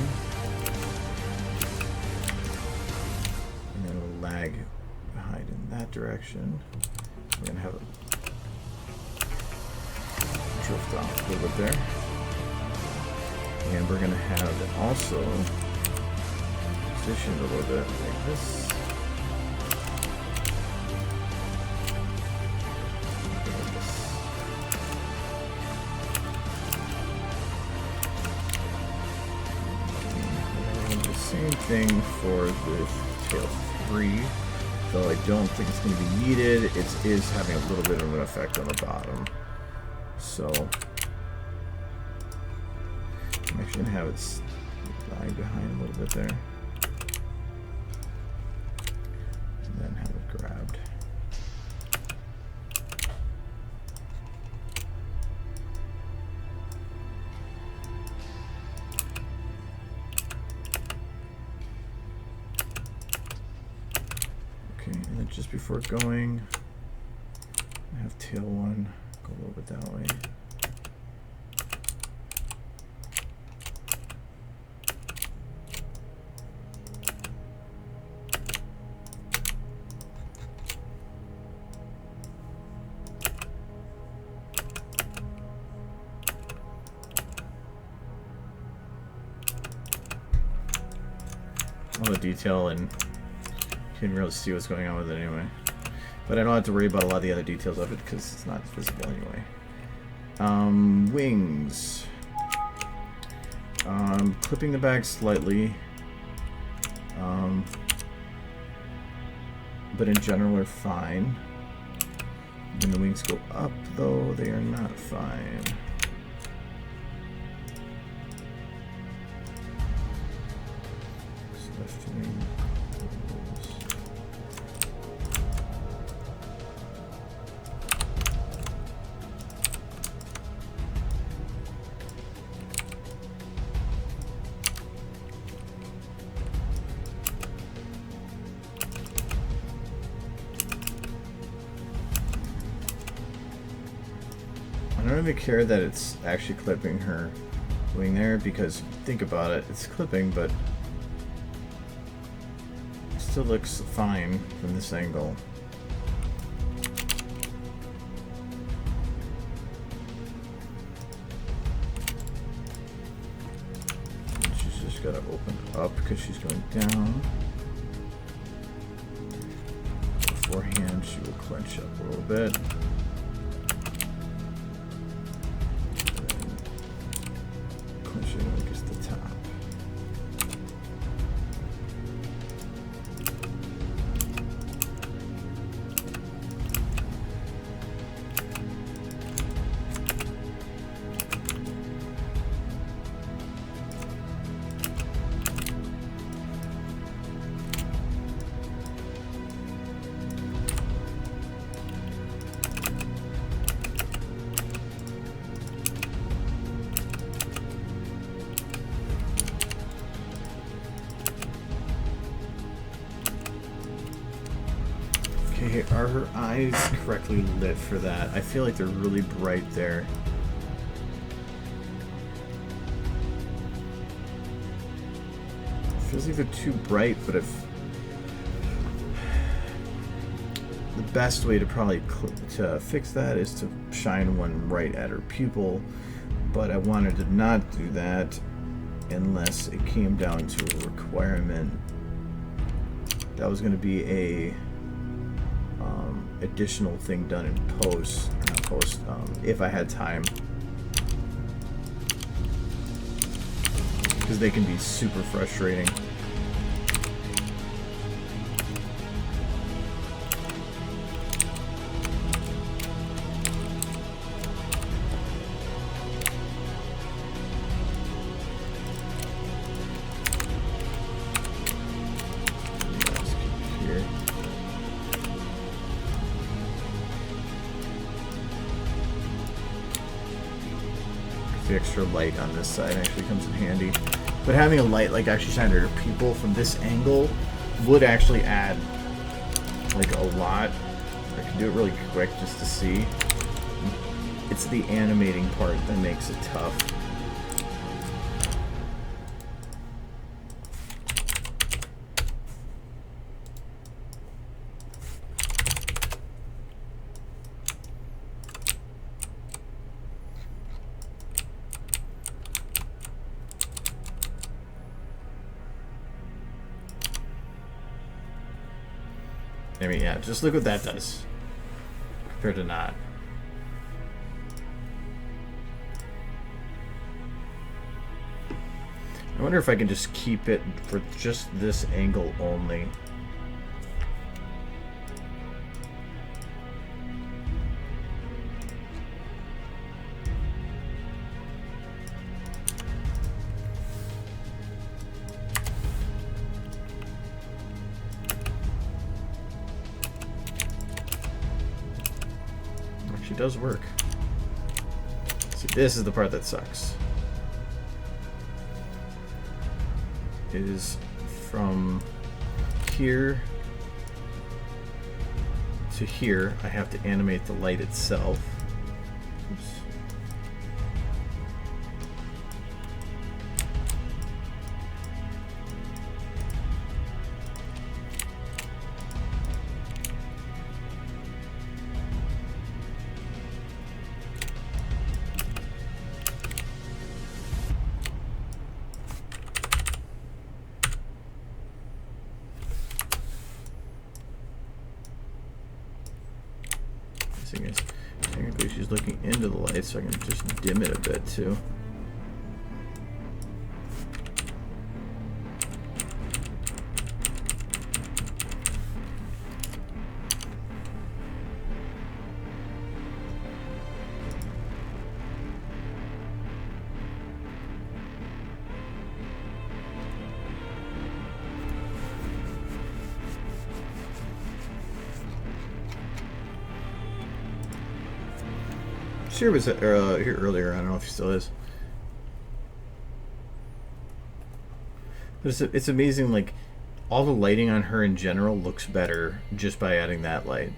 And then it'll lag behind in that direction. So we're going to have it drift off a little bit there, and we're going to have it also positioned a little bit like this. And the same thing for the tail 3, though I don't think it's going to be needed. It is having a little bit of an effect on the bottom. So I'm actually going to have it lying behind a little bit there, and then have it grabbed. Okay, and then just before going, I have tail 1. Go a little bit that way. All the detail, and you can really see what's going on with it anyway. But I don't have to worry about a lot of the other details of it because it's not visible anyway. Wings. Clipping the bag slightly. But in general are fine. When the wings go up, though, they are not fine. Left wing. I don't even care that it's actually clipping her wing there, because think about it, it's clipping, but it still looks fine from this angle. She's just got to open up because she's going down. Beforehand, she will clench up a little bit. Against the top. Okay, are her eyes correctly lit for that? I feel like they're really bright there. Feels like they're too bright, but if the best way to probably to fix that is to shine one right at her pupil, but I wanted to not do that unless it came down to a requirement. That was going to be a additional thing done in post, not post, if I had time, because they can be super frustrating. The extra light on this side actually comes in handy, but having a light like actually shining at her pupil from this angle would actually add like a lot. I can do it really quick just to see. It's the animating part that makes it tough. I mean, yeah, just look what that does compared to not. I wonder if I can just keep it for just this angle only. Does work. See, this is the part that sucks. It is from here to here. I have to animate the light itself. Oops. Technically she's looking into the light, so I can just dim it a bit too. Sure was here earlier. I don't know if he still is. But it's amazing. Like all the lighting on her in general looks better just by adding that light.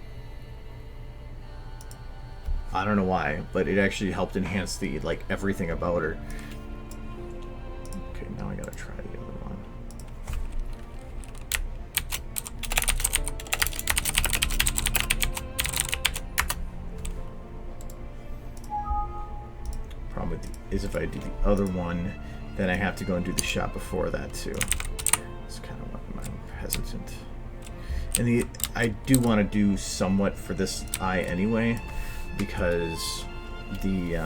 I don't know why, but it actually helped enhance the, like, everything about her. Okay, now I gotta try the other one. Problem with is if I do the other one, then I have to go and do the shot before that too. That's kind of what I'm hesitant. And I do want to do somewhat for this eye anyway, because the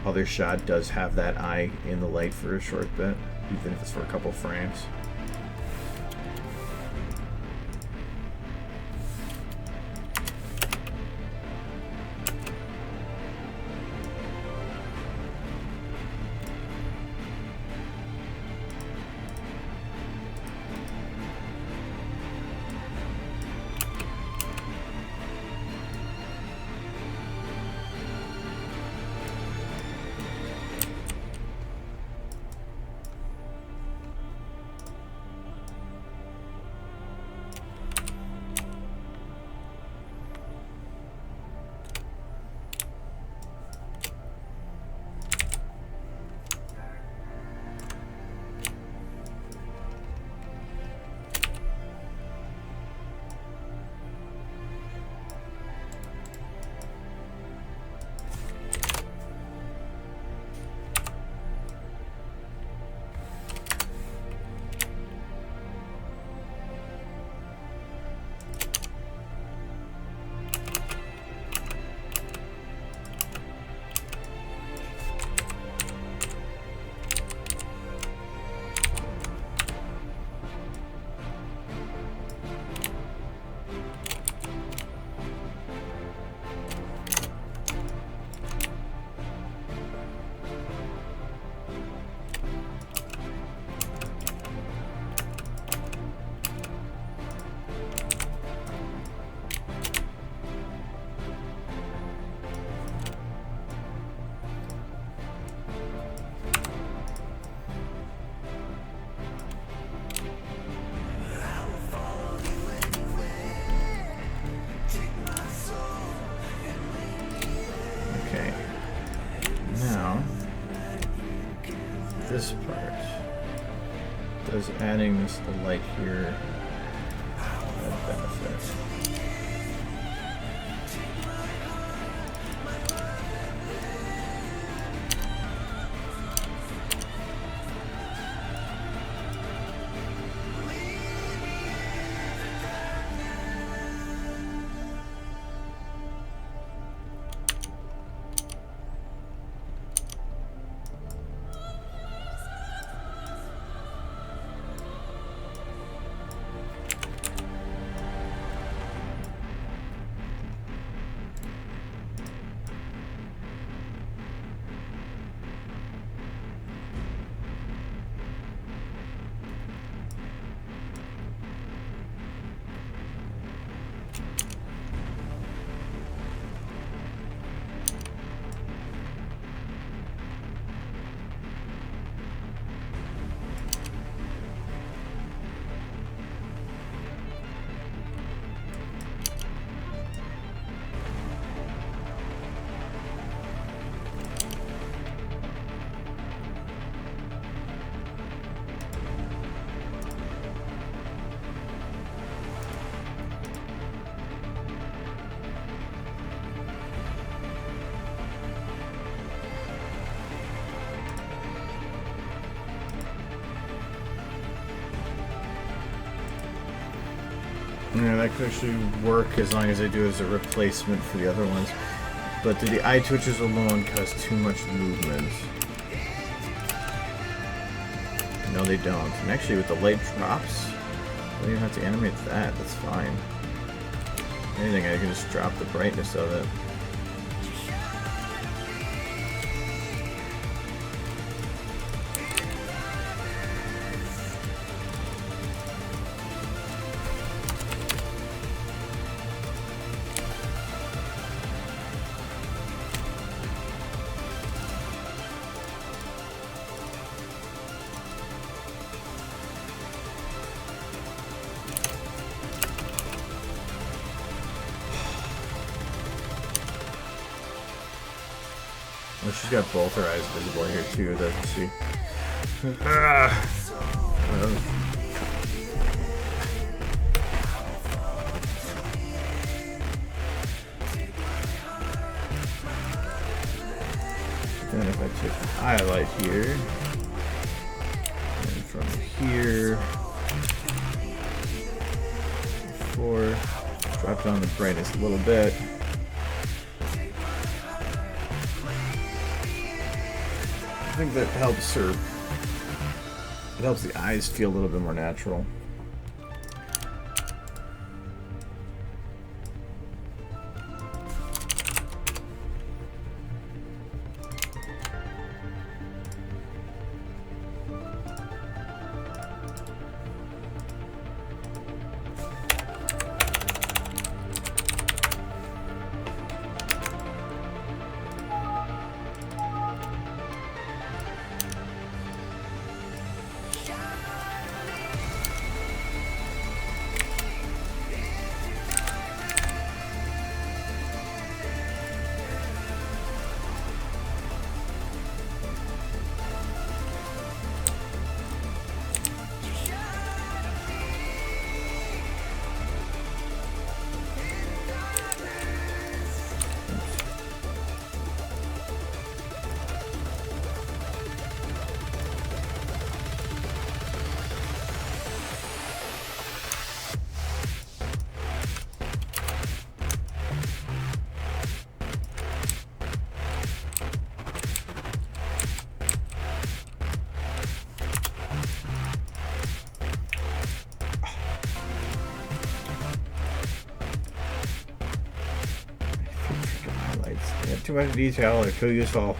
other shot does have that eye in the light for a short bit, even if it's for a couple frames. This part does adding this the light here add benefit. Yeah, that could actually work as long as I do it as a replacement for the other ones. But do the eye twitches alone cause too much movement? No, they don't. And actually, with the light drops, I don't even have to animate that. That's fine. Anything, I can just drop the brightness of it. Well, she's got both her eyes visible here too, doesn't she? Ah. Then if I take the highlight here, and from here, 4, drop down the brightness a little bit. I think that helps her. It helps the eyes feel a little bit more natural. Too much detail, they're too useful.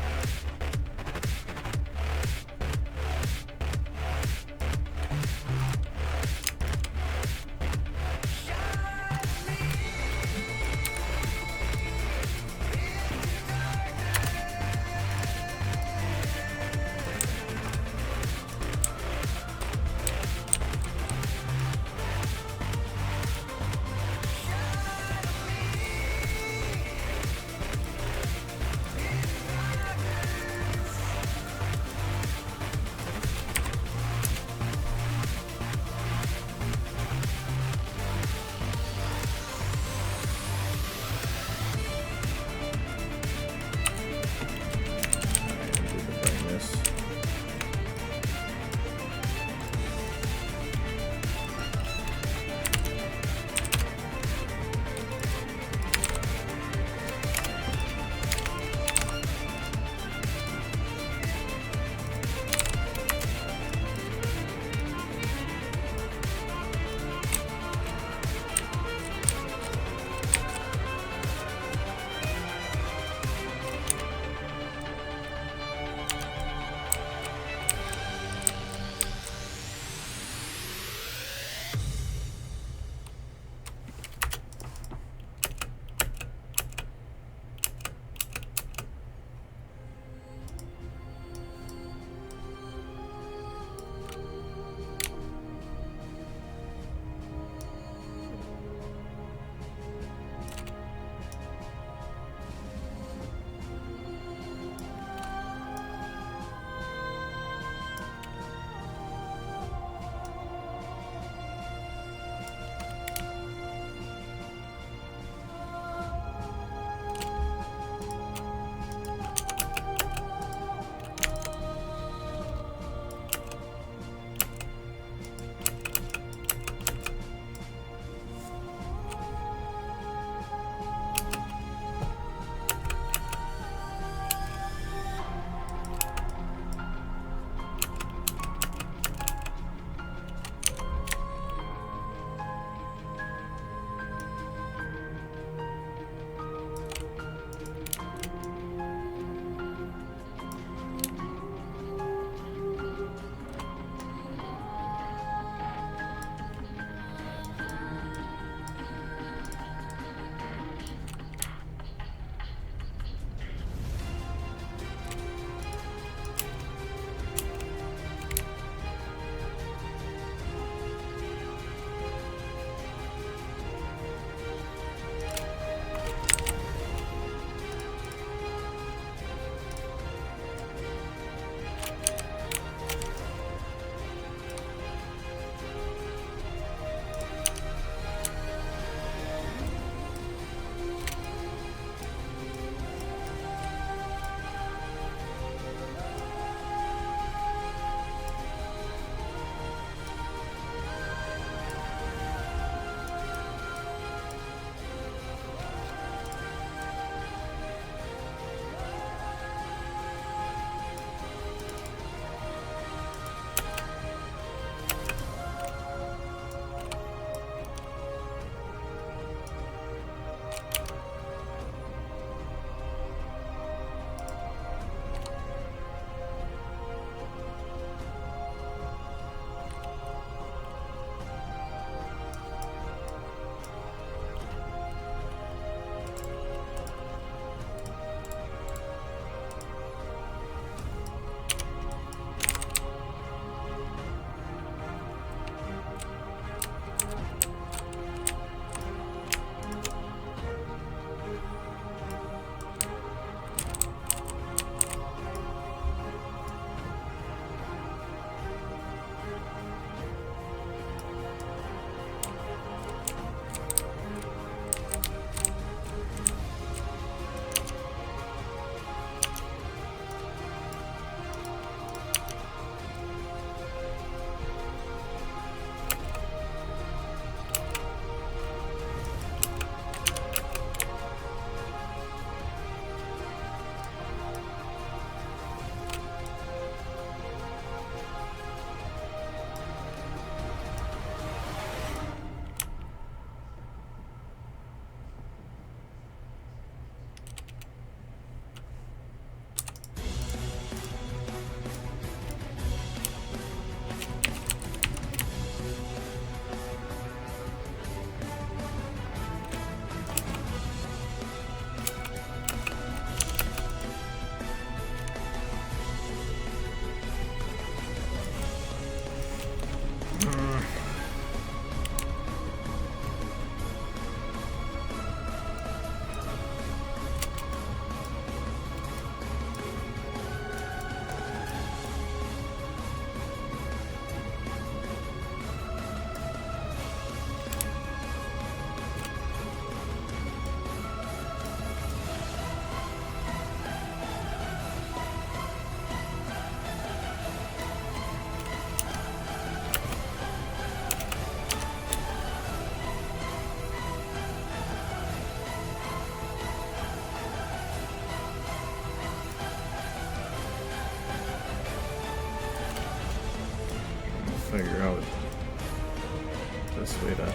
best way to light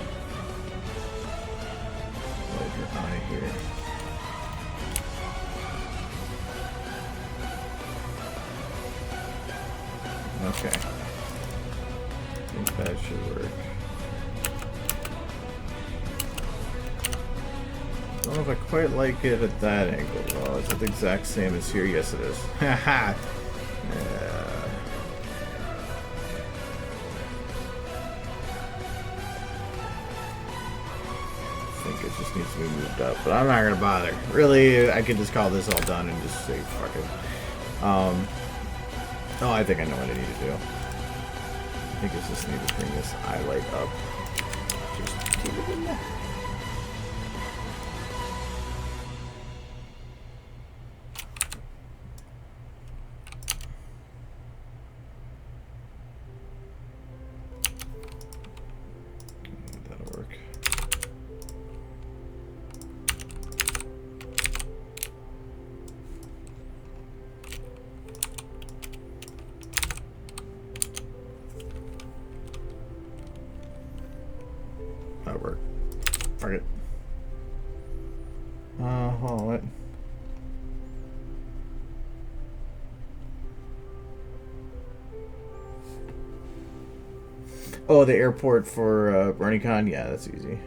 your eye here. Okay. I think that should work. I don't know if I quite like it at that angle, though. Is it the exact same as here? Yes, it is. Haha! I think it just needs to be moved up, but I'm not going to bother. Really, I could just call this all done and just say, fuck it. Oh, I think I know what I need to do. I think I just need to bring this highlight up. Just keep it in there. That'll work. That'll work. Fuck it. Hold on, what? Oh, the airport for BronyCon? Yeah, that's easy.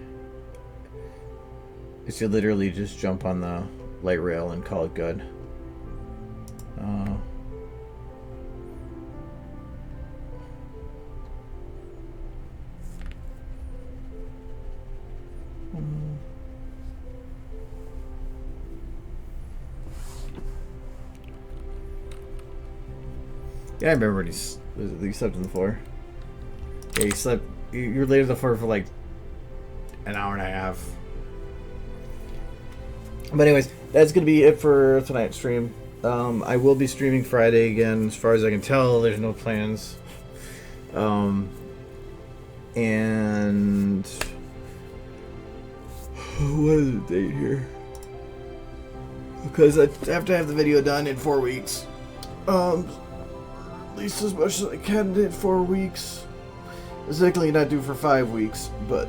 It's you literally just jump on the light rail and call it good. Yeah, I remember when he slept on the floor. Yeah, you slept. You were laid on the floor for like an hour and a half. But anyways, that's gonna be it for tonight's stream. I will be streaming Friday again, as far as I can tell. There's no plans. And what is the date here? Because I have to have the video done in 4 weeks. At least as much as I can in 4 weeks. It's likely not due for 5 weeks, but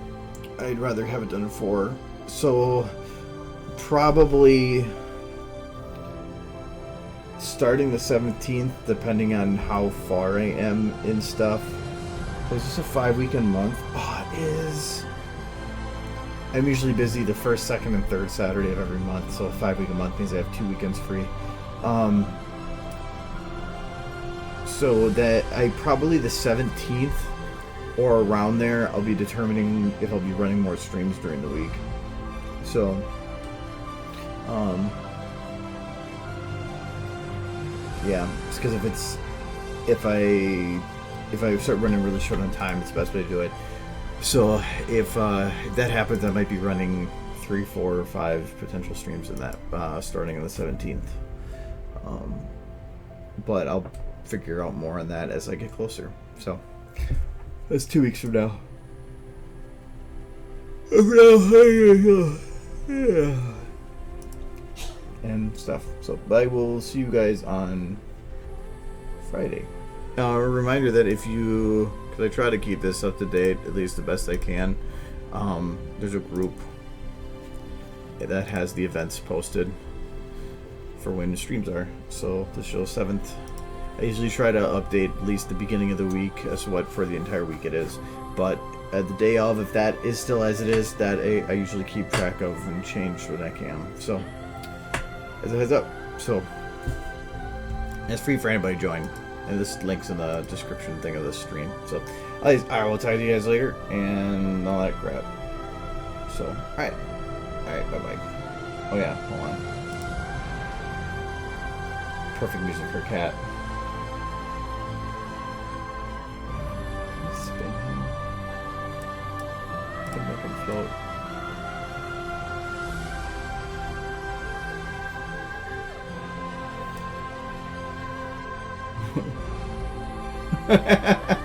I'd rather have it done in 4. So probably starting the 17th, depending on how far I am in stuff. Is this a 5-weekend month? Oh, it is. I'm usually busy the first, second, and third Saturday of every month, so a 5-week month means I have 2 weekends free. So that I probably the 17th or around there, I'll be determining if I'll be running more streams during the week. So, yeah, it's because if I start running really short on time, it's the best way to do it. So if that happens, I might be running 3, 4, or 5 potential streams in that starting on the 17th. But I'll figure out more on that as I get closer. So that's 2 weeks from now. And stuff. So I will see you guys on Friday. A reminder that if you, because I try to keep this up to date, at least the best I can, there's a group that has the events posted for when the streams are. So the show 7th, I usually try to update at least the beginning of the week as to what for the entire week it is. But the day of, if that is still as it is, that I usually keep track of and change when I can. So as a heads up, so it's free for anybody to join. And this link's in the description thing of this stream. So, I will talk to you guys later and all that crap. So, alright, bye bye. Oh yeah, hold on. Perfect music for cat. Spin him. Can make him float. Ha ha ha.